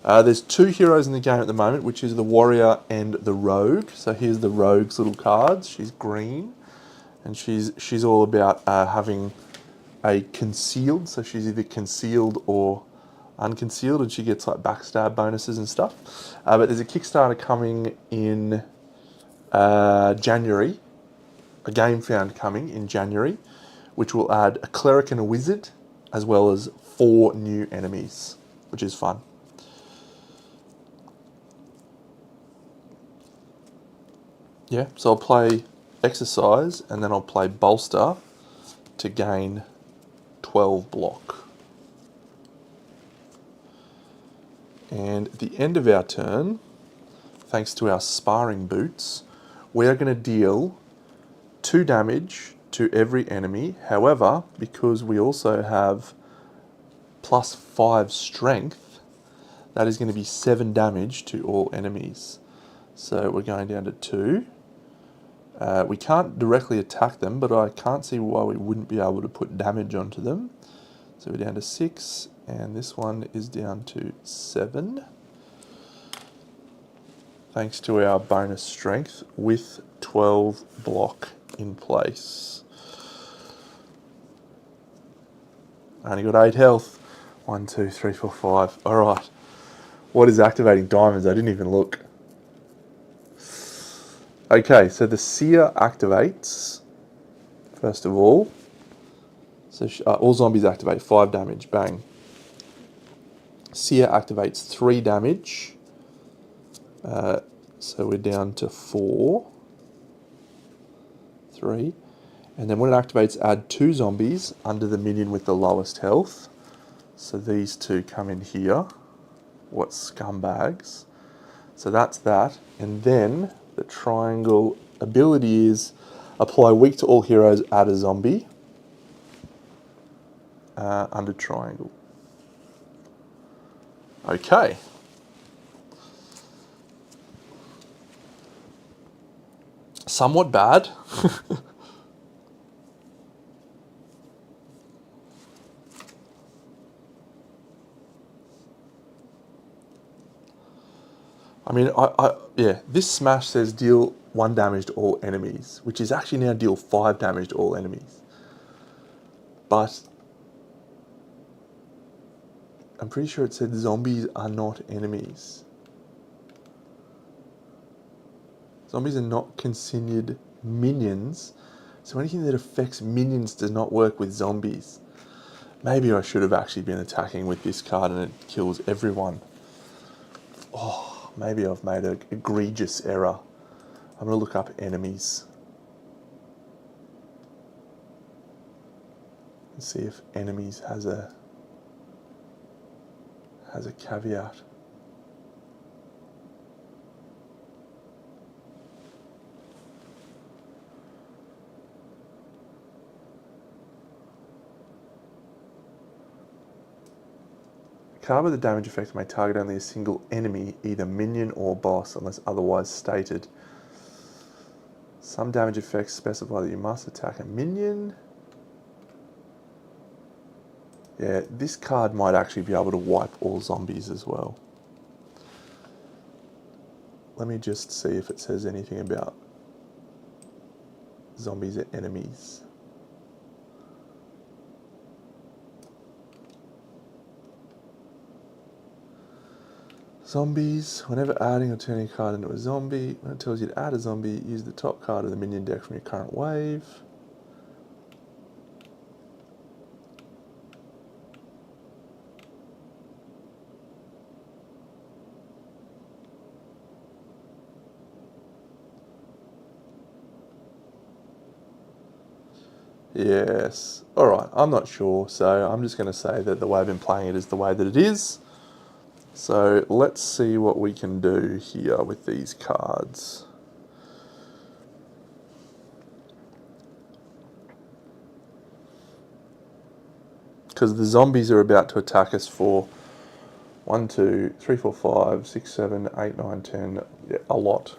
There's 2 heroes in the game at the moment, which is the warrior and the rogue. So here's the rogue's little cards. She's green, and she's all about having a concealed. So she's either concealed or unconcealed, and she gets like backstab bonuses and stuff. But there's a Kickstarter coming in January. A game found coming in January, which will add a cleric and a wizard, as well as 4 new enemies, which is fun. Yeah, so I'll play exercise and then I'll play bolster to gain 12 block. And at the end of our turn, thanks to our sparring boots, we are going to deal 2 damage to every enemy. However, because we also have +5 strength, that is going to be 7 damage to all enemies. So we're going down to 2. We can't directly attack them, but I can't see why we wouldn't be able to put damage onto them. So we're down to 6, and this one is down to 7. Thanks to our bonus strength with 12 block in place. Only got 8 health. 1, 2, 3, 4, 5. Alright. What is activating diamonds? I didn't even look. Okay, so the seer activates, first of all. So all zombies activate 5 damage, bang. Seer activates 3 damage. So we're down to 4. 3. And then when it activates, add 2 zombies under the minion with the lowest health. So these 2 come in here. What scumbags. So that's that. And then the triangle ability is apply weak to all heroes, add a zombie under triangle. Okay. Somewhat bad. I mean, yeah, this smash says deal 1 damage to all enemies, which is actually now deal 5 damage to all enemies. But I'm pretty sure it said zombies are not enemies. Zombies are not considered minions, so anything that affects minions does not work with zombies. Maybe I should have actually been attacking with this card and it kills everyone. Oh, maybe I've made an egregious error. I'm going to look up enemies and see if enemies has a caveat. A card with a damage effect may target only a single enemy, either minion or boss, unless otherwise stated. Some damage effects specify that you must attack a minion. Yeah, this card might actually be able to wipe all zombies as well. Let me just see if it says anything about zombies are enemies. Zombies, whenever adding or turning a card into a zombie, when it tells you to add a zombie, use the top card of the minion deck from your current wave. Yes. Alright, I'm not sure, so I'm just going to say that the way I've been playing it is the way that it is. So let's see what we can do here with these cards. Because the zombies are about to attack us for 1, 2, 3, 4, 5, 6, 7, 8, 9, 10, yeah, a lot.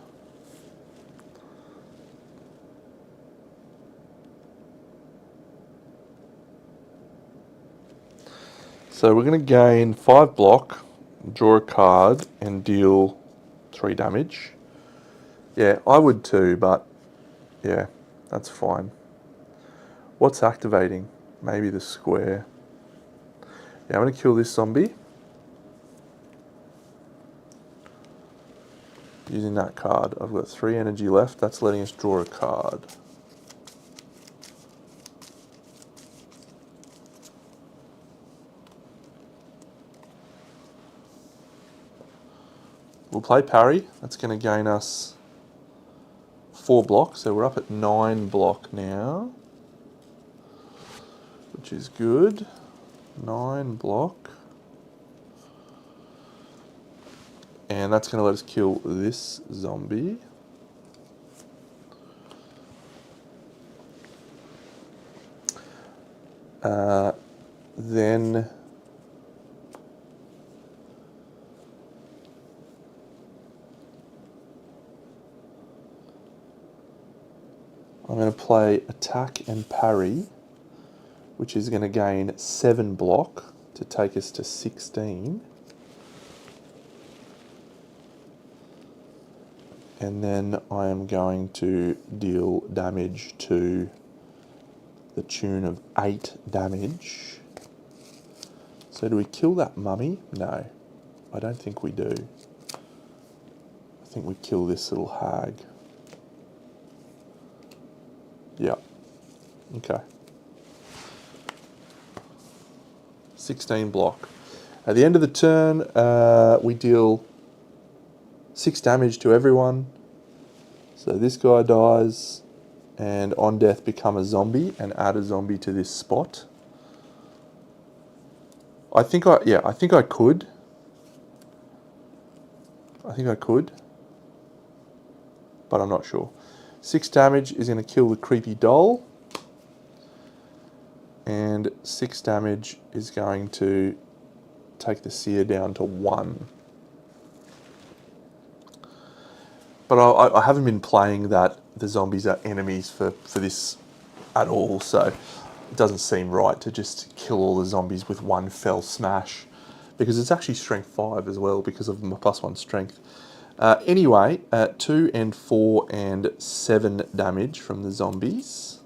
So we're going to gain 5 block, draw a card, and deal 3 damage. Yeah, I would too, but yeah, that's fine. What's activating? Maybe the square. Yeah, I'm going to kill this zombie using that card. I've got 3 energy left. That's letting us draw a card. We'll play parry. That's going to gain us 4 blocks, so we're up at 9 block now, which is good. 9 block. And that's going to let us kill this zombie. Then I'm going to play attack and parry, which is going to gain 7 block to take us to 16. And then I am going to deal damage to the tune of 8 damage. So do we kill that mummy? No, I don't think we do. I think we kill this little hag. Yeah, okay. 16 block. At the end of the turn, we deal 6 damage to everyone. So this guy dies, and on death become a zombie and add a zombie to this spot. I think I could. I think I could, but I'm not sure. 6 damage is going to kill the creepy doll, and 6 damage is going to take the seer down to 1. But I haven't been playing that the zombies are enemies for this at all, so it doesn't seem right to just kill all the zombies with one fell smash, because it's actually strength 5 as well because of my +1 strength. Anyway, 2 and 4 and 7 damage from the zombies.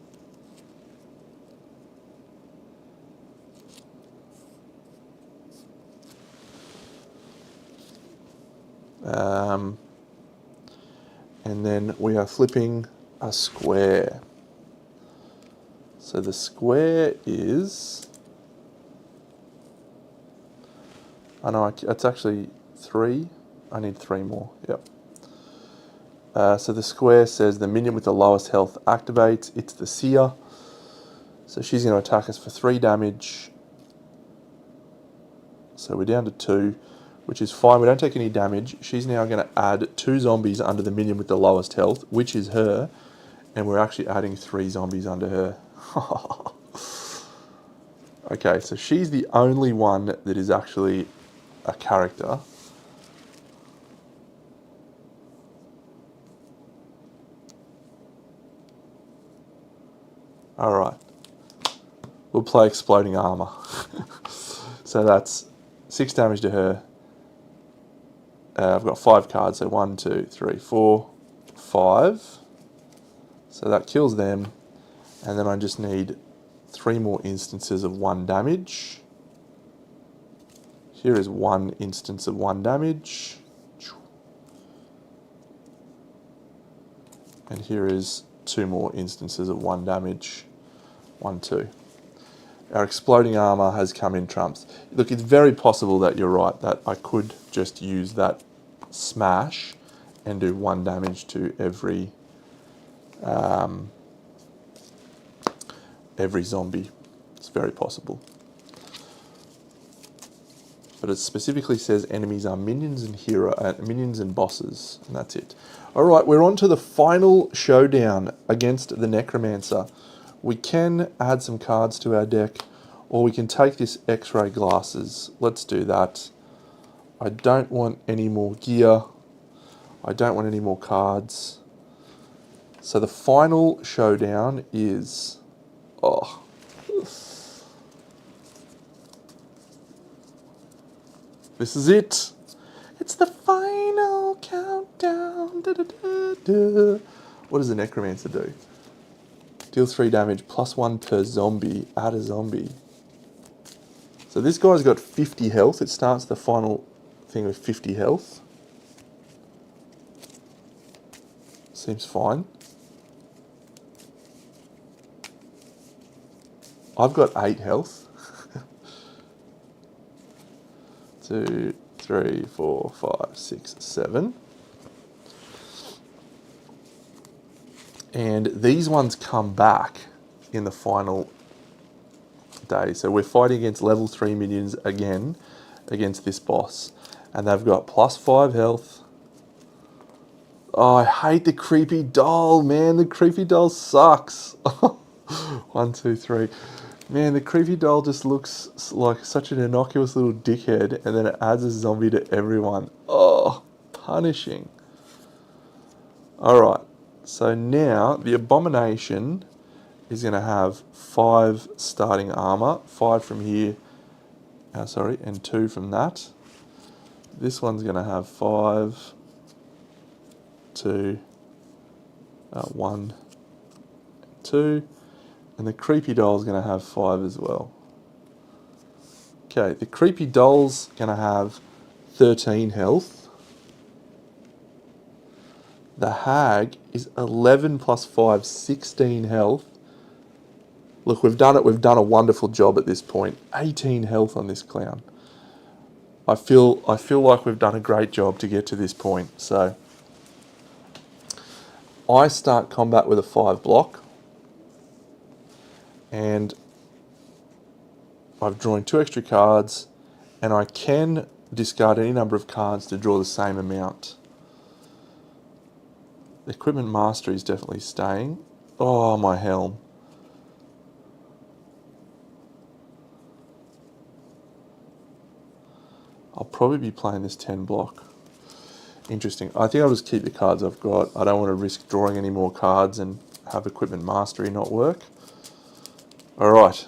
And then we are flipping a square. So the square is... I know it's actually 3. I need 3 more. Yep. So the square says the minion with the lowest health activates. It's the Seer. So she's going to attack us for 3 damage. So we're down to 2, which is fine. We don't take any damage. She's now going to add 2 zombies under the minion with the lowest health, which is her. And we're actually adding 3 zombies under her. Okay, so she's the only one that is actually a character. Alright. We'll play Exploding Armor. So that's 6 damage to her. I've got 5 cards, so 1, 2, 3, 4, 5. So that kills them. And then I just need 3 more instances of 1 damage. Here is 1 instance of 1 damage. And here is 2 more instances of 1 damage. 1, 2. Our Exploding Armor has come in trumps. Look, it's very possible that you're right, that I could just use that smash and do 1 damage to every zombie. It's very possible. But it specifically says enemies are minions and minions and bosses, and that's it. All right, we're on to the final showdown against the Necromancer. We can add some cards to our deck, or we can take this X-ray glasses. Let's do that. I don't want any more gear. I don't want any more cards. So the final showdown is... Oh. This is it. It's the final countdown. Da, da, da, da. What does the Necromancer do? Deal 3 damage, +1 per zombie. Add a zombie. So this guy's got 50 health. It starts the final thing with 50 health. Seems fine. I've got 8 health. 2, 3, 4, 5, 6, 7. And these ones come back in the final day. So we're fighting against level 3 minions again, against this boss. And they've got +5 health. Oh, I hate the creepy doll, man. The creepy doll sucks. 1, 2, 3. Man, the creepy doll just looks like such an innocuous little dickhead, and then it adds a zombie to everyone. Oh, punishing. Alright, so now the Abomination is going to have 5 starting armor, 5 from here, and 2 from that. This one's going to have 5, 2, 1, 2. And the creepy doll's going to have 5 as well. Okay, the creepy doll's going to have 13 health. The hag is 11 + 5, 16 health. Look, we've done it. We've done a wonderful job at this point. 18 health on this clown. I feel like we've done a great job to get to this point. So I start combat with a 5 block. And I've drawn 2 extra cards, and I can discard any number of cards to draw the same amount. Equipment Mastery is definitely staying. Oh, my helm. I'll probably be playing this 10 block. Interesting. I think I'll just keep the cards I've got. I don't want to risk drawing any more cards and have Equipment Mastery not work. Alright,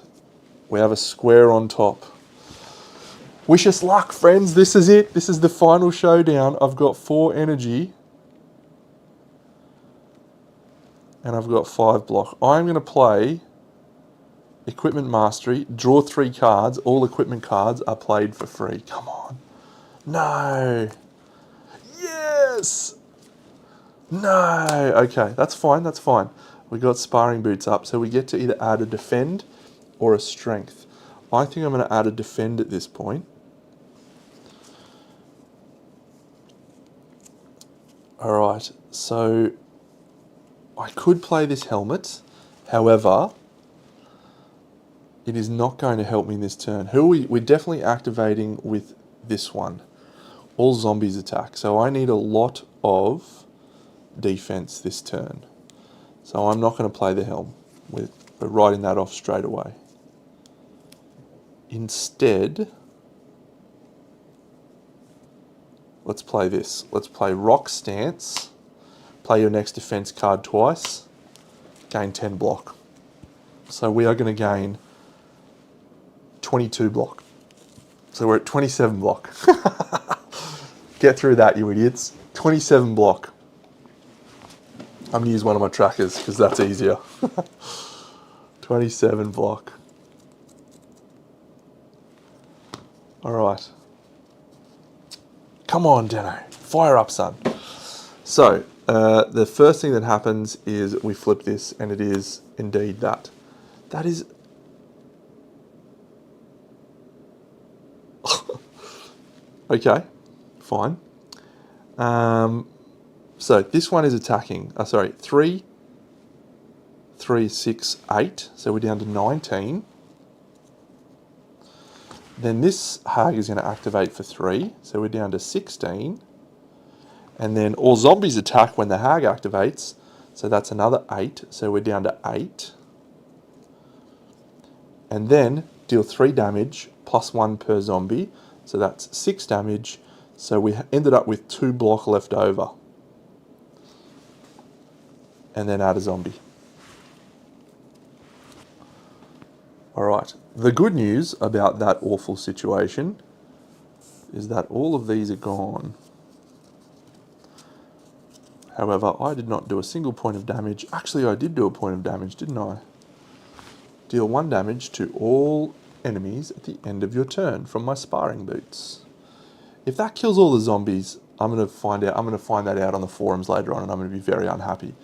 we have a square on top. Wish us luck, friends. This is it. This is the final showdown. I've got 4 energy. And I've got 5 block. I'm going to play Equipment Mastery, draw 3 cards. All equipment cards are played for free. Come on. No. Yes! No! Okay, that's fine, that's fine. We got sparring boots up, so we get to either add a defend or a strength. I think I'm going to add a defend at this point. Alright, so I could play this helmet. However, it is not going to help me in this turn. We're definitely activating with this one. All zombies attack. So I need a lot of defense this turn. So I'm not going to play the helm. We're writing that off straight away. Instead, let's play this. Let's play Rock Stance. Play your next defense card twice. Gain 10 block. So we are going to gain 22 block. So we're at 27 block. Get through that, you idiots. 27 block. I'm going to use one of my trackers because that's easier. 27 block. Alright. Come on, Deno. Fire up, son. So, the first thing that happens is we flip this, and it is indeed that. That is... Okay, fine. So this one is attacking. 3, 6, 8. So we're down to 19. Then this hag is going to activate for 3. So we're down to 16. And then all zombies attack when the hag activates. So that's another 8. So we're down to 8. And then deal 3 damage plus 1 per zombie. So that's 6 damage. So we ended up with 2 block left over. And then add a zombie. Alright, the good news about that awful situation is that all of these are gone. However, I did not do a single point of damage. Actually, I did do a point of damage, didn't I? Deal 1 damage to all enemies at the end of your turn from my sparring boots. If that kills all the zombies, I'm going to find that out on the forums later on, and I'm going to be very unhappy.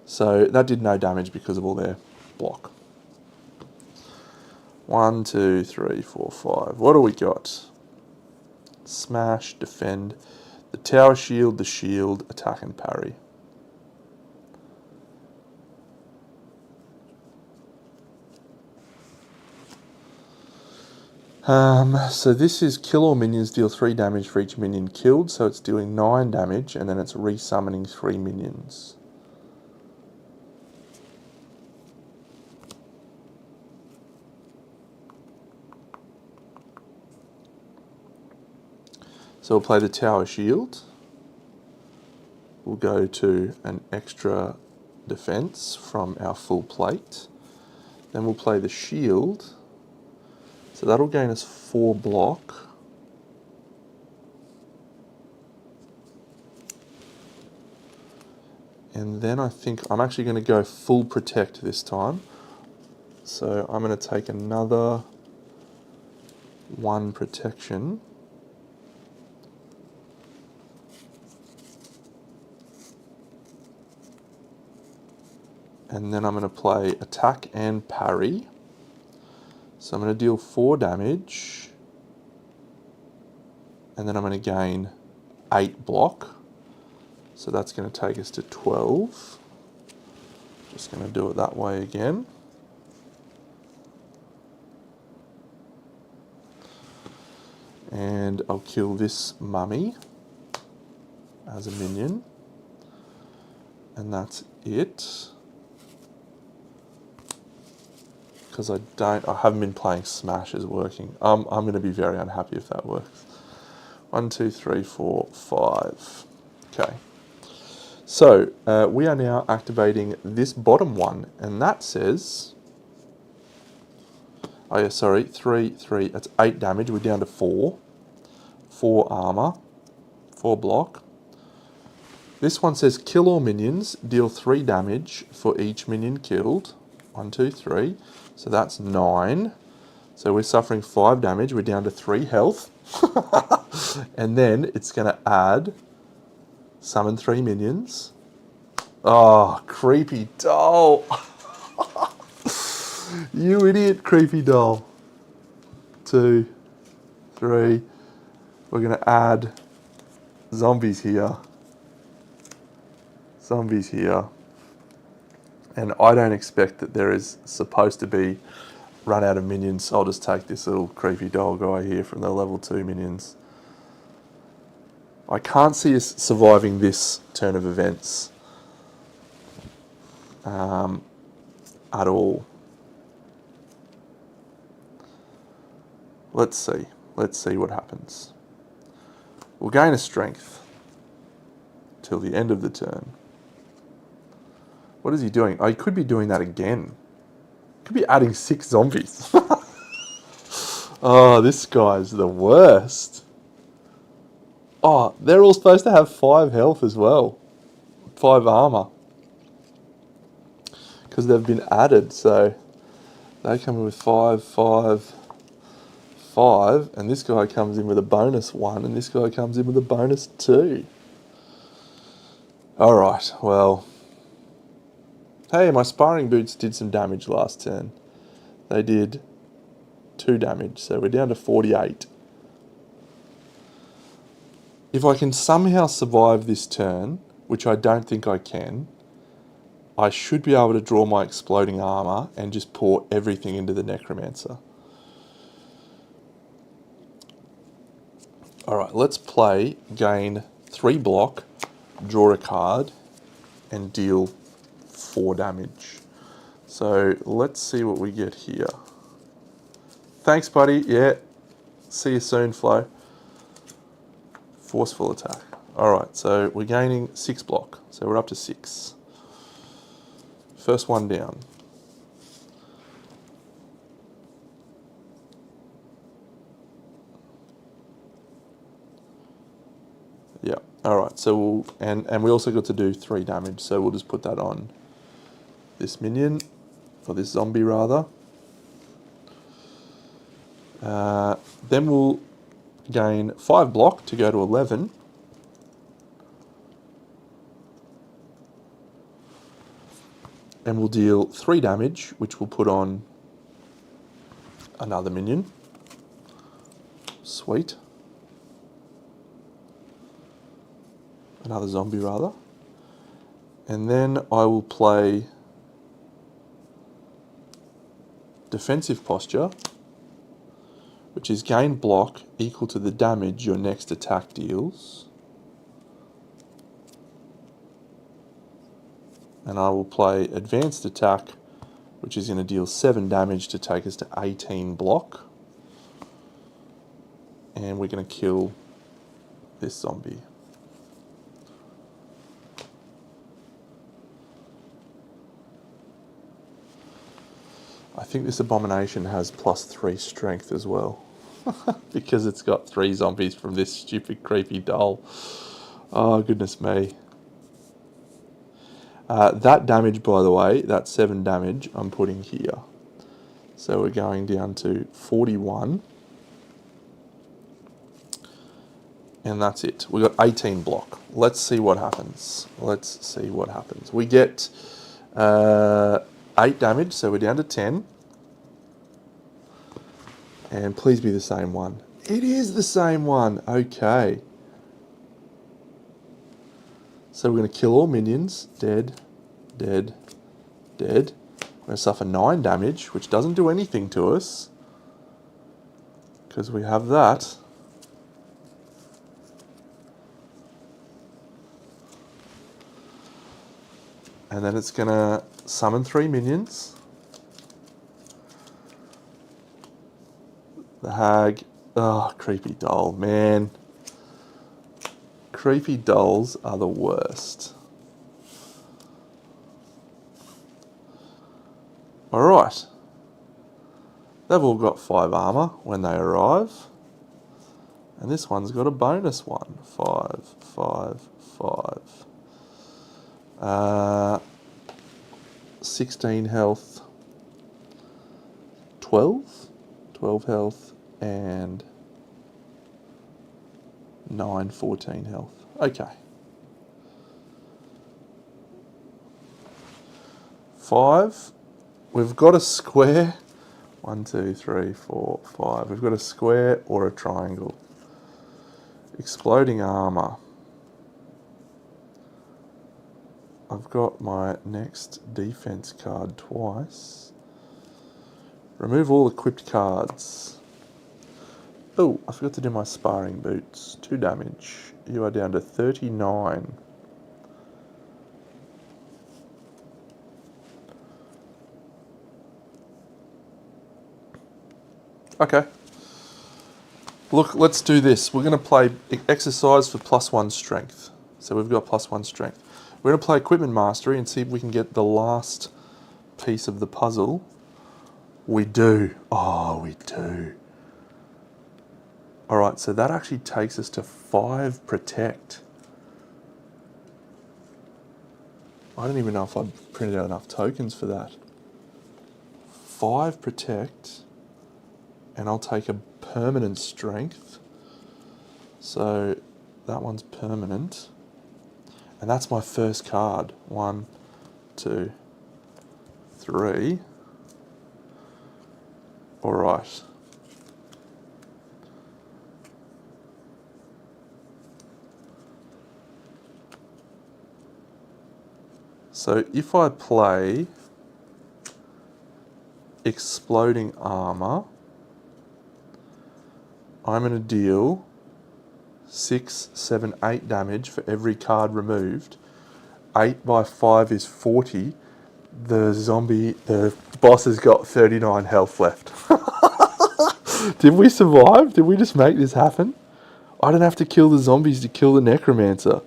So that did no damage because of all their block. 1, 2, 3, 4, 5. What do we got? Smash, defend, the tower shield, the shield, attack and parry. So this is kill all minions, deal 3 damage for each minion killed, so it's dealing 9 damage, and then it's resummoning 3 minions. So we'll play the tower shield. We'll go to an extra defense from our full plate. Then we'll play the shield. So that'll gain us 4 block. And then I think I'm actually going to go full protect this time. So I'm going to take another 1 protection. And then I'm going to play attack and parry. So I'm going to deal 4 damage. And then I'm going to gain 8 block. So that's going to take us to 12. Just going to do it that way again. And I'll kill this mummy as a minion. And that's it. Because I haven't been playing Smash is working. I'm going to be very unhappy if that works. 1, 2, 3, 4, 5. Okay. So we are now activating this bottom one, and that says, oh yeah, sorry, 3, 3. That's 8 damage. We're down to 4. 4 armor, 4 block. This one says kill all minions, deal 3 damage for each minion killed. 1, 2, 3. So that's 9. So we're suffering 5 damage. We're down to 3 health. And then it's going to add Summon 3 minions. Oh, creepy doll. You idiot, creepy doll. 2, 3. We're going to add zombies here. Zombies here. And I don't expect that there is supposed to be run out of minions, so I'll just take this little creepy doll guy here from the level 2 minions. I can't see us surviving this turn of events at all. Let's see. Let's see what happens. We'll gain a strength till the end of the turn. What is he doing? Oh, he could be doing that again. Could be adding 6 zombies. Oh, this guy's the worst. Oh, they're all supposed to have 5 health as well. 5 armor. Because they've been added, so they come in with 5, 5, 5, and this guy comes in with a bonus 1, and this guy comes in with a bonus 2. Alright, well. Hey, my sparring boots did some damage last turn. They did 2 damage, so we're down to 48. If I can somehow survive this turn, which I don't think I can, I should be able to draw my exploding armor and just pour everything into the Necromancer. Alright, let's play, gain 3 block, draw a card, and deal 4 damage. So let's see what we get here. Thanks, buddy. Yeah. See you soon, Flo. Forceful attack. Alright, so we're gaining 6 block. So we're up to 6. First one down. Yeah. Alright, so we'll and we also got to do 3 damage, so we'll just put that on this minion, or this zombie rather. Then we'll gain 5 block to go to 11. And we'll deal 3 damage, which we'll put on another minion. Sweet. Another zombie rather. And then I will play defensive posture, which is gain block equal to the damage your next attack deals. And I will play advanced attack, which is going to deal 7 damage to take us to 18 block. And we're going to kill this zombie. I think this abomination has +3 strength as well. Because it's got 3 zombies from this stupid creepy doll. Oh, goodness me. That damage, by the way, that 7 damage, I'm putting here. So we're going down to 41. And that's it. We've got 18 block. Let's see what happens. Let's see what happens. We get 8 damage, so we're down to 10. And please be the same one. It is the same one. Okay. So we're going to kill all minions. Dead, dead, dead. We're going to suffer 9 damage, which doesn't do anything to us. Because we have that. And then it's going to summon 3 minions. The hag. Oh, creepy doll, man. Creepy dolls are the worst. Alright. They've all got 5 armor when they arrive. And this one's got a bonus 1. 5, 5, 5. 16 health. 12? 12 health. And 9, 14 health. Okay. 5. We've got a square. 1, 2, 3, 4, 5. We've got a square or a triangle. Exploding armor. I've got my next defense card twice. Remove all equipped cards. Oh, I forgot to do my sparring boots. 2 damage. You are down to 39. Okay. Look, let's do this. We're going to play exercise for +1 strength. So we've got +1 strength. We're going to play equipment mastery and see if we can get the last piece of the puzzle. We do. Oh, we do. All right, so that actually takes us to 5 protect. I don't even know if I've printed out enough tokens for that. 5 protect, and I'll take a permanent strength. So that one's permanent. And that's my first card. 1, 2, 3. All right. So if I play exploding armor, I'm going to deal 6, 7, 8 damage for every card removed. 8 by 5 is 40. The boss has got 39 health left. Did we survive? Did we just make this happen? I don't have to kill the zombies to kill the necromancer.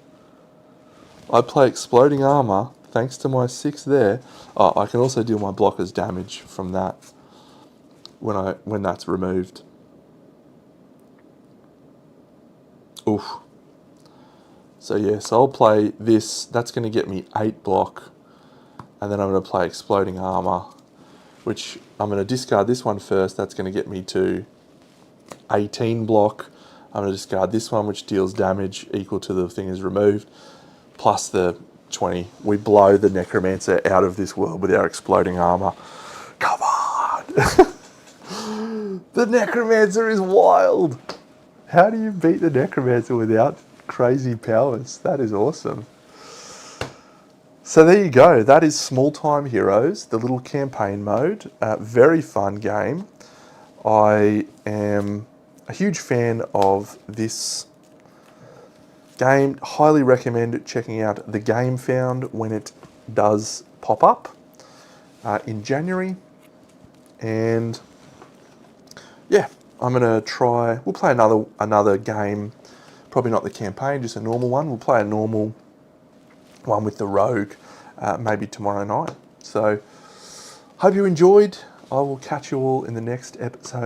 I play exploding armor, thanks to my 6 there. Oh, I can also deal my blockers damage from that when that's removed. Oof. So yeah, so I'll play this. That's going to get me 8 block. And then I'm going to play exploding armor, which I'm going to discard this one first. That's going to get me to 18 block. I'm going to discard this one, which deals damage equal to the thing is removed, plus the 20. We blow the necromancer out of this world with our exploding armor. Come on! The necromancer is wild! How do you beat the necromancer without crazy powers? That is awesome. So there you go. That is Small Time Heroes, the little campaign mode. Very fun game. I am a huge fan of this game. Highly recommend checking out the Game Found when it does pop up in January. And yeah, I'm gonna try. We'll play another game. Probably not the campaign, just a normal one. We'll play a normal one with the rogue maybe tomorrow night. So hope you enjoyed. I will catch you all in the next episode.